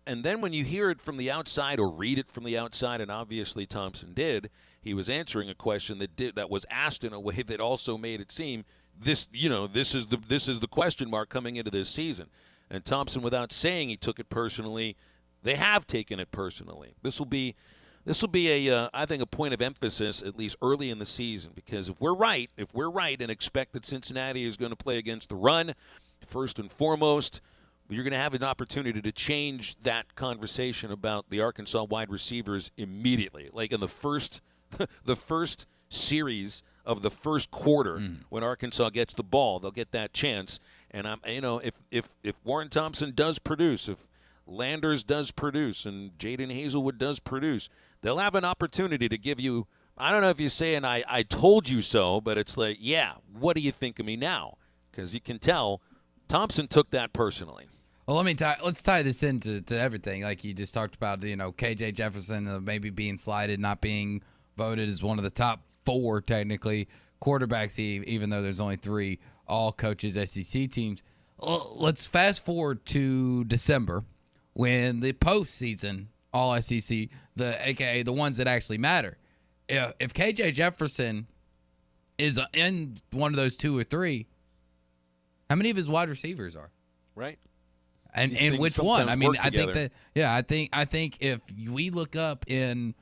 And then when you hear it from the outside or read it from the outside, and obviously Thompson did, he was answering a question that was asked in a way that also made it seem this is the question mark coming into this season. And Thompson, without saying he took it personally, they have taken it personally. This will be I think a point of emphasis, at least early in the season, because if we're right and expect that Cincinnati is going to play against the run first and foremost, you're going to have an opportunity to change that conversation about the Arkansas wide receivers immediately. Like in the first series of the first quarter, when Arkansas gets the ball, they'll get that chance. And if Warren Thompson does produce, if Landers does produce, and Jaden Hazelwood does produce, they'll have an opportunity to give you, I don't know if you say, and I told you so, but it's like, yeah, what do you think of me now? Because you can tell Thompson took that personally. Well, let's tie this into everything. Like you just talked about, KJ Jefferson maybe being slided, not being voted as one of the top 4, technically, quarterbacks, even though there's only 3 all coaches SEC teams. Well, let's fast forward to December when the postseason all SEC, AKA the ones that actually matter. If KJ Jefferson is in one of those 2 or 3, how many of his wide receivers are? Right. And which one? I think if we look up in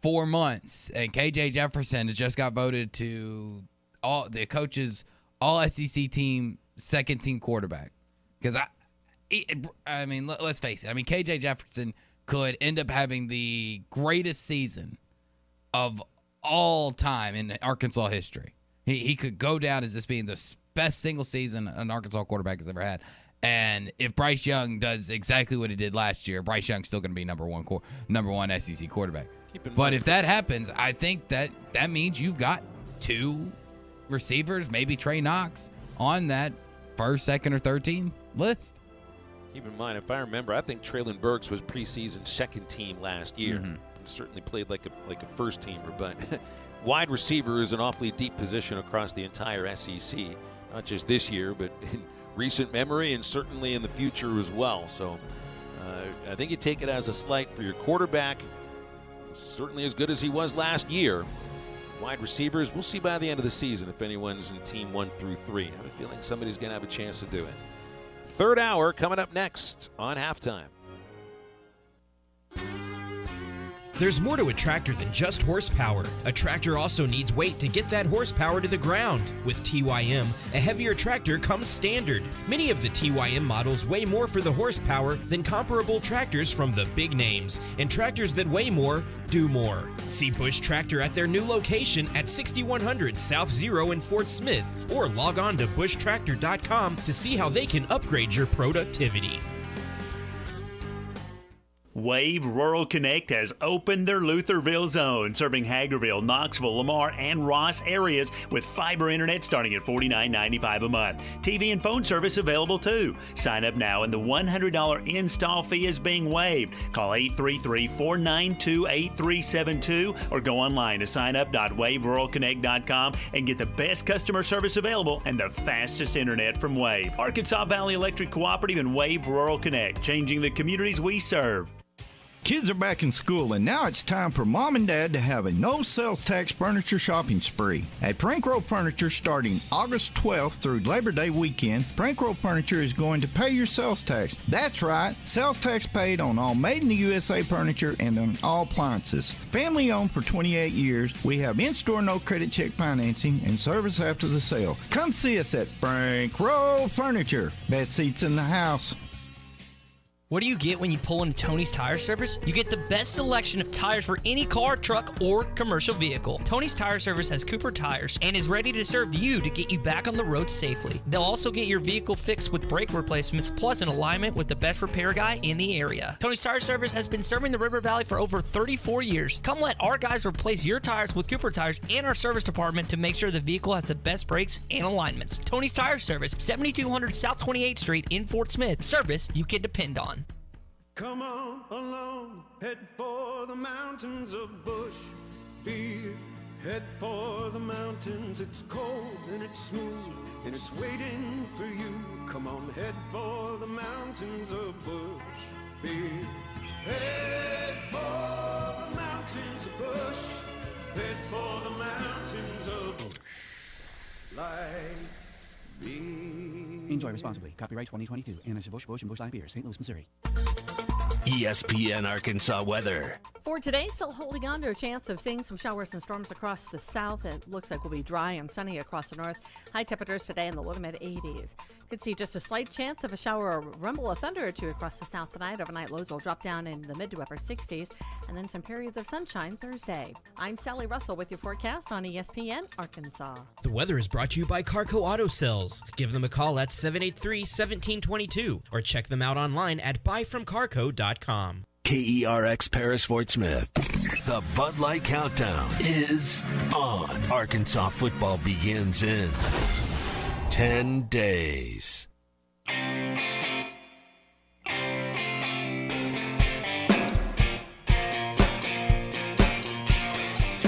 4 months and KJ Jefferson has just got voted to all the coaches, all SEC team, second team quarterback. Because let's face it. KJ Jefferson could end up having the greatest season of all time in Arkansas history. He could go down as this being the best single season an Arkansas quarterback has ever had. And if Bryce Young does exactly what he did last year, Bryce Young's still going to be number one SEC quarterback. But if that happens, I think that means you've got 2 receivers, maybe Trey Knox, on that first, second, or third team list. Keep in mind, if I remember, I think Traylon Burks was preseason second team last year. Certainly played like a first teamer, but wide receiver is an awfully deep position across the entire SEC, not just this year, but in recent memory and certainly in the future as well. So I think you take it as a slight for your quarterback. Certainly as good as he was last year. Wide receivers, we'll see by the end of the season if anyone's in team 1 through 3. I have a feeling somebody's going to have a chance to do it. Third hour coming up next on Halftime. There's more to a tractor than just horsepower. A tractor also needs weight to get that horsepower to the ground. With TYM, a heavier tractor comes standard. Many of the TYM models weigh more for the horsepower than comparable tractors from the big names, and tractors that weigh more do more. See Bush Tractor at their new location at 6100 South Zero in Fort Smith, or log on to bushtractor.com to see how they can upgrade your productivity. Wave Rural Connect has opened their Lutherville zone, serving Hagerville, Knoxville, Lamar, and Ross areas with fiber internet starting at $49.95 a month. TV and phone service available too. Sign up now and the $100 install fee is being waived. Call 833-492-8372 or go online to signup.waveruralconnect.com and get the best customer service available and the fastest internet from Wave. Arkansas Valley Electric Cooperative and Wave Rural Connect, changing the communities we serve. Kids are back in school, and now it's time for Mom and Dad to have a no sales tax furniture shopping spree. At Prank Row Furniture, starting August 12th through Labor Day weekend, Prank Row Furniture is going to pay your sales tax. That's right, sales tax paid on all made in the USA furniture and on all appliances. Family owned for 28 years, we have in-store no credit check financing and service after the sale. Come see us at Prank Row Furniture. Best seats in the house. What do you get when you pull into Tony's Tire Service? You get the best selection of tires for any car, truck, or commercial vehicle. Tony's Tire Service has Cooper tires and is ready to serve you to get you back on the road safely. They'll also get your vehicle fixed with brake replacements plus an alignment with the best repair guy in the area. Tony's Tire Service has been serving the River Valley for over 34 years. Come let our guys replace your tires with Cooper tires and our service department to make sure the vehicle has the best brakes and alignments. Tony's Tire Service, 7200 South 28th Street in Fort Smith. Service you can depend on. Come on along, head for the mountains of Bush Beer. Head for the mountains, it's cold and it's smooth and it's waiting for you. Come on, head for the mountains of Bush Beer. Head for the mountains of Bush. Head for the mountains of Bush. Like me. Enjoy responsibly. Copyright 2022. Anheuser-Busch, Busch, and Busch Light Beer, St. Louis, Missouri. ESPN Arkansas weather. For today, still holding on to a chance of seeing some showers and storms across the south. It looks like we'll be dry and sunny across the north. High temperatures today in the low to mid 80s. Could see just a slight chance of a shower or rumble of thunder or two across the south tonight. Overnight lows will drop down in the mid to upper 60s, and then some periods of sunshine Thursday. I'm Sally Russell with your forecast on ESPN Arkansas. The weather is brought to you by Carco Auto Sales. Give them a call at 783-1722 or check them out online at buyfromcarco.com. KERX Paris Fort Smith. The Bud Light Countdown is on. Arkansas football begins in 10 days.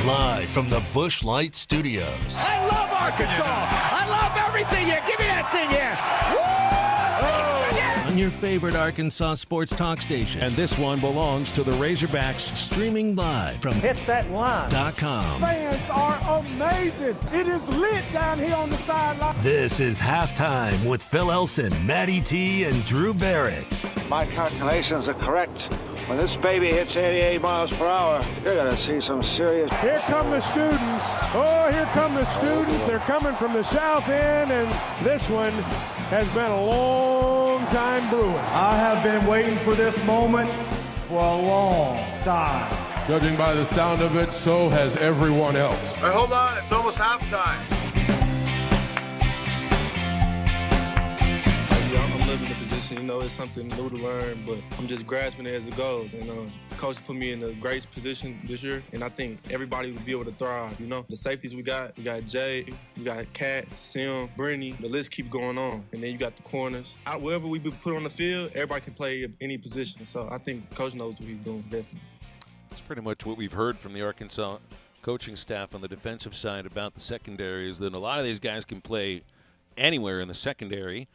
Live from the Busch Light Studios. I love Arkansas. I love everything here. Give me that thing here. Woo! On your favorite Arkansas sports talk station. And this one belongs to the Razorbacks. Streaming live from hitthatline.com. Fans are amazing. It is lit down here on the sideline. This is Halftime with Phil Elson, Matty T, and Drew Barrett. My calculations are correct. When this baby hits 88 miles per hour, you're going to see some serious... Here come the students. Oh, here come the students. They're coming from the south end, and this one has been a long time brewing. I have been waiting for this moment for a long time. Judging by the sound of it, so has everyone else. Hey, hold on. It's almost halftime. I'm living the position, it's something new to learn, but I'm just grasping it as it goes. And coach put me in a great position this year, and I think everybody will be able to thrive. The safeties we got Jay, we got Cat, Sim, Brittany, the list keep going on. And then you got the corners. Wherever we be put on the field, everybody can play any position. So I think coach knows what he's doing, definitely. It's pretty much what we've heard from the Arkansas coaching staff on the defensive side about the secondary is that a lot of these guys can play anywhere in the secondary.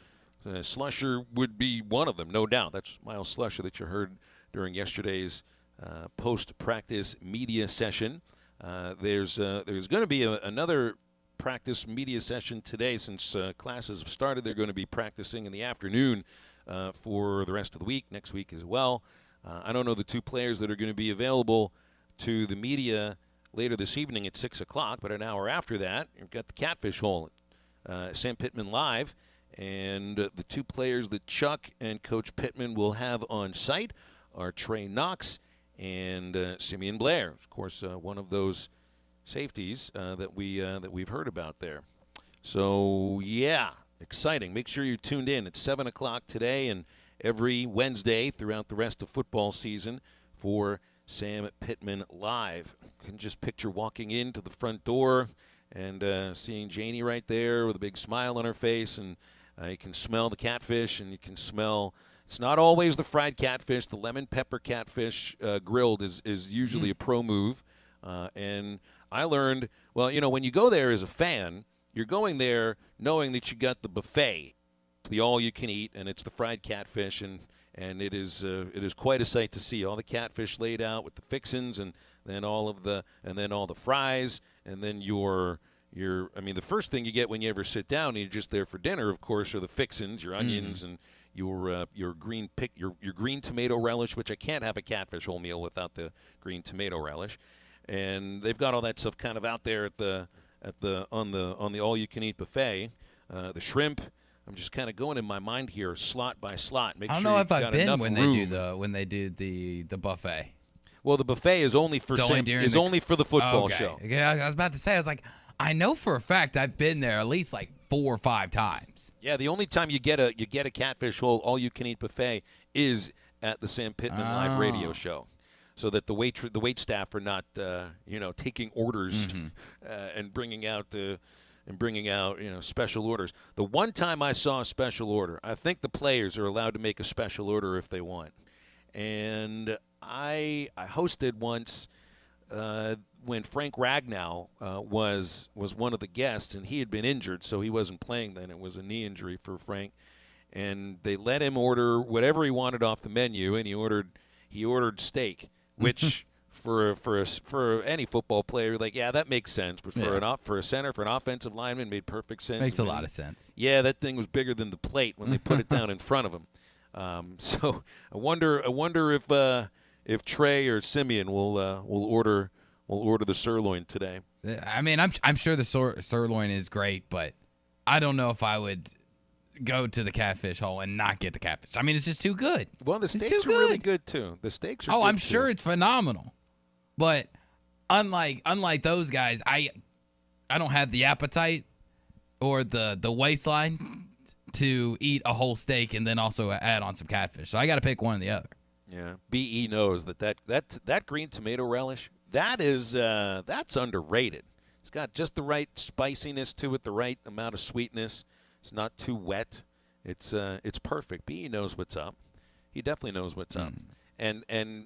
Slusher would be one of them, no doubt. That's Miles Slusher that you heard during yesterday's post-practice media session. There's going to be another practice media session today since classes have started. They're going to be practicing in the afternoon for the rest of the week, next week as well. I don't know the two players that are going to be available to the media later this evening at 6 o'clock, but an hour after that, you've got the Catfish Hole at Sam Pittman Live. And the two players that Chuck and Coach Pittman will have on site are Trey Knox and Simeon Blair. Of course, one of those safeties that we've heard about there. So, yeah, exciting. Make sure you're tuned in at 7 o'clock today and every Wednesday throughout the rest of football season for Sam Pittman Live. You can just picture walking into the front door and seeing Janie right there with a big smile on her face, and you can smell the catfish, and you can smell. It's not always the fried catfish. The lemon pepper catfish grilled is usually a pro move. And I learned, when you go there as a fan, you're going there knowing that you got the buffet. It's the all-you-can-eat, and it's the fried catfish, and it is quite a sight to see. All the catfish laid out with the fixins, and then all the fries, and then the first thing you get when you ever sit down and you're just there for dinner, of course, are the fixins, your onions, and your green tomato relish, which I can't have a catfish whole meal without the green tomato relish. And they've got all that stuff kind of out there on the all you can eat buffet. The shrimp, I'm just kind of going in my mind here, slot by slot. Make I don't sure know you've if I've got been enough when room. they do the buffet. Well, the buffet is only for only for the football show. Yeah, I was about to say. I was like, I know for a fact I've been there at least like 4 or 5 times. Yeah, the only time you get a Catfish Hole all-you-can-eat buffet is at the Sam Pittman live radio show, so that the wait staff are not taking orders and bringing out special orders. The one time I saw a special order, I think the players are allowed to make a special order if they want, and I hosted once. When Frank Ragnow was one of the guests, and he had been injured, so he wasn't playing then. It was a knee injury for Frank, and they let him order whatever he wanted off the menu, and he ordered steak, which for any football player, like, yeah, that makes sense, but for a center, for an offensive lineman, made perfect sense. Makes a lot of sense. Yeah, that thing was bigger than the plate when they put it down in front of him. So I wonder if Trey or Simeon will order the sirloin today. I mean, I'm sure the sirloin is great, but I don't know if I would go to the Catfish Hole and not get the catfish. I mean, it's just too good. Well, the steaks are really good too. The steaks are. Oh, good I'm sure it's phenomenal, but unlike those guys, I don't have the appetite or the waistline to eat a whole steak and then also add on some catfish. So I got to pick one or the other. Yeah, BE knows that green tomato relish, that's underrated. It's got just the right spiciness to it, the right amount of sweetness. It's not too wet. It's perfect. BE knows what's up. He definitely knows what's up. And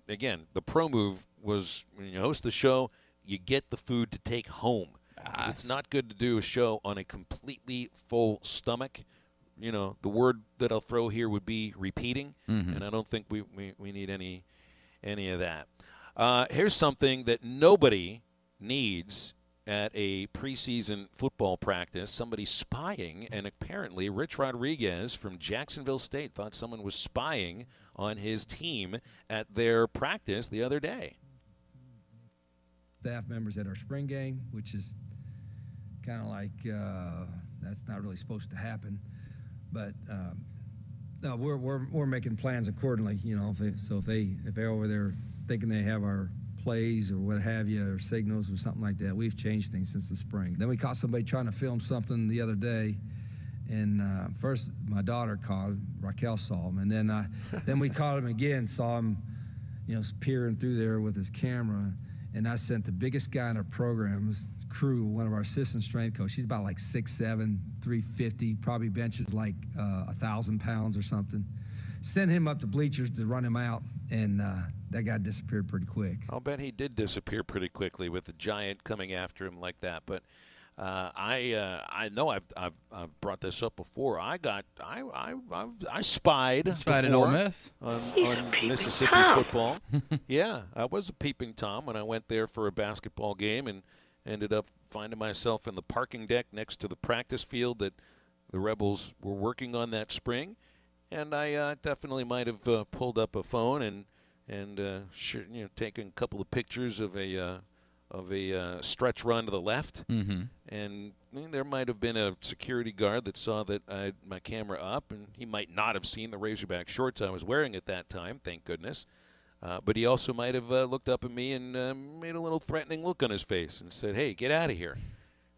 again, the pro move was when you host the show, you get the food to take home. It's not good to do a show on a completely full stomach. You know, the word that I'll throw here would be repeating, and I don't think we need any of that. Here's something that nobody needs at a preseason football practice. Somebody spying, and apparently Rich Rodriguez from Jacksonville State thought someone was spying on his team at their practice the other day. Staff members at our spring game, which is kind of like that's not really supposed to happen. But no, we're making plans accordingly. You know, if they're over there thinking they have our plays or what have you, or signals or something like that, we've changed things since the spring. Then we caught somebody trying to film something the other day, and first my daughter caught him, Raquel saw him, and then we caught him again, saw him, peering through there with his camera, and I sent the biggest guy in our programs. Crew, one of our assistant strength coaches. He's about like 6'7", 350, probably benches like 1,000 pounds or something. Sent him up the bleachers to run him out, and that guy disappeared pretty quick. I'll bet he did disappear pretty quickly with the giant coming after him like that. But I know I've brought this up before. I spied at Ole Miss on Mississippi football. Yeah, I was a peeping Tom when I went there for a basketball game and ended up finding myself in the parking deck next to the practice field that the Rebels were working on that spring, and I definitely might have pulled up a phone and taken a couple of pictures of a stretch run to the left, and there might have been a security guard that saw that I had my camera up, and he might not have seen the Razorback shorts I was wearing at that time, thank goodness. But he also might have looked up at me and made a little threatening look on his face and said, "Hey, get out of here."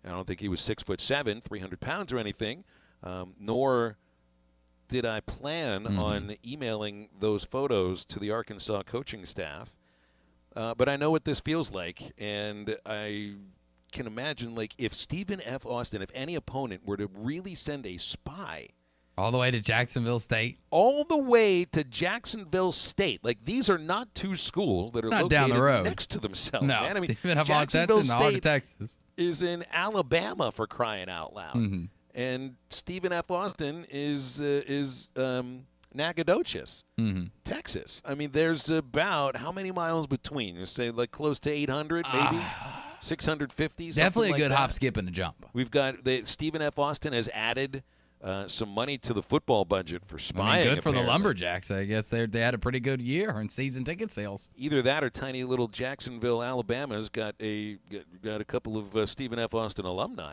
I don't think he was 6'7", 300 pounds or anything, nor did I plan on emailing those photos to the Arkansas coaching staff. But I know what this feels like, and I can imagine, like, if Stephen F. Austin, if any opponent were to really send a spy all the way to Jacksonville State. All the way to Jacksonville State. Like, these are not two schools that are not located down the road next to themselves. No, man. I mean, Stephen F. Jacksonville Austin in the heart of State Texas is in Alabama, for crying out loud. And Stephen F. Austin is Nacogdoches, Texas. I mean, there's about how many miles between? You say like close to 800, maybe 650. Definitely a like good that. hop, skip, and a jump. We've got Stephen F. Austin has added some money to the football budget for spying. Good for apparently. the Lumberjacks. I guess they had a pretty good year in season ticket sales. Either that or tiny little Jacksonville, Alabama's got a couple of Stephen F. Austin alumni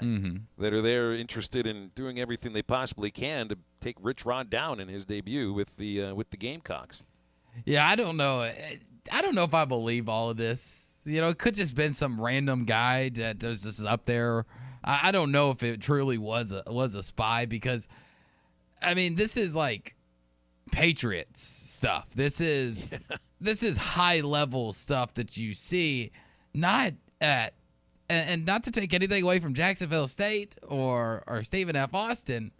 that are there interested in doing everything they possibly can to take Rich Rod down in his debut with the Gamecocks. Yeah, I don't know. I don't know if I believe all of this. It could just been some random guy that was just up there. I don't know if it truly was a spy because, this is like Patriots stuff. This is high level stuff that you see, not at and not to take anything away from Jacksonville State or Stephen F. Austin.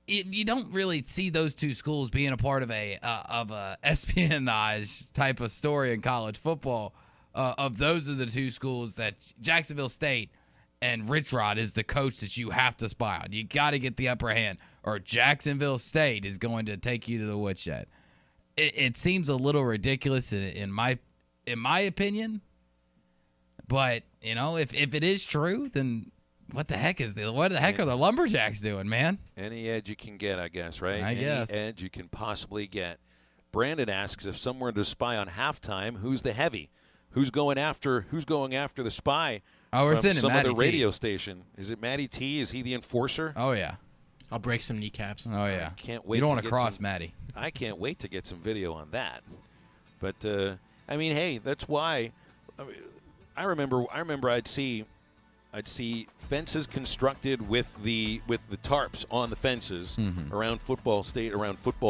You don't really see those two schools being a part of a espionage type of story in college football. Those are the two schools that Jacksonville State and Rich Rod is the coach that you have to spy on. You got to get the upper hand, or Jacksonville State is going to take you to the woodshed. It seems a little ridiculous in my opinion, but if it is true, then. What the heck are the Lumberjacks doing, man? Any edge you can get, I guess, right? I guess. Any edge you can possibly get. Brandon asks if someone to spy on halftime, who's the heavy? Who's going after the spy we're from sending some Matty other T. radio station? Is it Matty T? Is he the enforcer? Oh, yeah. I'll break some kneecaps. Oh, yeah. I can't wait. You don't want to to cross Matty. I can't wait to get some video on that. But, hey, that's why I remember I'd see fences constructed with the tarps on the fences around football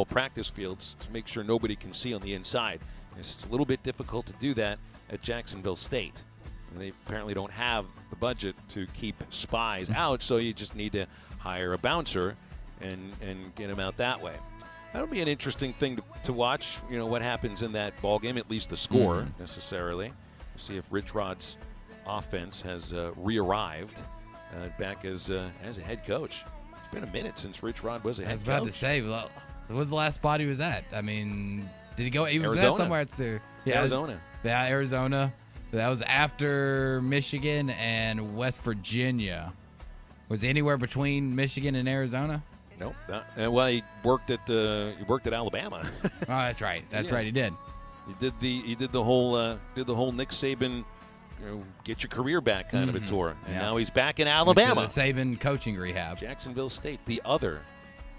practice fields to make sure nobody can see on the inside. It's a little bit difficult to do that at Jacksonville State. And they apparently don't have the budget to keep spies out, so you just need to hire a bouncer and get them out that way. That'll be an interesting thing to watch. What happens in that ball game, at least the score necessarily. We'll see if Rich Rod's offense has re-arrived back as a head coach. It's been a minute since Rich Rod was a head coach. I was about to say, what was the last spot he was at? Did he go? He was Arizona. at somewhere. Arizona. Arizona. That was after Michigan and West Virginia. Was he anywhere between Michigan and Arizona? Nope. He worked at Alabama. Oh, that's right. That's right. He did. He did the whole Nick Saban. Get your career back kind of a tour. And now he's back in Alabama. Went to the Saban coaching rehab. Jacksonville State, the other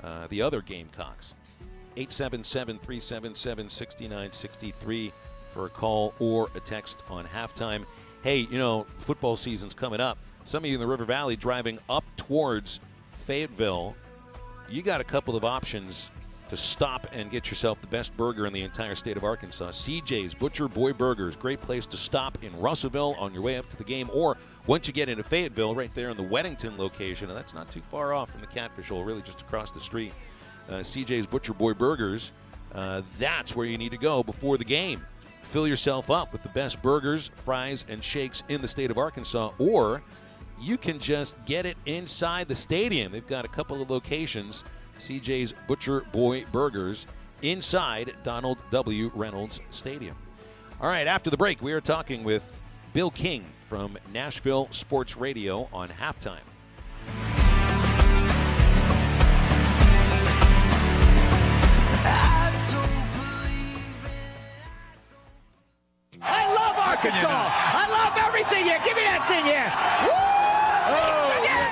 Gamecocks. 877-377-6963 for a call or a text on halftime. Hey, football season's coming up. Some of you in the River Valley driving up towards Fayetteville, you got a couple of options to stop and get yourself the best burger in the entire state of Arkansas. CJ's Butcher Boy Burgers. Great place to stop in Russellville on your way up to the game, or once you get into Fayetteville, right there in the Weddington location, and that's not too far off from the Catfish Hole, really just across the street. CJ's Butcher Boy Burgers, that's where you need to go before the game. Fill yourself up with the best burgers, fries, and shakes in the state of Arkansas, or you can just get it inside the stadium. They've got a couple of locations. CJ's Butcher Boy Burgers inside Donald W. Reynolds Stadium. All right, after the break, we are talking with Bill King from Nashville Sports Radio on halftime. I love Arkansas. I love everything here. Give me that thing here. Woo!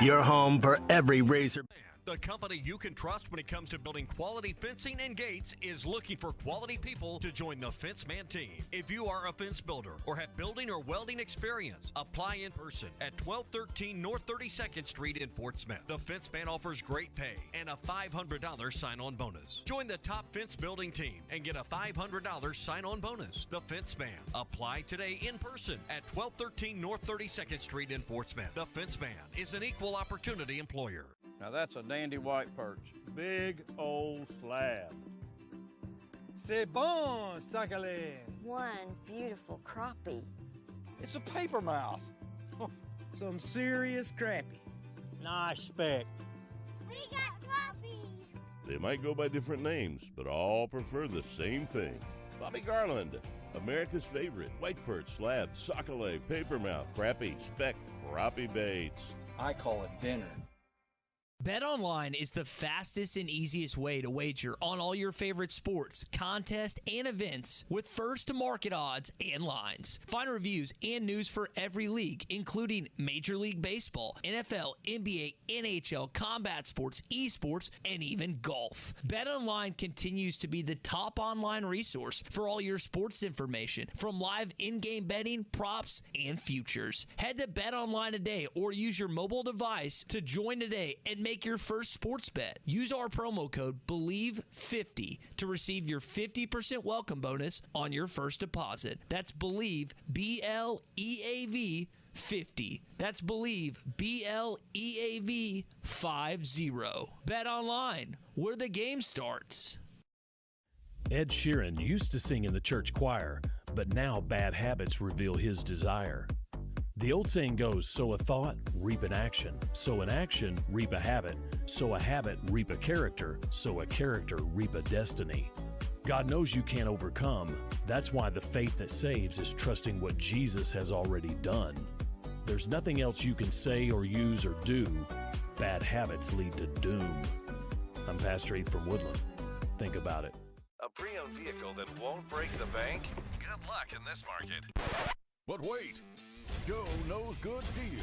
Your home for every Razor. The company you can trust when it comes to building quality fencing and gates is looking for quality people to join the Fence Man team. If you are a fence builder or have building or welding experience, apply in person at 1213 North 32nd Street in Fort Smith. The Fence Man offers great pay and a $500 sign-on bonus. Join the top fence building team and get a $500 sign-on bonus. The Fence Man. Apply today in person at 1213 North 32nd Street in Fort Smith. The Fence Man is an equal opportunity employer. Now that's a dandy white perch. Big old slab. C'est bon, sacalé. One beautiful crappie. It's a paper mouse. Some serious crappie. Nice speck. We got crappies. They might go by different names, but all prefer the same thing. Bobby Garland, America's favorite. White perch, slab, sockeye, paper mouth, crappie, speck, crappie baits. I call it dinner. BetOnline is the fastest and easiest way to wager on all your favorite sports, contests, and events with first-to-market odds and lines. Find reviews and news for every league, including Major League Baseball, NFL, NBA, NHL, combat sports, esports, and even golf. BetOnline continues to be the top online resource for all your sports information, from live in-game betting, props, and futures. Head to BetOnline today or use your mobile device to join today and make your first sports bet. Use our promo code BELIEVE50 to receive your 50% welcome bonus on your first deposit. That's BELIEVE, BLEAV 50. That's BELIEVE, BLEAV 50. Bet online, where the game starts. Ed Sheeran used to sing in the church choir, but now bad habits reveal his desire. The old saying goes, sow a thought, reap an action. Sow an action, reap a habit. Sow a habit, reap a character. Sow a character, reap a destiny. God knows you can't overcome. That's why the faith that saves is trusting what Jesus has already done. There's nothing else you can say or use or do. Bad habits lead to doom. I'm Pastor Heath from Woodland. Think about it. A pre-owned vehicle that won't break the bank? Good luck in this market. But wait, Joe knows good deals.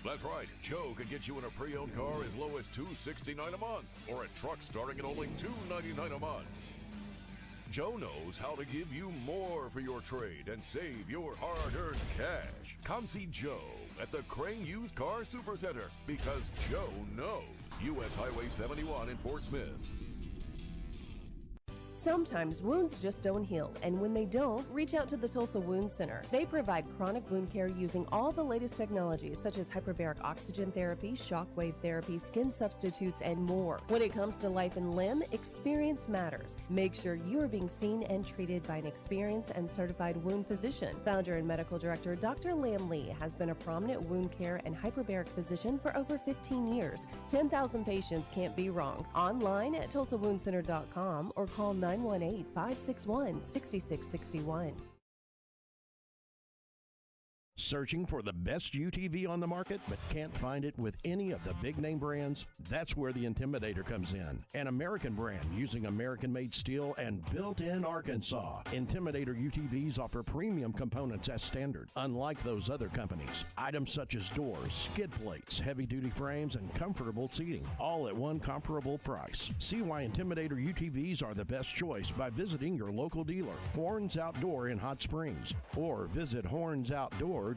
That's right, Joe can get you in a pre-owned car as low as $269 a month, or a truck starting at only $299 a month. Joe knows how to give you more for your trade and save your hard-earned cash. Come see Joe at the Crane Used Car Supercenter, because Joe knows. U.S. Highway 71 in Fort Smith. Sometimes wounds just don't heal, and when they don't, reach out to the Tulsa Wound Center. They provide chronic wound care using all the latest technologies such as hyperbaric oxygen therapy, shockwave therapy, skin substitutes, and more. When it comes to life and limb, experience matters. Make sure you are being seen and treated by an experienced and certified wound physician. Founder and medical director Dr. Lam Lee has been a prominent wound care and hyperbaric physician for over 15 years. 10,000 patients can't be wrong. Online at TulsaWoundCenter.com or call 918-561-6661. Searching for the best UTV on the market but can't find it with any of the big name brands? That's where the Intimidator comes in. An American brand using American-made steel and built in Arkansas. Intimidator UTVs offer premium components as standard, unlike those other companies. Items such as doors, skid plates, heavy-duty frames, and comfortable seating, all at one comparable price. See why Intimidator UTVs are the best choice by visiting your local dealer, Horns Outdoor in Hot Springs, or visit hornsoutdoor.net.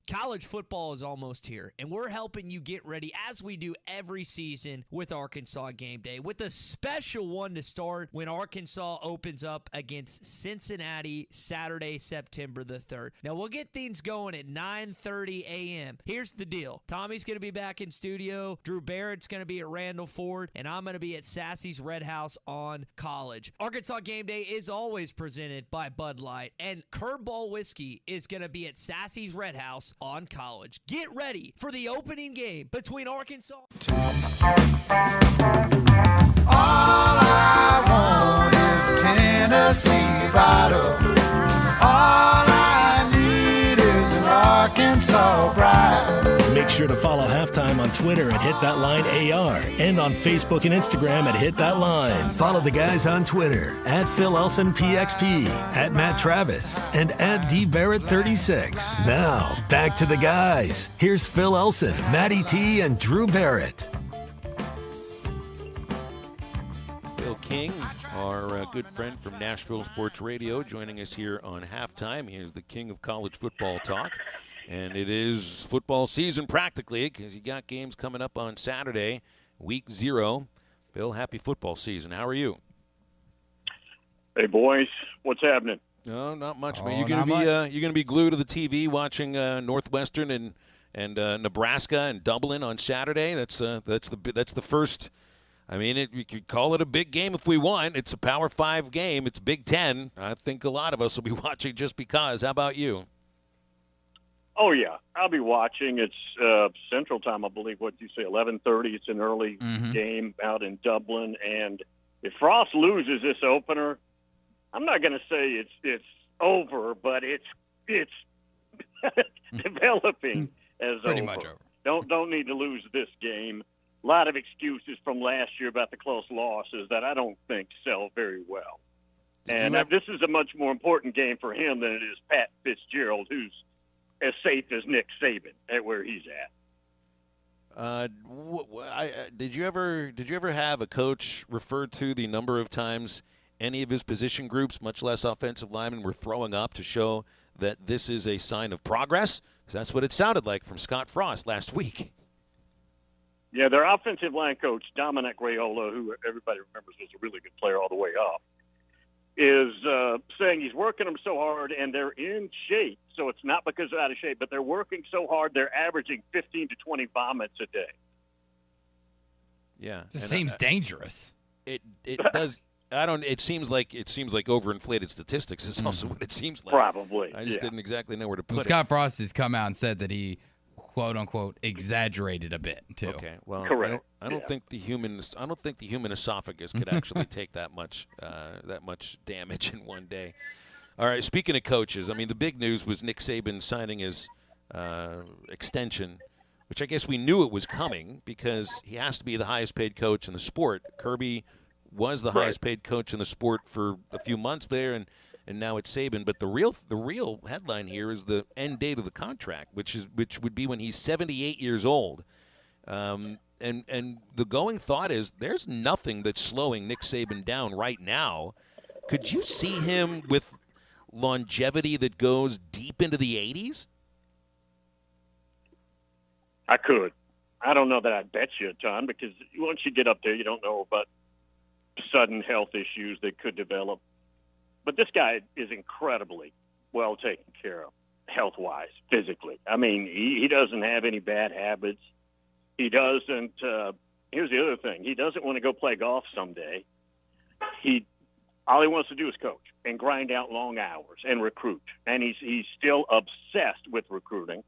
College football is almost here, and we're helping you get ready, as we do every season, with Arkansas Game Day, with a special one to start when Arkansas opens up against Cincinnati Saturday, September the 3rd. Now, we'll get things going at 9:30 a.m. Here's the deal. Tommy's going to be back in studio, Drew Barrett's going to be at Randall Ford, and I'm going to be at Sassy's Red House on College. Arkansas Game Day is always presented by Bud Light, and Curveball Whiskey is going to be at Sassy's Red House on College. Get ready for the opening game between Arkansas. All I want is Tennessee bottle. All I need is an Arkansas bride. Make sure to follow Halftime on Twitter at HitThatLineAR and on Facebook and Instagram at HitThatLine. Follow the guys on Twitter at PhilElsonPXP, at Matt Travis, and at DBarrett36. Now, back to the guys. Here's Phil Elson, Matty T, and Drew Barrett. Bill King, our good friend from Nashville Sports Radio, joining us here on Halftime. He is the king of college football talk. And it is football season practically, because you got games coming up on Saturday, week 0. Bill, happy football season. How are you? Hey, boys. What's happening? No, not much, man. You're gonna be glued to the TV watching Northwestern and Nebraska and Dublin on Saturday. That's the first. I mean, you could call it a big game if we want. It's a Power 5 game. It's Big Ten. I think a lot of us will be watching just because. How about you? Oh, yeah. I'll be watching. It's Central Time, I believe. What do you say, 11:30? It's an early game out in Dublin. And if Frost loses this opener, I'm not going to say it's over, but it's developing as pretty over. much over. Don't need to lose this game. A lot of excuses from last year about the close losses that I don't think sell very well. And this is a much more important game for him than it is Pat Fitzgerald, who's as safe as Nick Saban at where he's at. Did you ever have a coach refer to the number of times any of his position groups, much less offensive linemen, were throwing up to show that this is a sign of progress? Because that's what it sounded like from Scott Frost last week. Yeah, their offensive line coach, Dominic Raiola, who everybody remembers was a really good player all the way up, is saying he's working them so hard and they're in shape. So it's not because they're out of shape, but they're working so hard they're averaging 15 to 20 vomits a day. Yeah, it seems dangerous. It does. It seems like overinflated statistics is also what it seems like. Probably. I just didn't exactly know where to put it. Scott Frost has come out and said that he, quote unquote, exaggerated a bit too. Okay, well, correct. I don't think the human esophagus could actually take that much damage in one day. All right, speaking of coaches, I mean, the big news was Nick Saban signing his extension, which I guess we knew it was coming because he has to be the highest paid coach in the sport. Kirby was the highest paid coach in the sport for a few months there, and now it's Saban. But the real headline here is the end date of the contract, which would be when he's 78 years old. And the going thought is there's nothing that's slowing Nick Saban down right now. Could you see him with longevity that goes deep into the 80s? I could. I don't know that I'd bet you a ton because once you get up there, you don't know about sudden health issues that could develop. But this guy is incredibly well taken care of health-wise, physically. I mean, he doesn't have any bad habits. He doesn't here's the other thing. He doesn't want to go play golf someday. All he wants to do is coach and grind out long hours and recruit. And he's still obsessed with recruiting.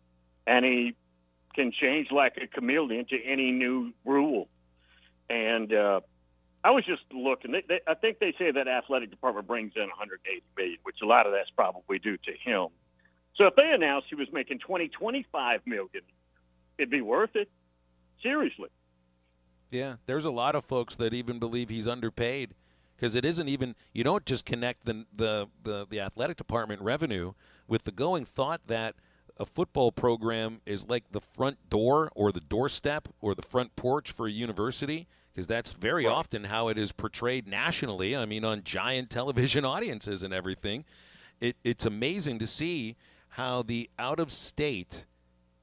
And he can change like a chameleon to any new rule. And I was just looking. I think they say that athletic department brings in $180 million, which a lot of that's probably due to him. So if they announced he was making $25 million, it'd be worth it. Seriously. Yeah, there's a lot of folks that even believe he's underpaid because it isn't even. You don't just connect the athletic department revenue with the going thought that a football program is like the front door or the doorstep or the front porch for a university, because that's very often how it is portrayed nationally. I mean, on giant television audiences and everything. It's amazing to see how the out-of-state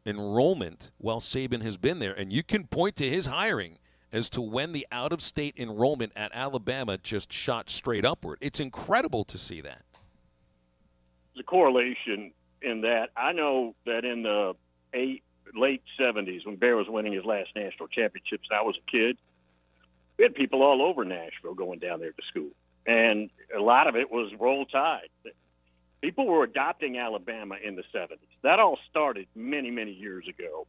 enrollment while Saban has been there, and you can point to his hiring as to when the out-of-state enrollment at Alabama just shot straight upward. It's incredible to see that. The correlation in that, I know that in the late 70s when Bear was winning his last national championships and I was a kid, we had people all over Nashville going down there to school. And a lot of it was Roll Tide. People were adopting Alabama in the 70s. That all started many, many years ago.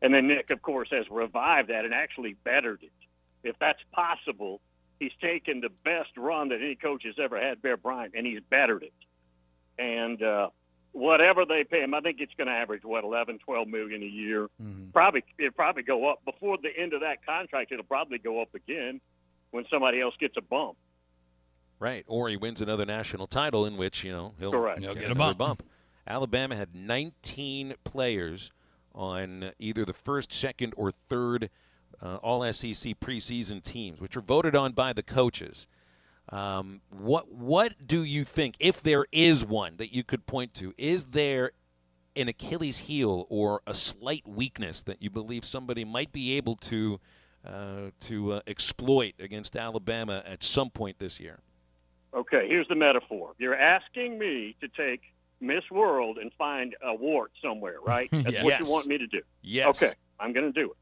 And then Nick, of course, has revived that and actually bettered it. If that's possible, he's taken the best run that any coach has ever had, Bear Bryant, and he's bettered it. And whatever they pay him, I think it's going to average, $11, $12 million a year. It'll probably go up. Before the end of that contract, it'll probably go up again when somebody else gets a bump. Right, or he wins another national title in which, he'll get a bump. Alabama had 19 players on either the first, second, or third All-SEC preseason teams, which are voted on by the coaches. What do you think, if there is one that you could point to, is there an Achilles heel or a slight weakness that you believe somebody might be able to exploit against Alabama at some point this year? Okay, here's the metaphor. You're asking me to take Miss World and find a wart somewhere, right? That's what you want me to do. Yes. Okay, I'm going to do it.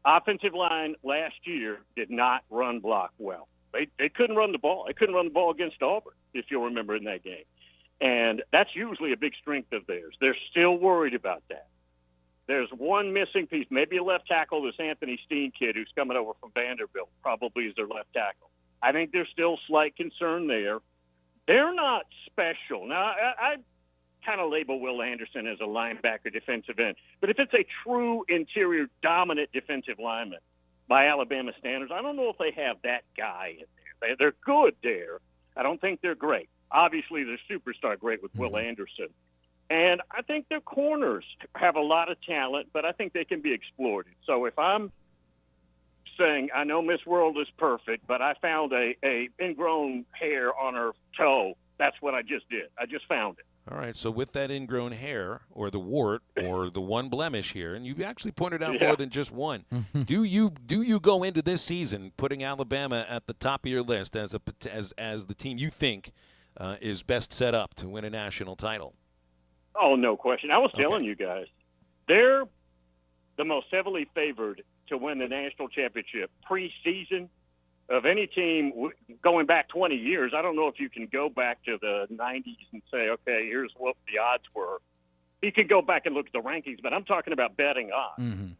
Offensive line last year did not run block well. They couldn't run the ball. They couldn't run the ball against Auburn, if you'll remember in that game. And that's usually a big strength of theirs. They're still worried about that. There's one missing piece, maybe a left tackle, this Anthony Steen kid who's coming over from Vanderbilt, probably is their left tackle. I think there's still slight concern there. They're not special. Now, I kind of label Will Anderson as a linebacker defensive end. But if it's a true interior dominant defensive lineman by Alabama standards, I don't know if they have that guy in there. They're good there. I don't think they're great. Obviously, they're superstar great with Will Anderson. And I think their corners have a lot of talent, but I think they can be exploited. So if I'm saying, I know Miss World is perfect, but I found a ingrown hair on her toe, that's what I just did. I just found it. All right, so with that ingrown hair or the wart or the one blemish here, and you actually pointed out more than just one, do you go into this season putting Alabama at the top of your list as the team you think is best set up to win a national title? Oh, no question. I was telling you guys, they're the most heavily favored to win the national championship preseason of any team going back 20 years. I don't know if you can go back to the 90s and say, okay, here's what the odds were. You could go back and look at the rankings, but I'm talking about betting odds.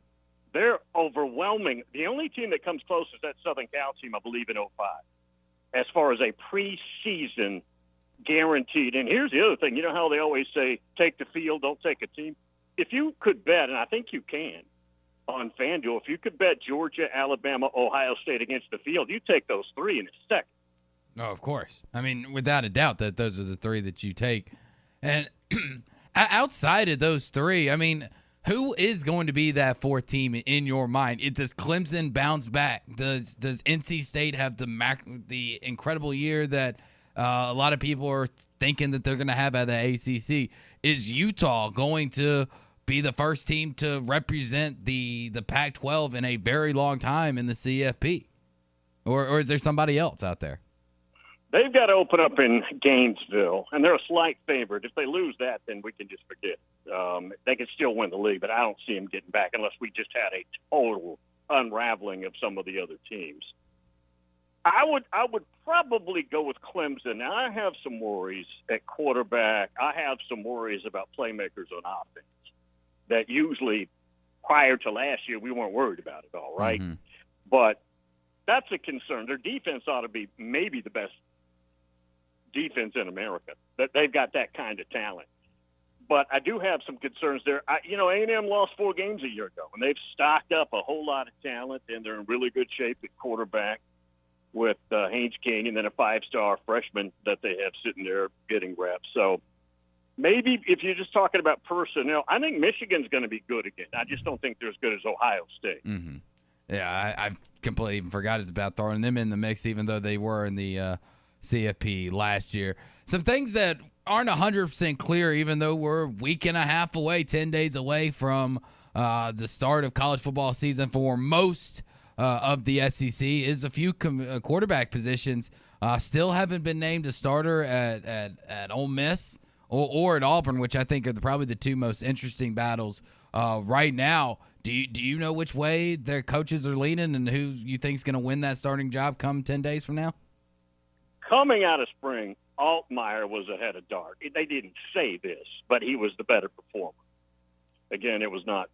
They're overwhelming. The only team that comes close is that Southern Cal team, I believe, in 05, as far as a preseason guaranteed. And here's the other thing. You know how they always say, take the field, don't take a team? If you could bet, and I think you can, on FanDuel, if you could bet Georgia, Alabama, Ohio State against the field, you take those three in a second. No, of course. I mean, without a doubt that those are the three that you take. And outside of those three, I mean, who is going to be that fourth team in your mind? Does Clemson bounce back? Does NC State have the incredible year that a lot of people are thinking that they're going to have at the ACC? Is Utah going to be the first team to represent the Pac-12 in a very long time in the CFP? Or is there somebody else out there? They've got to open up in Gainesville, and they're a slight favorite. If they lose that, then we can just forget. They can still win the league, but I don't see them getting back unless we just had a total unraveling of some of the other teams. I would probably go with Clemson. Now, I have some worries at quarterback. I have some worries about playmakers on offense that usually prior to last year we weren't worried about at all, right? But that's a concern. Their defense ought to be maybe the best defense in America. That they've got that kind of talent. But I do have some concerns there. A&M lost 4 games a year ago, and they've stocked up a whole lot of talent, and they're in really good shape at quarterback with Haynes King and then a 5-star freshman that they have sitting there getting reps. So maybe if you're just talking about personnel, I think Michigan's going to be good again. I just don't think they're as good as Ohio State. Yeah, I completely even forgot about throwing them in the mix, even though they were in the CFP last year. Some things that aren't 100% clear, even though we're a week and a half away, 10 days away from the start of college football season for most of the SEC, is a few quarterback positions still haven't been named a starter at Ole Miss or at Auburn, which I think are probably the two most interesting battles right now. Do you know which way their coaches are leaning and who you think is going to win that starting job come 10 days from now? Coming out of spring, Altmaier was ahead of Dart. They didn't say this, but he was the better performer. Again, it was not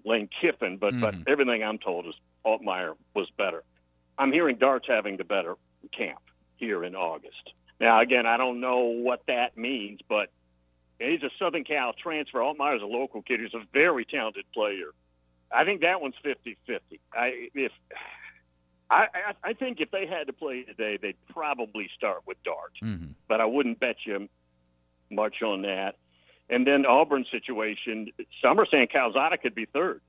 Lane Kiffin, but everything I'm told is Altmaier was better. I'm hearing Dart's having the better camp here in August. Now, again, I don't know what that means, but he's a Southern Cal transfer. Altmaier's a local kid. He's a very talented player. I think that one's 50-50. I think if they had to play today, they'd probably start with Dart. But I wouldn't bet you much on that. And then the Auburn situation, some are saying Calzada could be third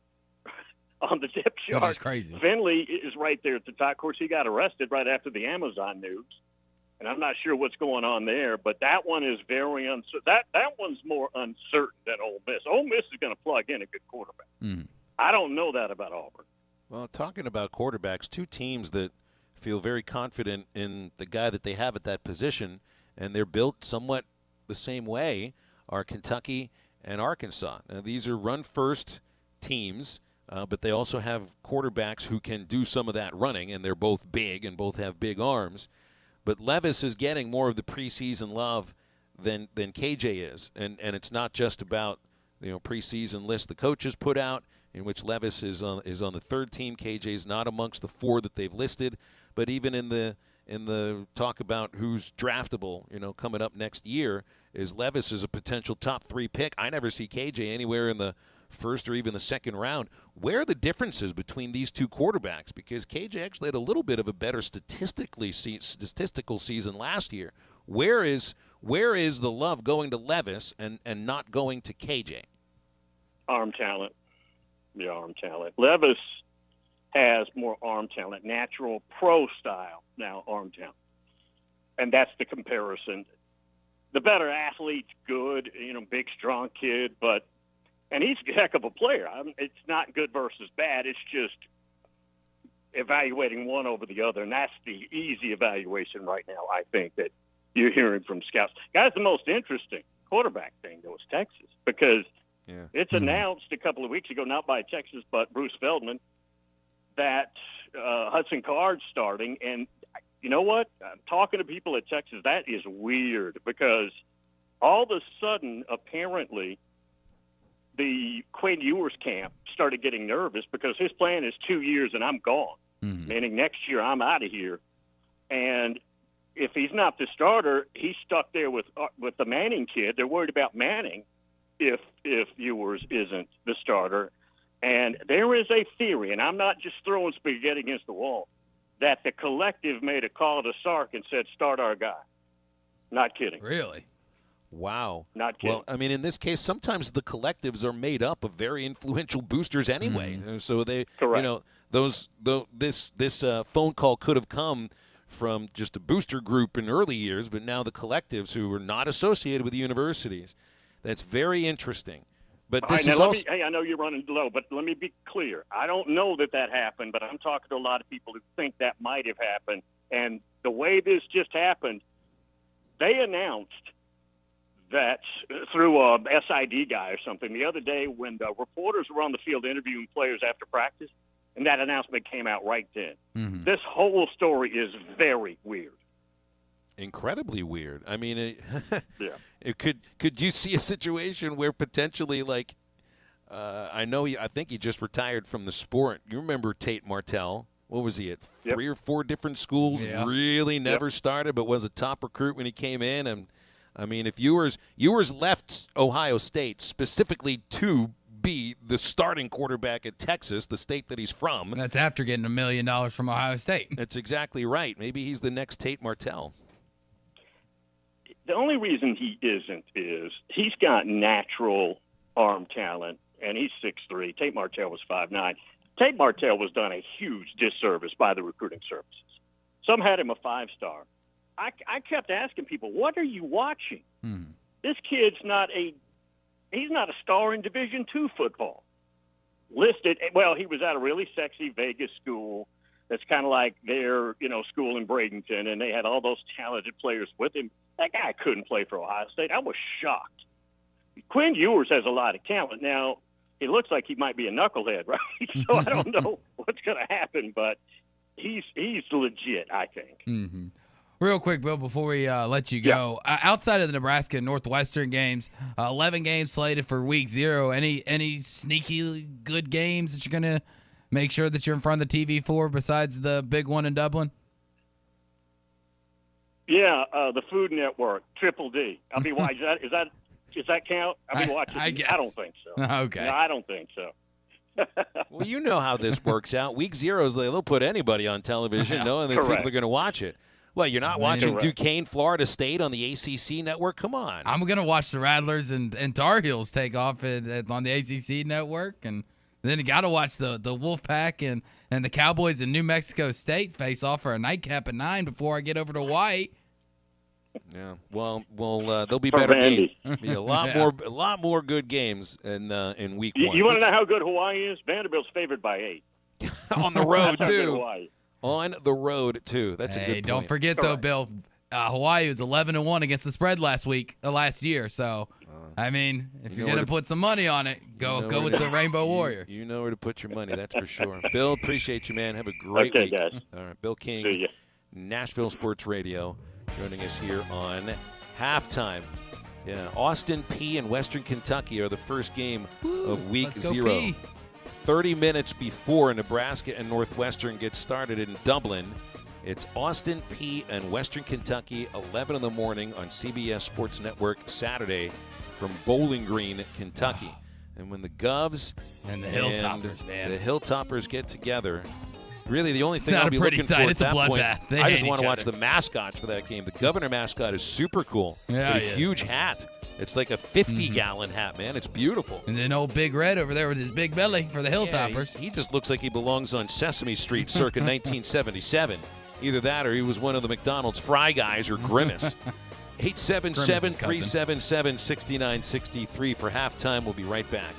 on the depth chart. That's crazy. Finley is right there at the top. Of course, he got arrested right after the Amazon news. And I'm not sure what's going on there, but that one is very uncertain. That one's more uncertain than Ole Miss. Ole Miss is going to plug in a good quarterback. I don't know that about Auburn. Well, talking about quarterbacks, two teams that feel very confident in the guy that they have at that position, and they're built somewhat the same way, are Kentucky and Arkansas. Now, these are run-first teams, but they also have quarterbacks who can do some of that running, and they're both big and both have big arms. But Levis is getting more of the preseason love than KJ is, and it's not just about preseason list the coaches put out, in which Levis is on the third team. KJ's not amongst the 4 that they've listed, but even in the talk about who's draftable, coming up next year, Levis is a potential top 3 pick. I never see KJ anywhere in the first or even the second round. Where are the differences between these two quarterbacks? Because KJ actually had a little bit of a better statistical season last year. Where is the love going to Levis and not going to KJ? Arm talent. The arm talent. Levis has more arm talent, natural pro style, now arm talent. And that's the comparison. The better athlete's good, big, strong kid, and he's a heck of a player. It's not good versus bad. It's just evaluating one over the other, and that's the easy evaluation right now, I think, that you're hearing from scouts. Guys, the most interesting quarterback thing, though, is Texas, because it's announced a couple of weeks ago, not by Texas, but Bruce Feldman, that Hudson Card's starting. And you know what? I'm talking to people at Texas. That is weird, because all of a sudden, apparently, the Quinn Ewers camp started getting nervous because his plan is 2 years and I'm gone, meaning next year I'm out of here. And if he's not the starter, he's stuck there with the Manning kid. They're worried about Manning if Ewers isn't the starter. And there is a theory, and I'm not just throwing spaghetti against the wall, that the collective made a call to Sark and said, start our guy. Not kidding. Really? Wow. Not kidding. Well, I mean, in this case, sometimes the collectives are made up of very influential boosters anyway. So they, Correct. This phone call could have come from just a booster group in early years, but now the collectives who are not associated with universities. That's very interesting. But this is also. Hey, I know you're running low, but let me be clear. I don't know that happened, but I'm talking to a lot of people who think that might have happened. And the way this just happened, they announced that through a SID guy or something the other day when the reporters were on the field interviewing players after practice, and that announcement came out right then. This whole story is very weird. Incredibly weird. I mean, could you see a situation where potentially, like, I think he just retired from the sport. You remember Tate Martell? What was he at? 3 or 4 different schools. Really never started, but was a top recruit when he came in. And I mean, if Ewers left Ohio State specifically to be the starting quarterback at Texas, the state that he's from. That's after getting $1 million from Ohio State. That's exactly right. Maybe he's the next Tate Martell. The only reason he isn't is he's got natural arm talent, and he's 6'3". Tate Martell was 5'9". Tate Martell was done a huge disservice by the recruiting services. Some had him a 5-star. I kept asking people, what are you watching? This kid's he's not a star in Division II football. Listed, well, he was at a really sexy Vegas school that's kind of like their, school in Bradenton, and they had all those talented players with him. That guy couldn't play for Ohio State. I was shocked. Quinn Ewers has a lot of talent. Now, he looks like he might be a knucklehead, right? So I don't know what's going to happen, but he's legit, I think. Real quick, Bill, before we let you go, outside of the Nebraska and Northwestern games, 11 games slated for Week 0. Any sneaky good games that you're going to make sure that you're in front of the TV for besides the big one in Dublin? Yeah, the Food Network, Triple D. I mean, why does that count? I mean, watching. I guess. I don't think so. Okay. No, I don't think so. Well, you know how this works out. Week 0 they'll put anybody on television, knowing that people are going to watch it. Well, you're not watching Duquesne, Florida State on the ACC network? Come on. I'm going to watch the Rattlers and Tar Heels take off on the ACC network, and then you got to watch the Wolfpack and the Cowboys in New Mexico State face off for a nightcap at 9 before I get over to Hawaii. Yeah, well, there'll be better games. Be a lot more good games in Week 1. You want to know how good Hawaii is? Vanderbilt's favored by 8 on the road too. On the road too. That's a good point. Don't forget though, Bill. Hawaii was 11-1 against the spread last year. So, I mean, if you're gonna put some money on it, go with the Rainbow Warriors. You know where to put your money. That's for sure. Bill, appreciate you, man. Have a great week. Guys. All right, Bill King, Nashville Sports Radio, joining us here on Halftime. Yeah, Austin Peay and Western Kentucky are the first game of Week 0. 30 minutes before Nebraska and Northwestern get started in Dublin. It's Austin Peay and Western Kentucky, 11 in the morning on CBS Sports Network Saturday from Bowling Green, Kentucky. And when the Govs and the Hilltoppers, man, the Hilltoppers get together, really the only thing not I'll a be pretty looking sight. for It's at a that point, bloodbath. They I just hate want to each watch other. the mascots for that game. The Governor mascot is super cool. Yeah, With he a is. huge hat. It's like a 50-gallon hat, man. It's beautiful. And then old Big Red over there with his big belly for the Hilltoppers. Yeah, he just looks like he belongs on Sesame Street circa 1977. Either that or he was one of the McDonald's Fry Guys or Grimace. 877-377-6963 for halftime. We'll be right back.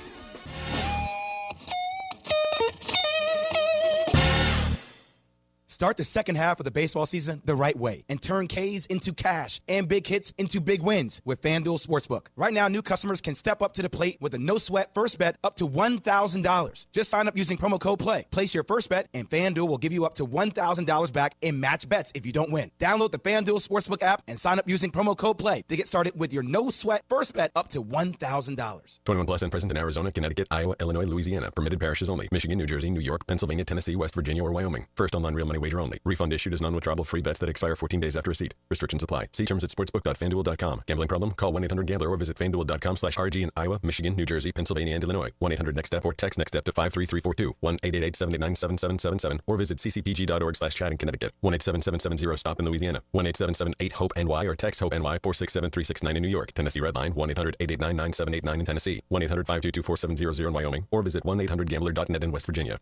Start the second half of the baseball season the right way and turn Ks into cash and big hits into big wins with FanDuel Sportsbook. Right now, new customers can step up to the plate with a no-sweat first bet up to $1,000. Just sign up using promo code PLAY. Place your first bet, and FanDuel will give you up to $1,000 back in match bets if you don't win. Download the FanDuel Sportsbook app and sign up using promo code PLAY to get started with your no-sweat first bet up to $1,000. 21 plus and present in Arizona, Connecticut, Iowa, Illinois, Louisiana. Permitted parishes only. Michigan, New Jersey, New York, Pennsylvania, Tennessee, West Virginia, or Wyoming. First online real money wager only. Refund issued as non-withdrawable free bets that expire 14 days after receipt. Restrictions apply. See terms at sportsbook.fanduel.com. Gambling problem? Call 1-800-GAMBLER or visit fanduel.com/RG in Iowa, Michigan, New Jersey, Pennsylvania, and Illinois. 1-800-NEXT-STEP or text NEXT-STEP to 53342. 1-888-789-7777 or visit ccpg.org/chat in Connecticut. 1-877-70-STOP in Louisiana. 1-877-8-HOPE-NY or text HOPE-NY 467-369 in New York. Tennessee Redline 1-800-889-9789 in Tennessee. 1-800-522-4700 in Wyoming or visit 1-800-GAMBLER.net in West Virginia.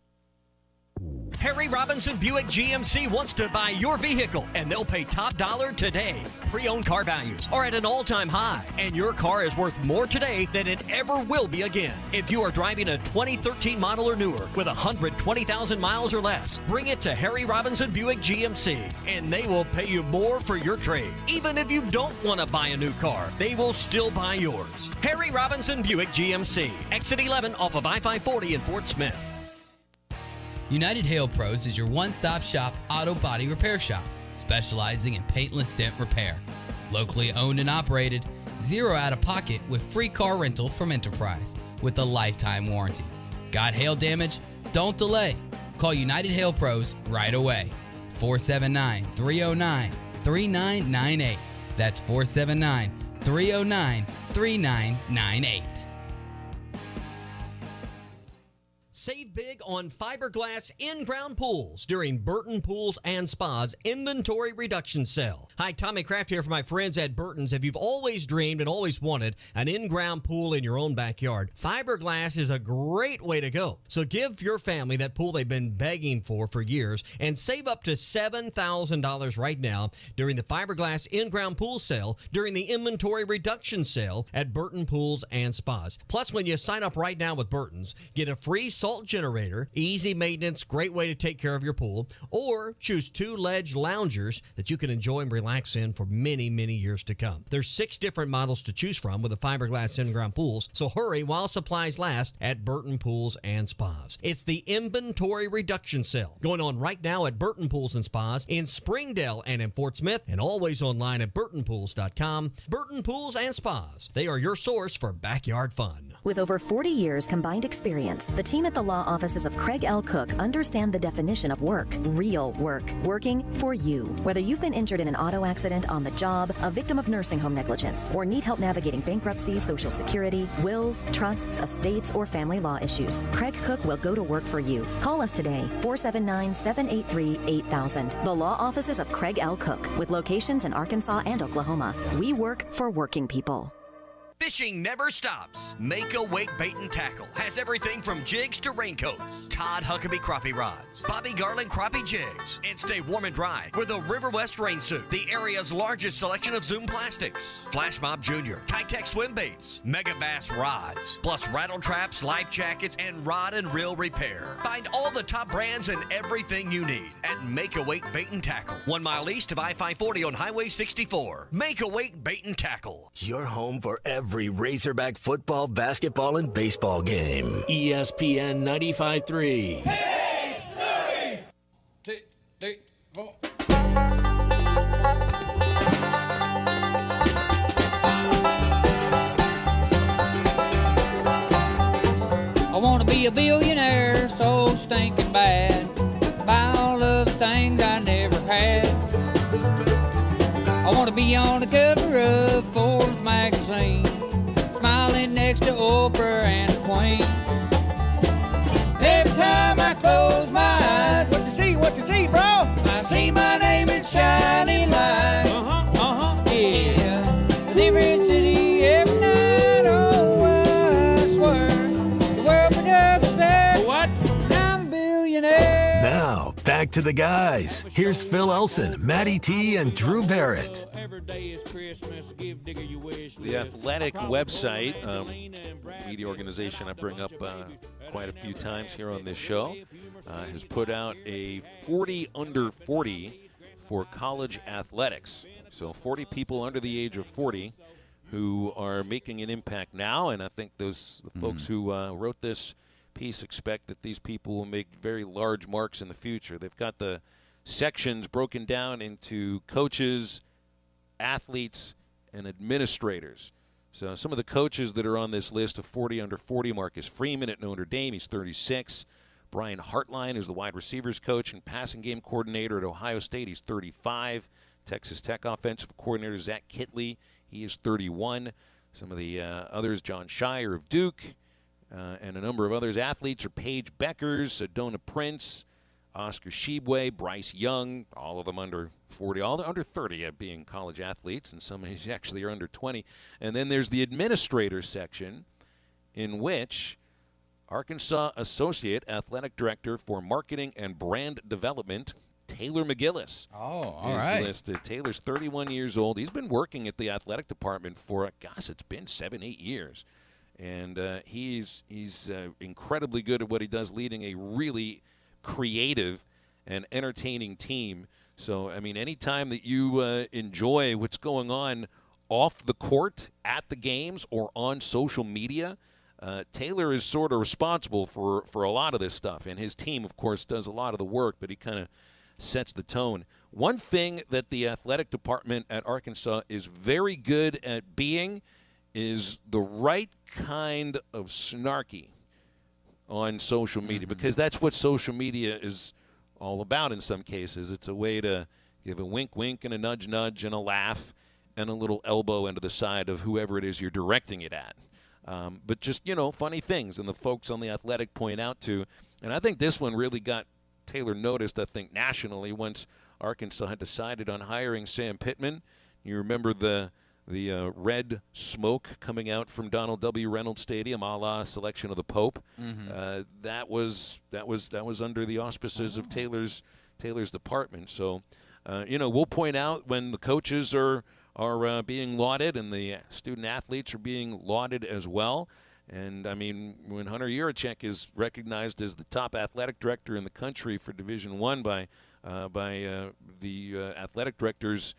Harry Robinson Buick GMC wants to buy your vehicle, and they'll pay top dollar today. Pre-owned car values are at an all-time high, and your car is worth more today than it ever will be again. If you are driving a 2013 model or newer with 120,000 miles or less, bring it to Harry Robinson Buick GMC, and they will pay you more for your trade. Even if you don't want to buy a new car, they will still buy yours. Harry Robinson Buick GMC, exit 11 off of I-540 in Fort Smith. United Hail Pros is your one-stop shop auto body repair shop, specializing in paintless dent repair. Locally owned and operated, zero out-of-pocket with free car rental from Enterprise with a lifetime warranty. Got hail damage? Don't delay. Call United Hail Pros right away. 479-309-3998. That's 479-309-3998. Save big on fiberglass in-ground pools during Burton Pools and Spa's Inventory Reduction Sale. Hi, Tommy Kraft here for my friends at Burton's. If you've always dreamed and always wanted an in-ground pool in your own backyard, fiberglass is a great way to go. So give your family that pool they've been begging for years and save up to $7,000 right now during the fiberglass in-ground pool sale during the Inventory Reduction Sale at Burton Pools and Spas. Plus, when you sign up right now with Burton's, get a free salt generator, easy maintenance, great way to take care of your pool, or choose 2 ledge loungers that you can enjoy and relax in for many, many years to come. There's 6 different models to choose from with the fiberglass in-ground pools, so hurry while supplies last at Burton Pools and Spas. It's the Inventory Reduction Sale going on right now at Burton Pools and Spas in Springdale and in Fort Smith, and always online at burtonpools.com. Burton Pools and Spas. They are your source for backyard fun. With over 40 years combined experience, the team at the law offices of Craig L. Cook understand the definition of work, real work, working for you. Whether you've been injured in an auto accident, on the job, a victim of nursing home negligence, or need help navigating bankruptcy, Social Security, wills, trusts, estates, or family law issues, Craig Cook will go to work for you. Call us today, 479-783-8000. The law offices of Craig L. Cook, with locations in Arkansas and Oklahoma. We work for working people. Fishing never stops. Make a Wake Bait and Tackle has everything from jigs to raincoats, Todd Huckabee crappie rods, Bobby Garland crappie jigs, and stay warm and dry with a River West rain suit, the area's largest selection of Zoom plastics, Flash Mob Jr., Kitech swim baits, Mega Bass rods, plus rattle traps, life jackets, and rod and reel repair. Find all the top brands and everything you need at Make a Wake Bait and Tackle, 1 mile east of I-540 on Highway 64. Make a Wake Bait and Tackle. Your home for every Razorback football, basketball, and baseball game. ESPN 95.3. Hey, Surrey! 2, 3, 4. I want to be a billionaire so stinking bad. Buy all all of the things I never had. I want to be on the cover of Forbes magazine, smiling next to Oprah and the Queen. Every time I close my eyes, what you see, bro? I see my name in shining lights. Yeah, a different city every night. Oh, I swear the world would have a better. What? I'm a billionaire. Now, back to the guys. Here's Phil Elson, Matty T, and Drew Barrett. The Athletic website, media organization I bring up quite a few times here on this show, has put out a 40 under 40 for college athletics. So 40 people under the age of 40 who are making an impact now, and I think the folks who wrote this piece expect that these people will make very large marks in the future. They've got the sections broken down into coaches, athletes, and administrators. So some of the coaches that are on this list of 40 under 40, Marcus Freeman at Notre Dame, he's 36. Brian Hartline, who's the wide receivers coach and passing game coordinator at Ohio State, he's 35. Texas Tech offensive coordinator Zach Kitley, he is 31. Some of the others, John Shire of Duke, and a number of others. Athletes are Paige Beckers, Adona Prince, Oscar Shibwe, Bryce Young, all of them under 40, all under 30 at being college athletes, and some actually are under 20. And then there's the administrator section, in which Arkansas Associate Athletic Director for Marketing and Brand Development, Taylor McGillis. Oh, all right. Listed. Taylor's 31 years old. He's been working at the athletic department for, gosh, it's been 7-8 years. And he's incredibly good at what he does, leading a really creative and entertaining team. So, I mean, anytime that you enjoy what's going on off the court, at the games, or on social media, Taylor is sort of responsible for a lot of this stuff. And his team, of course, does a lot of the work, but he kind of sets the tone. One thing that the athletic department at Arkansas is very good at being is the right kind of snarky on social media, because that's what social media is all about in some cases. It's a way to give a wink-wink and a nudge-nudge and a laugh and a little elbow into the side of whoever it is you're directing it at. But just, funny things, and the folks on the Athletic point out to. And I think this one really got Taylor noticed, I think, nationally once Arkansas had decided on hiring Sam Pittman. You remember the red smoke coming out from Donald W. Reynolds Stadium, a la Selection of the Pope. That was under the auspices of Taylor's department. So, we'll point out when the coaches are being lauded and the student athletes are being lauded as well. And, I mean, when Hunter Yurachek is recognized as the top athletic director in the country for Division I by the athletic directors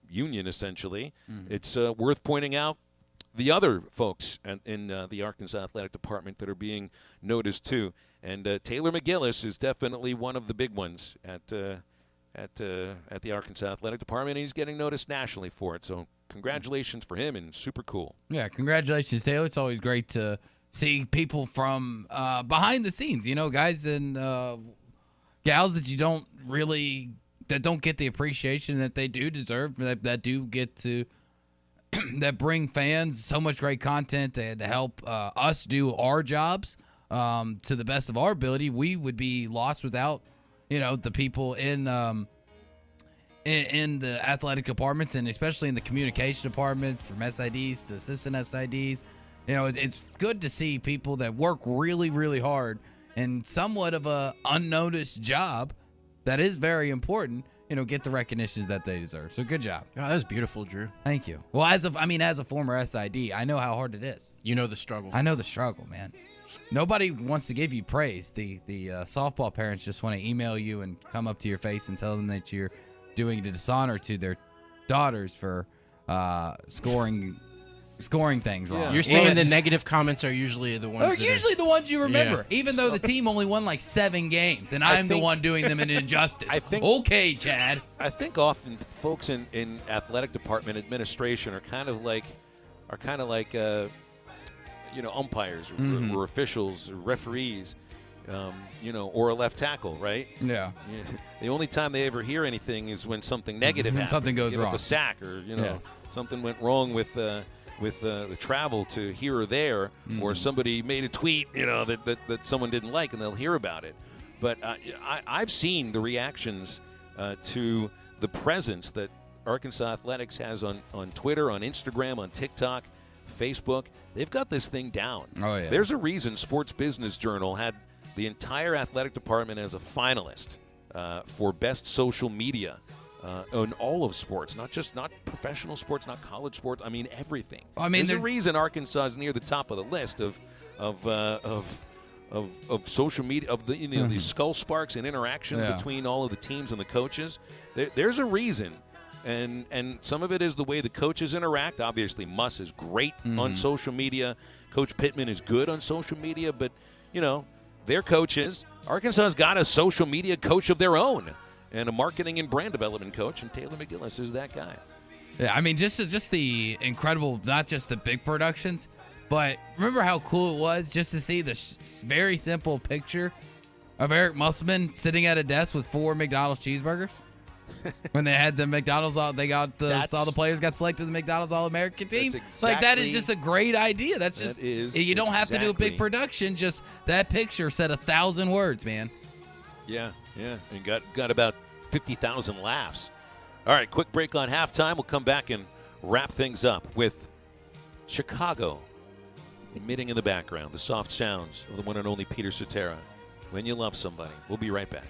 union, essentially, it's worth pointing out the other folks in the Arkansas Athletic Department that are being noticed, too. And Taylor McGillis is definitely one of the big ones at the Arkansas Athletic Department, and he's getting noticed nationally for it. So congratulations for him, and super cool. Yeah, congratulations, Taylor. It's always great to see people from behind the scenes, guys and gals that don't get the appreciation that they do deserve, that do get to, that bring fans so much great content and help us do our jobs to the best of our ability. We would be lost without the people in the athletic departments, and especially in the communication department, from SIDs to assistant SIDs. It's good to see people that work really, really hard in somewhat of a unnoticed job that is very important, get the recognitions that they deserve. So good job. Oh, that was beautiful, Drew. Thank you. Well, as a former SID, I know how hard it is. You know the struggle. I know the struggle, man. Nobody wants to give you praise. The softball parents just want to email you and come up to your face and tell them that you're doing a dishonor to their daughters for scoring things wrong. You're saying the negative comments are usually the ones. They're usually the ones you remember, even though the team only won like 7 games, and I'm the one doing them an injustice. Okay, Chad. I think often folks in athletic department administration are kind of like umpires or officials or referees. or a left tackle, right? Yeah. The only time they ever hear anything is when something negative happens. Something goes Give up wrong. a sack, or something went wrong with the travel to here or there, or somebody made a tweet, that someone didn't like, and they'll hear about it. But I've seen the reactions to the presence that Arkansas Athletics has on Twitter, on Instagram, on TikTok, Facebook. They've got this thing down. Oh, yeah. There's a reason Sports Business Journal had the entire athletic department as a finalist for best social media in all of sports, not professional sports, not college sports. I mean, everything. There's a reason Arkansas is near the top of the list of social media, of the skull sparks and interaction between all of the teams and the coaches. There's a reason. And some of it is the way the coaches interact. Obviously, Muss is great on social media. Coach Pittman is good on social media. But, their coaches, Arkansas's got a social media coach of their own and a marketing and brand development coach, and Taylor McGillis is that guy. Yeah, just the incredible, not just the big productions, but remember how cool it was just to see the very simple picture of Eric Musselman sitting at a desk with 4 McDonald's cheeseburgers? When they had the McDonald's, all the players got selected to the McDonald's All-American team. That is just a great idea. You don't have to do a big production. Just that picture said 1,000 words, man. Yeah, and got about 50,000 laughs. All right, quick break on halftime. We'll come back and wrap things up with Chicago emitting in the background the soft sounds of the one and only Peter Cetera. When you love somebody. We'll be right back.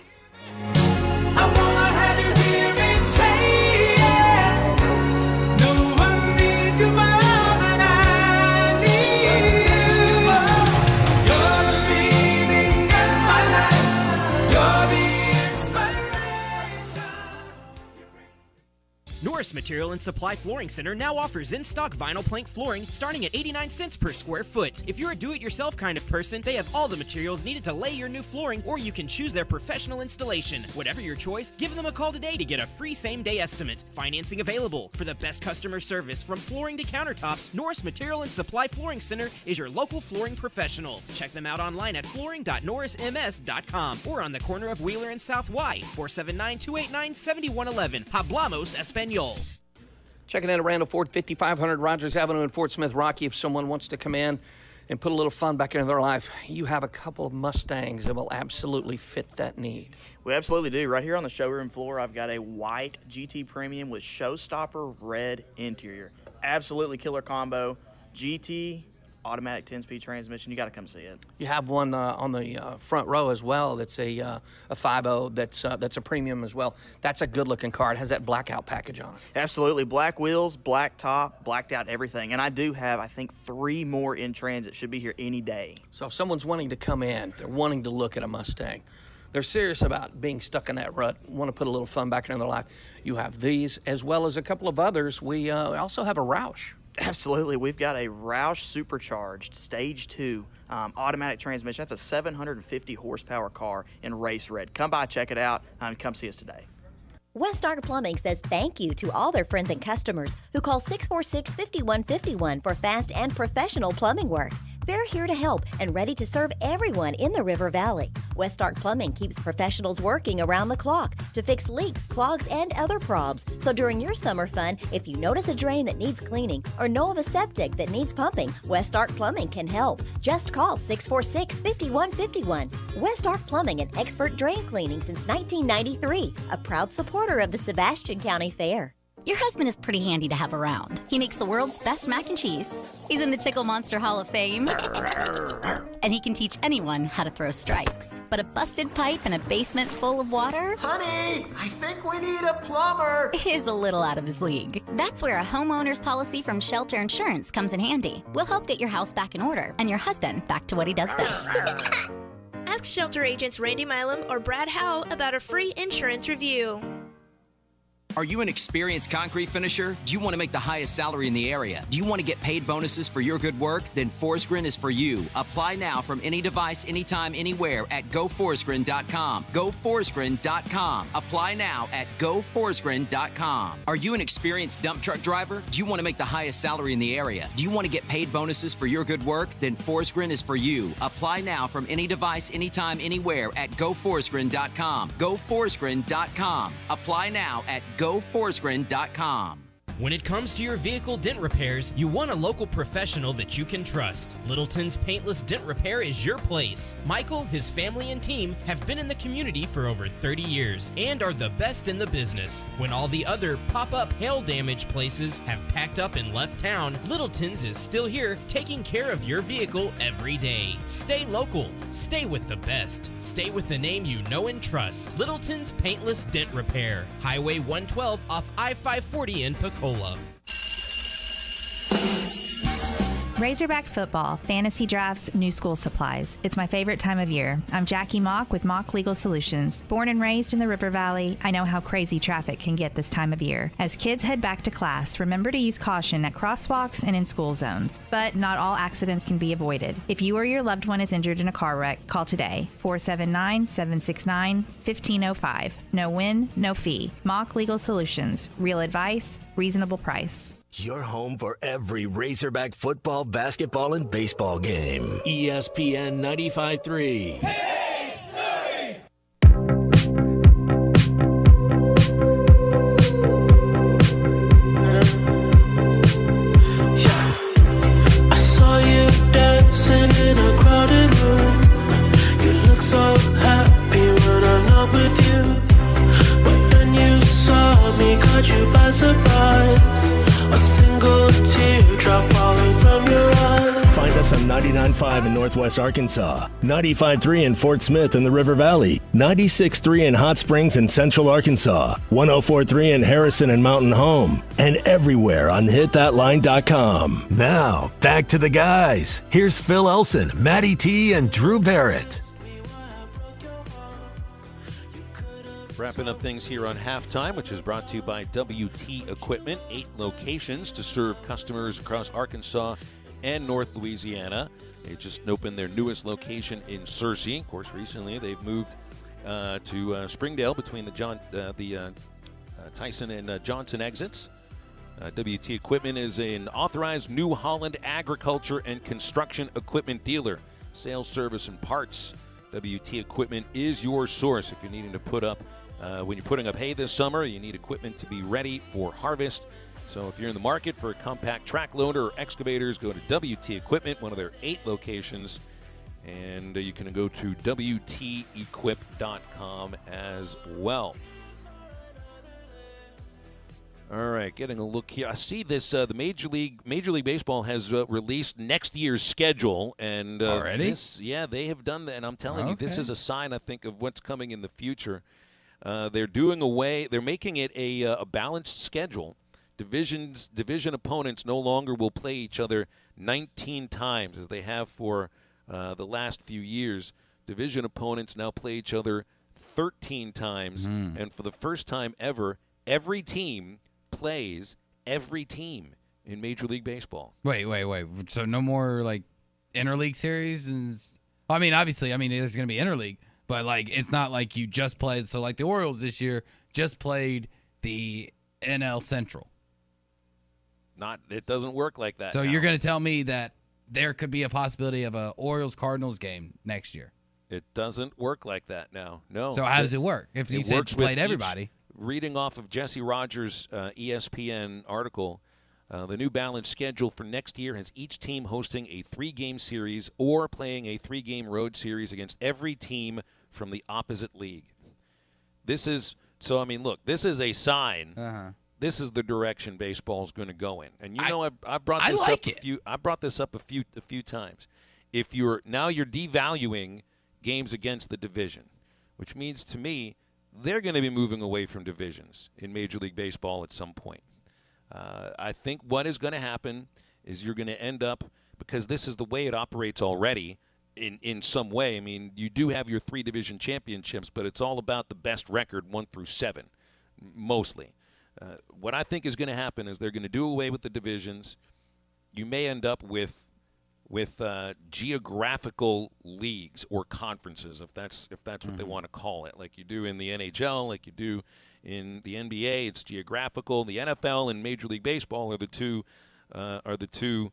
I wanna have you hear me say it. No one needs you more than I need you. You're the meaning of my life. You're the inspiration. Norris Material and Supply Flooring Center now offers in-stock vinyl plank flooring starting at 89 cents per square foot. If you're a do-it-yourself kind of person, they have all the materials needed to lay your new flooring, or you can choose their professional installation. Whatever your choice, give them a call today to get a free same-day estimate. Financing available. For the best customer service from flooring to countertops, Norris Material and Supply Flooring Center is your local flooring professional. Check them out online at flooring.norrisms.com or on the corner of Wheeler and South Y, 479-289-7111. Hablamos Espanol. Checking in at Randall Ford, 5500 Rogers Avenue in Fort Smith. Rocky, if someone wants to come in and put a little fun back into their life, you have a couple of Mustangs that will absolutely fit that need. We absolutely do. Right here on the showroom floor, I've got a white GT Premium with Showstopper red interior. Absolutely killer combo. GT, automatic 10-speed transmission. You got to come see it. You have one on the front row as well. That's a 5.0. That's a premium as well. That's a good-looking car. It has that blackout package on it. Absolutely. Black wheels, black top, blacked out everything. And I do have, I think, 3 more in transit. Should be here any day. So if someone's wanting to come in, they're wanting to look at a Mustang, they're serious about being stuck in that rut, want to put a little fun back into their life, you have these as well as a couple of others. We also have a Roush. Absolutely. We've got a Roush Supercharged Stage 2 automatic transmission. That's a 750 horsepower car in race red. Come by, check it out, and come see us today. West Ark Plumbing says thank you to all their friends and customers who call 646-5151 for fast and professional plumbing work. They're here to help and ready to serve everyone in the River Valley. West Ark Plumbing keeps professionals working around the clock to fix leaks, clogs, and other probs. So during your summer fun, if you notice a drain that needs cleaning or know of a septic that needs pumping, West Ark Plumbing can help. Just call 646-5151. West Ark Plumbing, an expert drain cleaning since 1993, a proud supporter of the Sebastian County Fair. Your husband is pretty handy to have around. He makes the world's best mac and cheese. He's in the Tickle Monster Hall of Fame. And he can teach anyone how to throw strikes. But a busted pipe in a basement full of water? Honey, I think we need a plumber. Is a little out of his league. That's where a homeowner's policy from Shelter Insurance comes in handy. We'll help get your house back in order and your husband back to what he does best. Ask Shelter agents Randy Milam or Brad Howe about a free insurance review. Are you an experienced concrete finisher? Do you want to make the highest salary in the area? Do you want to get paid bonuses for your good work? Then Forestgrin is for you. Apply now from any device, anytime, anywhere at GoForestgrin.com. GoForestgrin.com. Apply now at GoForestgrin.com. Are you an experienced dump truck driver? Do you want to make the highest salary in the area? Do you want to get paid bonuses for your good work? Then Forestgrin is for you. Apply now from any device, anytime, anywhere at GoForestgrin.com. GoForestgrin.com. Apply now at GoForestgrin.com. When it comes to your vehicle dent repairs, you want a local professional that you can trust. Littleton's Paintless Dent Repair is your place. Michael, his family, and team have been in the community for over 30 years and are the best in the business. When all the other pop-up hail damage places have packed up and left town, Littleton's is still here taking care of your vehicle every day. Stay local. Stay with the best. Stay with the name you know and trust. Littleton's Paintless Dent Repair. Highway 112 off I-540 in Pecola. Razorback football, fantasy drafts, new school supplies. It's my favorite time of year. I'm Jackie Mock with Mock Legal Solutions. Born and raised in the River Valley, I know how crazy traffic can get this time of year. As kids head back to class, remember to use caution at crosswalks and in school zones. But not all accidents can be avoided. If you or your loved one is injured in a car wreck, call today. 479-769-1505. No win, no fee. Mock Legal Solutions. Real advice, reasonable price. Your home for every Razorback football, basketball, and baseball game. ESPN 95.3. I saw you dancing in a crowded room. You look so happy when I'm not with you. But then you saw me, caught you by surprise. A single teardrop falling from your eye. Find us on 99.5 in Northwest Arkansas, 95.3 in Fort Smith in the River Valley, 96.3 in Hot Springs in Central Arkansas, 104.3 in Harrison and Mountain Home, and everywhere on hitthatline.com. Now, back to the guys. Here's Phil Elson, Matty T, and Drew Barrett. Wrapping up things here on Halftime, which is brought to you by WT Equipment. 8 locations to serve customers across Arkansas and North Louisiana. They just opened their newest location in Searcy. Of course, recently they've moved to Springdale between the Tyson and Johnson exits. WT Equipment is an authorized New Holland agriculture and construction equipment dealer. Sales, service, and parts. WT Equipment is your source if you're needing to put up when you're putting up hay this summer. You need equipment to be ready for harvest. So if you're in the market for a compact track loader or excavators, go to WT Equipment, one of their 8 locations. And you can go to WTEquip.com as well. All right, getting a look here. I see this. The Major League Baseball has released next year's schedule, and already, they have done that. And I'm telling you, this is a sign, I think, of what's coming in the future. They're making it a balanced schedule. Division opponents no longer will play each other 19 times as they have for the last few years. Division opponents now play each other 13 times, and for the first time ever, every team plays every team in Major League Baseball. Wait. So no more like interleague series? And I mean, obviously, there's going to be interleague, but like it's not like you just played. So like the Orioles this year just played the NL Central. It doesn't work like that. So you're going to tell me that there could be a possibility of a Orioles-Cardinals game next year? It doesn't work like that now. No. So how does it work? If you said played everybody. Reading off of Jesse Rogers' ESPN article, the new balanced schedule for next year has each team hosting a 3-game series or playing a 3-game road series against every team from the opposite league. This is a sign. This is the direction baseball is going to go in. And I brought this up I brought this up a few times. If you're devaluing games against the division, which means to me they're going to be moving away from divisions in Major League Baseball at some point. I think what is going to happen is you're going to end up, because this is the way it operates already in some way. I mean, you do have your 3 division championships, but it's all about the best record 1 through 7, mostly. What I think is going to happen is they're going to do away with the divisions. You may end up with geographical leagues or conferences, if that's what they want to call it, like you do in the NHL, like you do in the NBA. It's geographical. The NFL and Major League Baseball are the two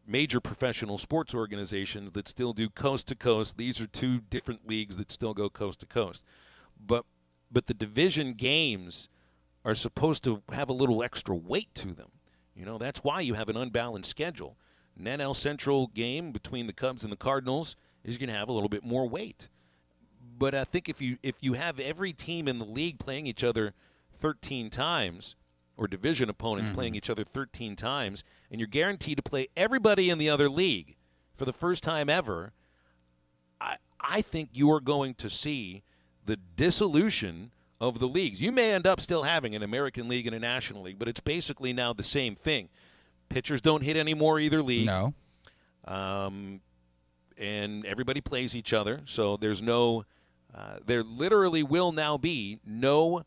major professional sports organizations that still do coast to coast. These are two different leagues that still go coast to coast, but the division games are supposed to have a little extra weight to them. That's why you have an unbalanced schedule. An NL Central game between the Cubs and the Cardinals is going to have a little bit more weight. But I think if you have every team in the league playing each other 13 times, or division opponents playing each other 13 times, and you're guaranteed to play everybody in the other league for the first time ever, I think you are going to see the dissolution of the leagues. You may end up still having an American League and a National League, but it's basically now the same thing. Pitchers don't hit anymore either league. No. And everybody plays each other, so there's no there literally will now be no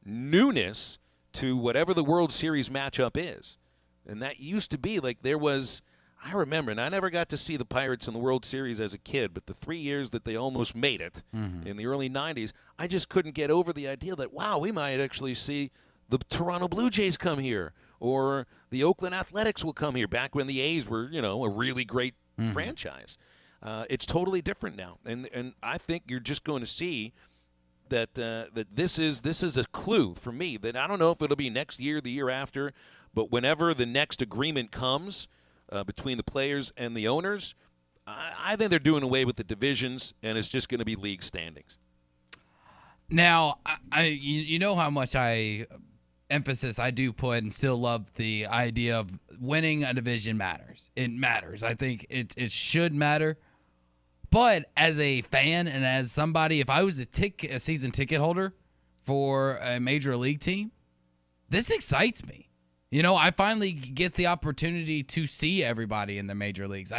newness to whatever the World Series matchup is. And that used to be like there was, I remember, and I never got to see the Pirates in the World Series as a kid, but the 3 years that they almost made it in the early 90s, I just couldn't get over the idea that, wow, we might actually see the Toronto Blue Jays come here, or the Oakland Athletics will come here, back when the A's were, a really great franchise. It's totally different now, and I think you're just going to see that this is a clue for me that I don't know if it'll be next year, the year after, but whenever the next agreement comes between the players and the owners, I think they're doing away with the divisions, and it's just going to be league standings. Now, you know how much emphasis I do put and still love the idea of winning a division matters. It matters. I think it should matter. But as a fan and as somebody, if I was a season ticket holder for a major league team, this excites me. I finally get the opportunity to see everybody in the major leagues.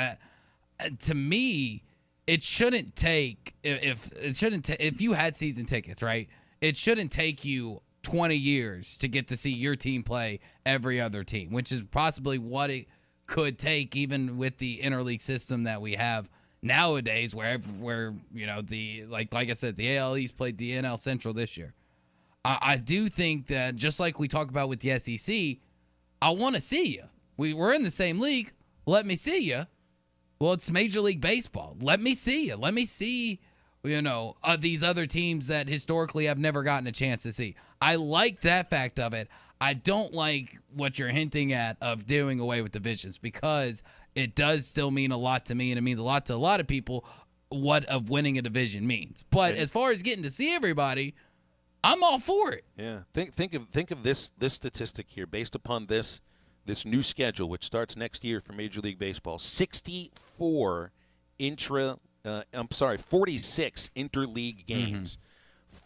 To me, it shouldn't take if you had season tickets, right? It shouldn't take you 20 years to get to see your team play every other team, which is possibly what it could take even with the interleague system that we have nowadays, where like I said, the AL East played the NL Central this year. I do think that just like we talk about with the SEC, I want to see you. We're in the same league. Let me see you. Well, it's Major League Baseball. Let me see you. Let me see, these other teams that historically I've never gotten a chance to see. I like that fact of it. I don't like what you're hinting at of doing away with divisions, because it does still mean a lot to me, and it means a lot to a lot of people what of winning a division means. But as far as getting to see everybody, I'm all for it. Yeah. Think of this statistic here based upon this new schedule, which starts next year for Major League Baseball. 46 interleague games.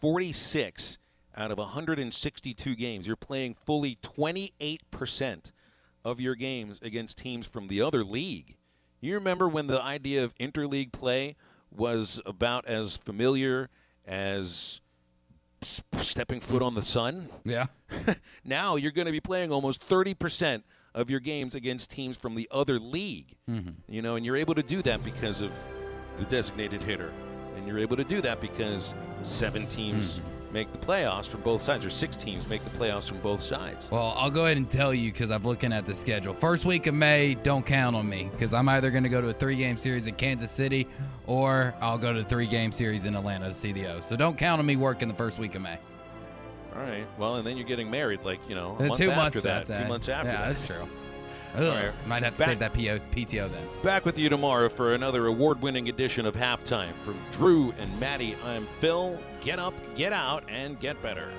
46 out of 162 games. You're playing fully 28% of your games against teams from the other league. You remember when the idea of interleague play was about as familiar as stepping foot on the sun? Yeah. Now you're going to be playing almost 30% of your games against teams from the other league. And you're able to do that because of the designated hitter. And you're able to do that because 7 teams make the playoffs from both sides, or 6 teams make the playoffs from both sides. Well, I'll go ahead and tell you, because I'm looking at the schedule. First week of May, don't count on me, because I'm either going to go to a 3-game series in Kansas City, or I'll go to a 3-game series in Atlanta to see the O's. So don't count on me working the first week of May. All right. Well, and then you're getting married, a month 2 months after that. that. 2 months after that. Yeah, that's true. Right. Might have to save that PTO then. Back with you tomorrow for another award-winning edition of Halftime. From Drew and Maddie, I'm Phil. Get up, get out, and get better.